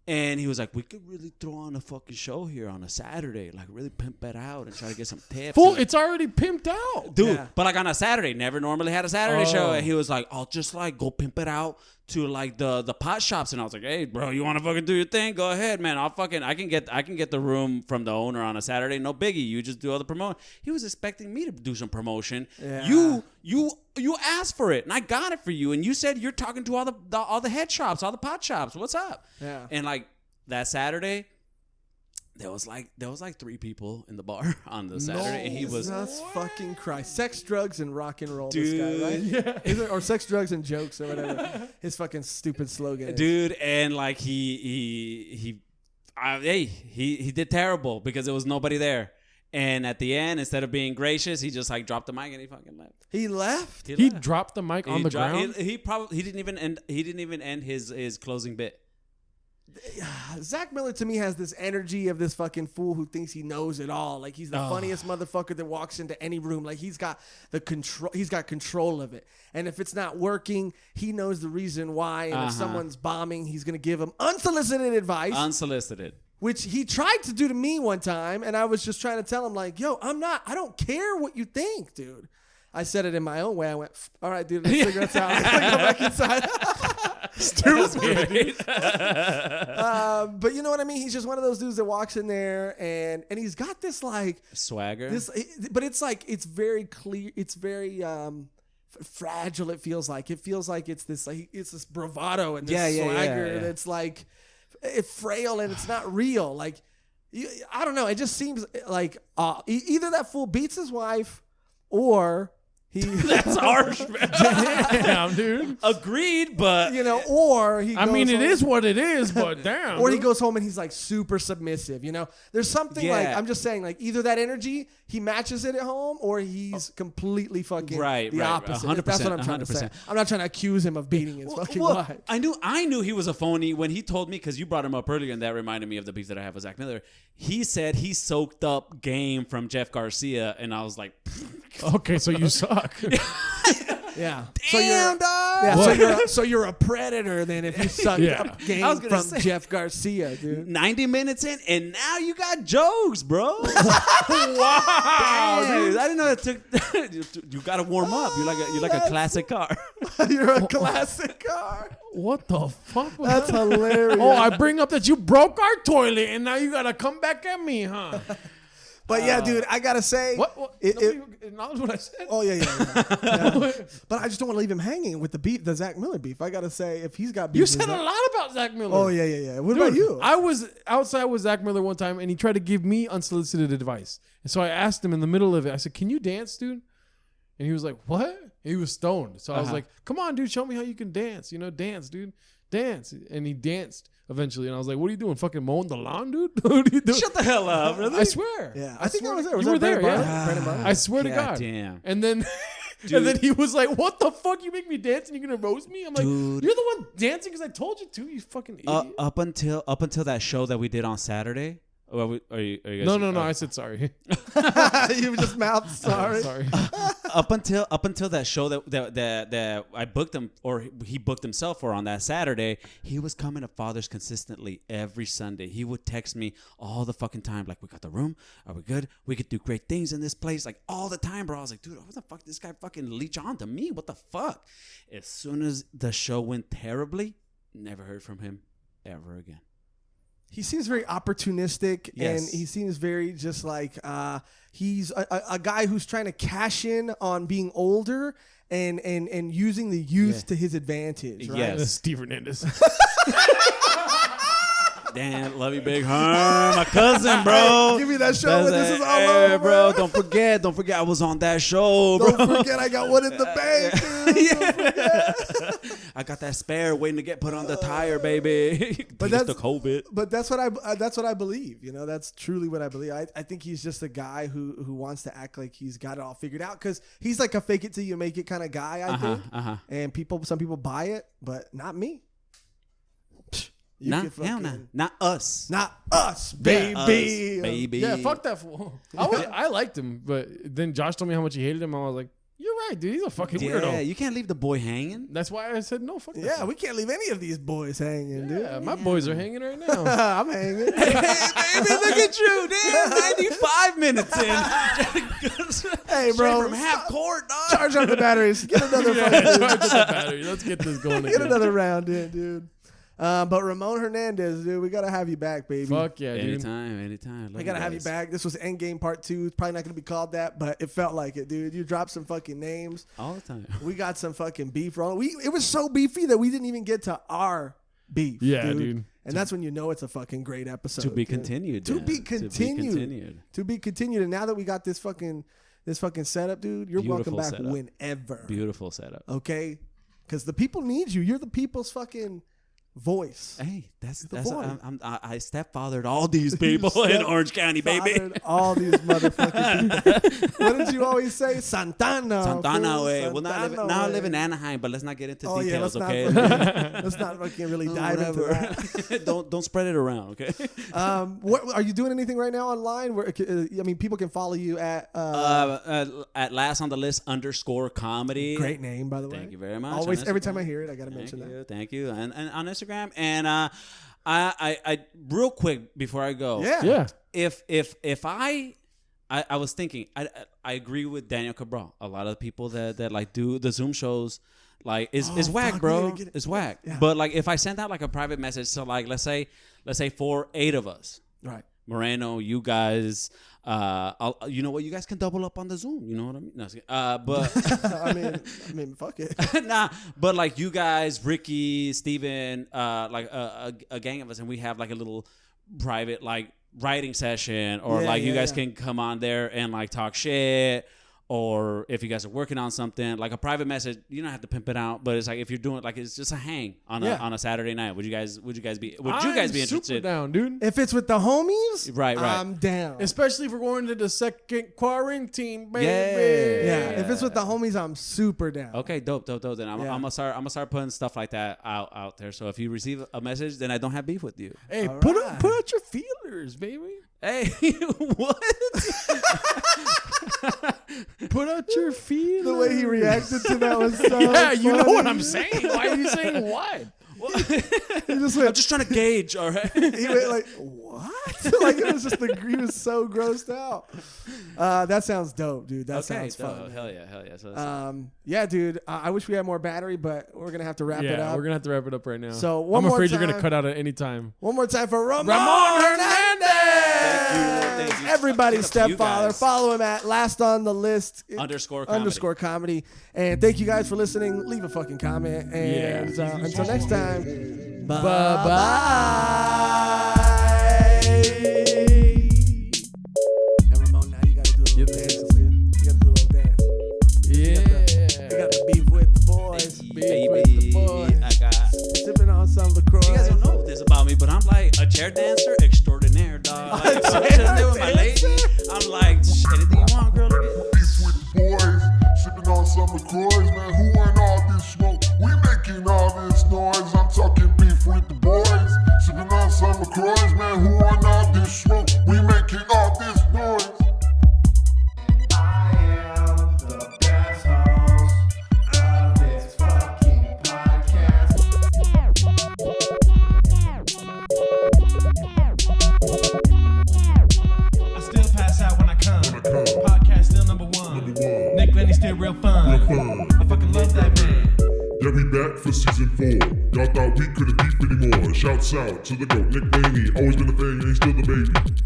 Speaker 3: And he was like, we could really throw on a fucking show here on a Saturday. Like really pimp it out and try to get some tips.
Speaker 1: Fool,
Speaker 3: And-
Speaker 1: it's already pimped out.
Speaker 3: Dude,
Speaker 2: Yeah.
Speaker 3: but like on a Saturday, never normally had a Saturday show.
Speaker 1: Oh.
Speaker 3: And he was like, I'll just like go pimp it out to like the pot shops. And I was like, hey, bro, you want to fucking do your thing? Go ahead, man. I can get the room from the owner on a Saturday. No biggie. You just do all the promotion. He was expecting me to do some promotion.
Speaker 2: Yeah.
Speaker 3: You asked for it and I got it for you. And you said you're talking to all the head shops, all the pot shops. What's up?
Speaker 2: Yeah.
Speaker 3: And like that Saturday, there was like 3 people in the bar on the Saturday, and he was
Speaker 2: Jesus fucking Christ. Sex, drugs, and rock and roll.
Speaker 3: Dude.
Speaker 2: This guy, right? Yeah. Is it, or sex, drugs, and jokes, or whatever. His fucking stupid slogan. is.
Speaker 3: dude, and like he did terrible because there was nobody there. And at the end, instead of being gracious, he just like dropped the mic and he fucking left.
Speaker 2: He left.
Speaker 1: He
Speaker 3: left.
Speaker 1: dropped the mic on the ground.
Speaker 3: He didn't even end his closing bit.
Speaker 2: Zach Miller to me has this energy of this fucking fool who thinks he knows it all. Like he's the funniest motherfucker that walks into any room. Like he's got the control. He's got control of it. And if it's not working, he knows the reason why. And if someone's bombing, he's gonna give them unsolicited advice.
Speaker 3: Unsolicited.
Speaker 2: Which he tried to do to me one time, and I was just trying to tell him, like, yo, I don't care what you think, dude. I said it in my own way. I went, all right, dude, the cigarette's out. I'm gonna go back inside.
Speaker 3: Stupid.
Speaker 2: But you know what I mean? He's just one of those dudes that walks in there, and he's got this, like,
Speaker 3: Swagger.
Speaker 2: but it's like, it's very clear. It's very fragile, it feels like. It feels like it's this bravado and this swagger that's like frail and it's not real. Like, I don't know. It just seems like either that fool beats his wife or he.
Speaker 3: That's harsh, man.
Speaker 1: Damn, dude.
Speaker 3: Agreed, but
Speaker 2: You know, or he.
Speaker 1: I
Speaker 2: goes
Speaker 1: mean, it
Speaker 2: home-
Speaker 1: is what it is, but damn.
Speaker 2: Or he
Speaker 1: dude.
Speaker 2: goes home and he's like super submissive. You know, there's something like
Speaker 3: Yeah.
Speaker 2: I'm just saying, like either that energy he matches it at home, or he's completely fucking
Speaker 3: Right,
Speaker 2: the
Speaker 3: right,
Speaker 2: opposite.
Speaker 3: 100%,
Speaker 2: That's what I'm trying to say.
Speaker 3: 100%.
Speaker 2: I'm not trying to accuse him of beating his fucking
Speaker 3: Well,
Speaker 2: wife.
Speaker 3: I knew he was a phony when he told me, because you brought him up earlier, and that reminded me of the beef that I have with Zach Miller. He said he soaked up game from Jeff Garcia, and I was like,
Speaker 1: Okay, so you suck.
Speaker 2: Yeah.
Speaker 3: damn, dog.
Speaker 2: Yeah, so you're a predator then if you suck
Speaker 1: Yeah.
Speaker 2: up game
Speaker 3: I was gonna
Speaker 2: from
Speaker 3: say-
Speaker 2: Jeff Garcia, dude.
Speaker 3: 90 minutes in, and now you got jokes, bro.
Speaker 1: Wow,
Speaker 3: Damn,
Speaker 1: dude.
Speaker 3: I didn't know it took. You got to warm up. You're like a classic car.
Speaker 2: You're a classic car.
Speaker 1: What the fuck? Was
Speaker 2: That's
Speaker 1: that?
Speaker 2: hilarious.
Speaker 1: Oh, I bring up that you broke our toilet, and now you gotta come back at me, huh?
Speaker 2: But yeah, dude, I gotta say,
Speaker 1: What?
Speaker 2: It-
Speaker 1: Nobody acknowledged what I said.
Speaker 2: oh yeah. Yeah. But I just don't want to leave him hanging with the beef, the Zach Miller beef. I gotta say, if he's got beef,
Speaker 1: You
Speaker 2: with
Speaker 1: said a
Speaker 2: Zach-
Speaker 1: lot about Zach Miller.
Speaker 2: Oh yeah. What
Speaker 1: Dude,
Speaker 2: about you?
Speaker 1: I was outside with Zach Miller one time, and he tried to give me unsolicited advice. And so I asked him in the middle of it, I said, "Can you dance, dude?" And he was like, "What?" He was stoned. So I was like, "Come on, dude, show me how you can dance. You know, dance, dude, dance." And he danced eventually. And I was like, "What are you doing? Fucking mowing the lawn, dude?" What are you doing?
Speaker 3: Shut the hell up, really.
Speaker 1: I swear.
Speaker 2: yeah, I think I was there. Was
Speaker 1: You
Speaker 2: that
Speaker 1: were there,
Speaker 2: Brandon
Speaker 1: yeah.
Speaker 2: Brandon Brandon?
Speaker 1: I swear to
Speaker 3: God
Speaker 1: God.
Speaker 3: damn.
Speaker 1: And then And then he was like, "What the fuck? You make me dance and you're gonna roast me?" I'm like,
Speaker 3: Dude.
Speaker 1: "You're the one dancing because I told you to. You fucking idiot."
Speaker 3: Up until that show that we did on Saturday. Are you guys,
Speaker 1: No. I said sorry.
Speaker 2: You just mouthed sorry.
Speaker 1: Sorry.
Speaker 3: up until that show that I booked him, or he booked himself for on that Saturday, he was coming to Father's consistently every Sunday. He would text me all the fucking time, like, "We got the room, are we good? We could do great things in this place," like all the time, bro. I was like, dude, what the fuck? This guy fucking leech on to me. What the fuck? As soon as the show went terribly, never heard from him ever again.
Speaker 2: He seems very opportunistic,
Speaker 3: Yes.
Speaker 2: and he seems very just like he's a guy who's trying to cash in on being older and using the youth to his advantage. Right?
Speaker 3: Yes.
Speaker 1: Steve Hernandez.
Speaker 3: Damn, love you, Big Herm, my cousin, bro.
Speaker 2: Give me that show when this is all
Speaker 3: Hey,
Speaker 2: over,
Speaker 3: bro. Don't forget, I was on that show, bro.
Speaker 2: Don't forget, I got one in the bank, dude. Don't forget.
Speaker 3: I got that spare waiting to get put on the tire, baby.
Speaker 2: But
Speaker 3: That's
Speaker 2: that's
Speaker 3: the COVID.
Speaker 2: But that's what I believe. You know, that's truly what I believe. I think he's just a guy who wants to act like he's got it all figured out because he's like a fake it till you make it kind of guy. I think, and some people buy it, but not me. You
Speaker 3: Nah,
Speaker 2: can
Speaker 3: hell
Speaker 2: fucking-
Speaker 3: nah. Not us.
Speaker 2: Not us, baby.
Speaker 3: Us, baby.
Speaker 1: Yeah, fuck that fool. I liked him, but then Josh told me how much he hated him. I was like, "You're right, dude. He's a fucking
Speaker 3: Yeah,
Speaker 1: weirdo."
Speaker 3: you can't leave the boy hanging.
Speaker 1: That's why I said no. Fuck that.
Speaker 2: Yeah,
Speaker 1: fool.
Speaker 2: we can't leave any of these boys hanging, dude.
Speaker 1: Yeah, my boys are hanging right now.
Speaker 2: I'm hanging.
Speaker 3: Hey, baby, look at you. Damn, 95 minutes in.
Speaker 2: Hey, bro,
Speaker 3: Straight from half court, dog.
Speaker 2: Charge up the batteries. Get another
Speaker 1: Yeah,
Speaker 2: fucking,
Speaker 1: charge up the battery. Let's get this going
Speaker 2: get
Speaker 1: again.
Speaker 2: another round in, dude. But Ramon Hernandez, dude, we gotta have you back, baby.
Speaker 1: Fuck yeah, dude.
Speaker 3: Anytime.
Speaker 2: I gotta have you back. This was Endgame Part 2. It's probably not gonna be called that, but it felt like it, dude. You dropped some fucking names.
Speaker 3: All the time.
Speaker 2: We got some fucking beef wrong. It was so beefy that we didn't even get to our beef.
Speaker 1: Yeah, dude.
Speaker 2: And that's when you know it's a fucking great episode.
Speaker 3: To be
Speaker 2: dude.
Speaker 3: continued.
Speaker 2: To
Speaker 3: Dan.
Speaker 2: be continued. To be continued. And now that we got this fucking setup, dude, you're welcome
Speaker 3: Beautiful
Speaker 2: back
Speaker 3: setup.
Speaker 2: whenever.
Speaker 3: Beautiful setup.
Speaker 2: Okay? Because the people need you. You're the people's fucking voice.
Speaker 3: Hey, that's
Speaker 2: voice.
Speaker 3: I stepfathered all these people in Orange County, baby.
Speaker 2: Fathered all these motherfucking people. What did you always say? Santana.
Speaker 3: Santana,
Speaker 2: fool.
Speaker 3: way. Well, now I live in
Speaker 2: way.
Speaker 3: Anaheim, but let's not get into
Speaker 2: Oh, yeah,
Speaker 3: details,
Speaker 2: let's
Speaker 3: okay?
Speaker 2: let's not fucking really dive into that.
Speaker 3: don't spread it around, okay?
Speaker 2: What are you doing anything right now online? Where I mean, people can follow you at
Speaker 3: At last on the list _comedy.
Speaker 2: great name, by the way.
Speaker 3: Thank you very much.
Speaker 2: Always,
Speaker 3: On
Speaker 2: every
Speaker 3: Instagram.
Speaker 2: time I hear it, I gotta mention that.
Speaker 3: Thank you. And on Instagram. And I real quick before I go.
Speaker 2: Yeah.
Speaker 3: If I was thinking, I agree with Daniel Cabral. A lot of the people that like do the Zoom shows, like is whack,
Speaker 2: fuck,
Speaker 3: bro.
Speaker 2: we
Speaker 3: It's whack.
Speaker 2: Yeah.
Speaker 3: But like if I send out like a private message to like let's say 8 of us,
Speaker 2: Right.
Speaker 3: Moreno, you guys, you know what? You guys can double up on the Zoom. You know what I mean? No, but
Speaker 2: I mean, fuck it.
Speaker 3: nah, but like you guys, Ricky, Steven, like a gang of us, and we have like a little private like writing session, or
Speaker 2: Yeah,
Speaker 3: like you
Speaker 2: yeah,
Speaker 3: guys
Speaker 2: yeah.
Speaker 3: can come on there and like talk shit. Or if you guys are working on something, like a private message, you don't have to pimp it out. But it's like if you're doing like it's just a hang on a Saturday night. Would you guys be
Speaker 1: Super
Speaker 3: interested?
Speaker 1: down, dude.
Speaker 2: If it's with the homies,
Speaker 3: Right.
Speaker 2: I'm down.
Speaker 1: Especially if we're going to the second quarantine, baby.
Speaker 2: Yeah, if it's with the homies, I'm super down.
Speaker 3: Okay, dope. Then I'm
Speaker 2: Yeah.
Speaker 3: gonna start putting stuff like that out there. So if you receive a message, then I don't have beef with you.
Speaker 1: Hey,
Speaker 2: All
Speaker 1: put
Speaker 2: right.
Speaker 1: out your feelers, baby.
Speaker 3: Hey, what?
Speaker 1: Put out your feelers.
Speaker 2: The way he reacted to that was so
Speaker 1: Yeah, you know what
Speaker 2: funny.
Speaker 1: I'm saying. Why are you saying what?
Speaker 2: He just went,
Speaker 3: I'm just trying to gauge. All right.
Speaker 2: he went like, what? Like it was just he was so grossed out. That sounds dope, dude. That sounds fun.
Speaker 3: Hell yeah. So
Speaker 2: Yeah, dude. I wish we had more battery, but we're gonna have to wrap it
Speaker 1: Yeah,
Speaker 2: up.
Speaker 1: we're gonna have to wrap it up right now.
Speaker 2: So, one
Speaker 1: I'm
Speaker 2: more
Speaker 1: afraid you're gonna
Speaker 2: time.
Speaker 1: cut out at any time.
Speaker 2: One more time for Ramon
Speaker 1: Hernandez.
Speaker 3: Thank you.
Speaker 2: Everybody,
Speaker 3: Shout out to you
Speaker 2: stepfather.
Speaker 3: guys.
Speaker 2: Follow him at last on the list
Speaker 3: _comedy.
Speaker 2: _comedy. And thank you guys for listening. Leave a fucking comment. And until next time, bye bye. And Ramon, now you gotta do a little dance. You gotta do a little dance.
Speaker 1: Yeah.
Speaker 2: You gotta beef with the boys. Beef with the boys.
Speaker 3: I got.
Speaker 2: Sipping on some LaCroix.
Speaker 3: You guys don't know this about me, but I'm like a chair dancer extraordinaire, dog. Like, if I'm sitting there with my lady, I'm like, anything you want, girl. Look at
Speaker 4: Beef with the boys, sipping on some McCoys, man, who want all this smoke? We making all this noise. I'm talking beef with the boys. Sipping on some McCoys, man, who want all this smoke? We making all this noise.
Speaker 5: I am the best host of this fucking podcast.
Speaker 6: I still pass out when I come. Podcast still number one. Nick Lenny still real fun. I fucking love that man.
Speaker 4: Yeah, we back for season 4. Y'all thought we couldn't beef anymore. Shouts out to the GOAT, Nick Laney. Always been a thing, and he's still the baby.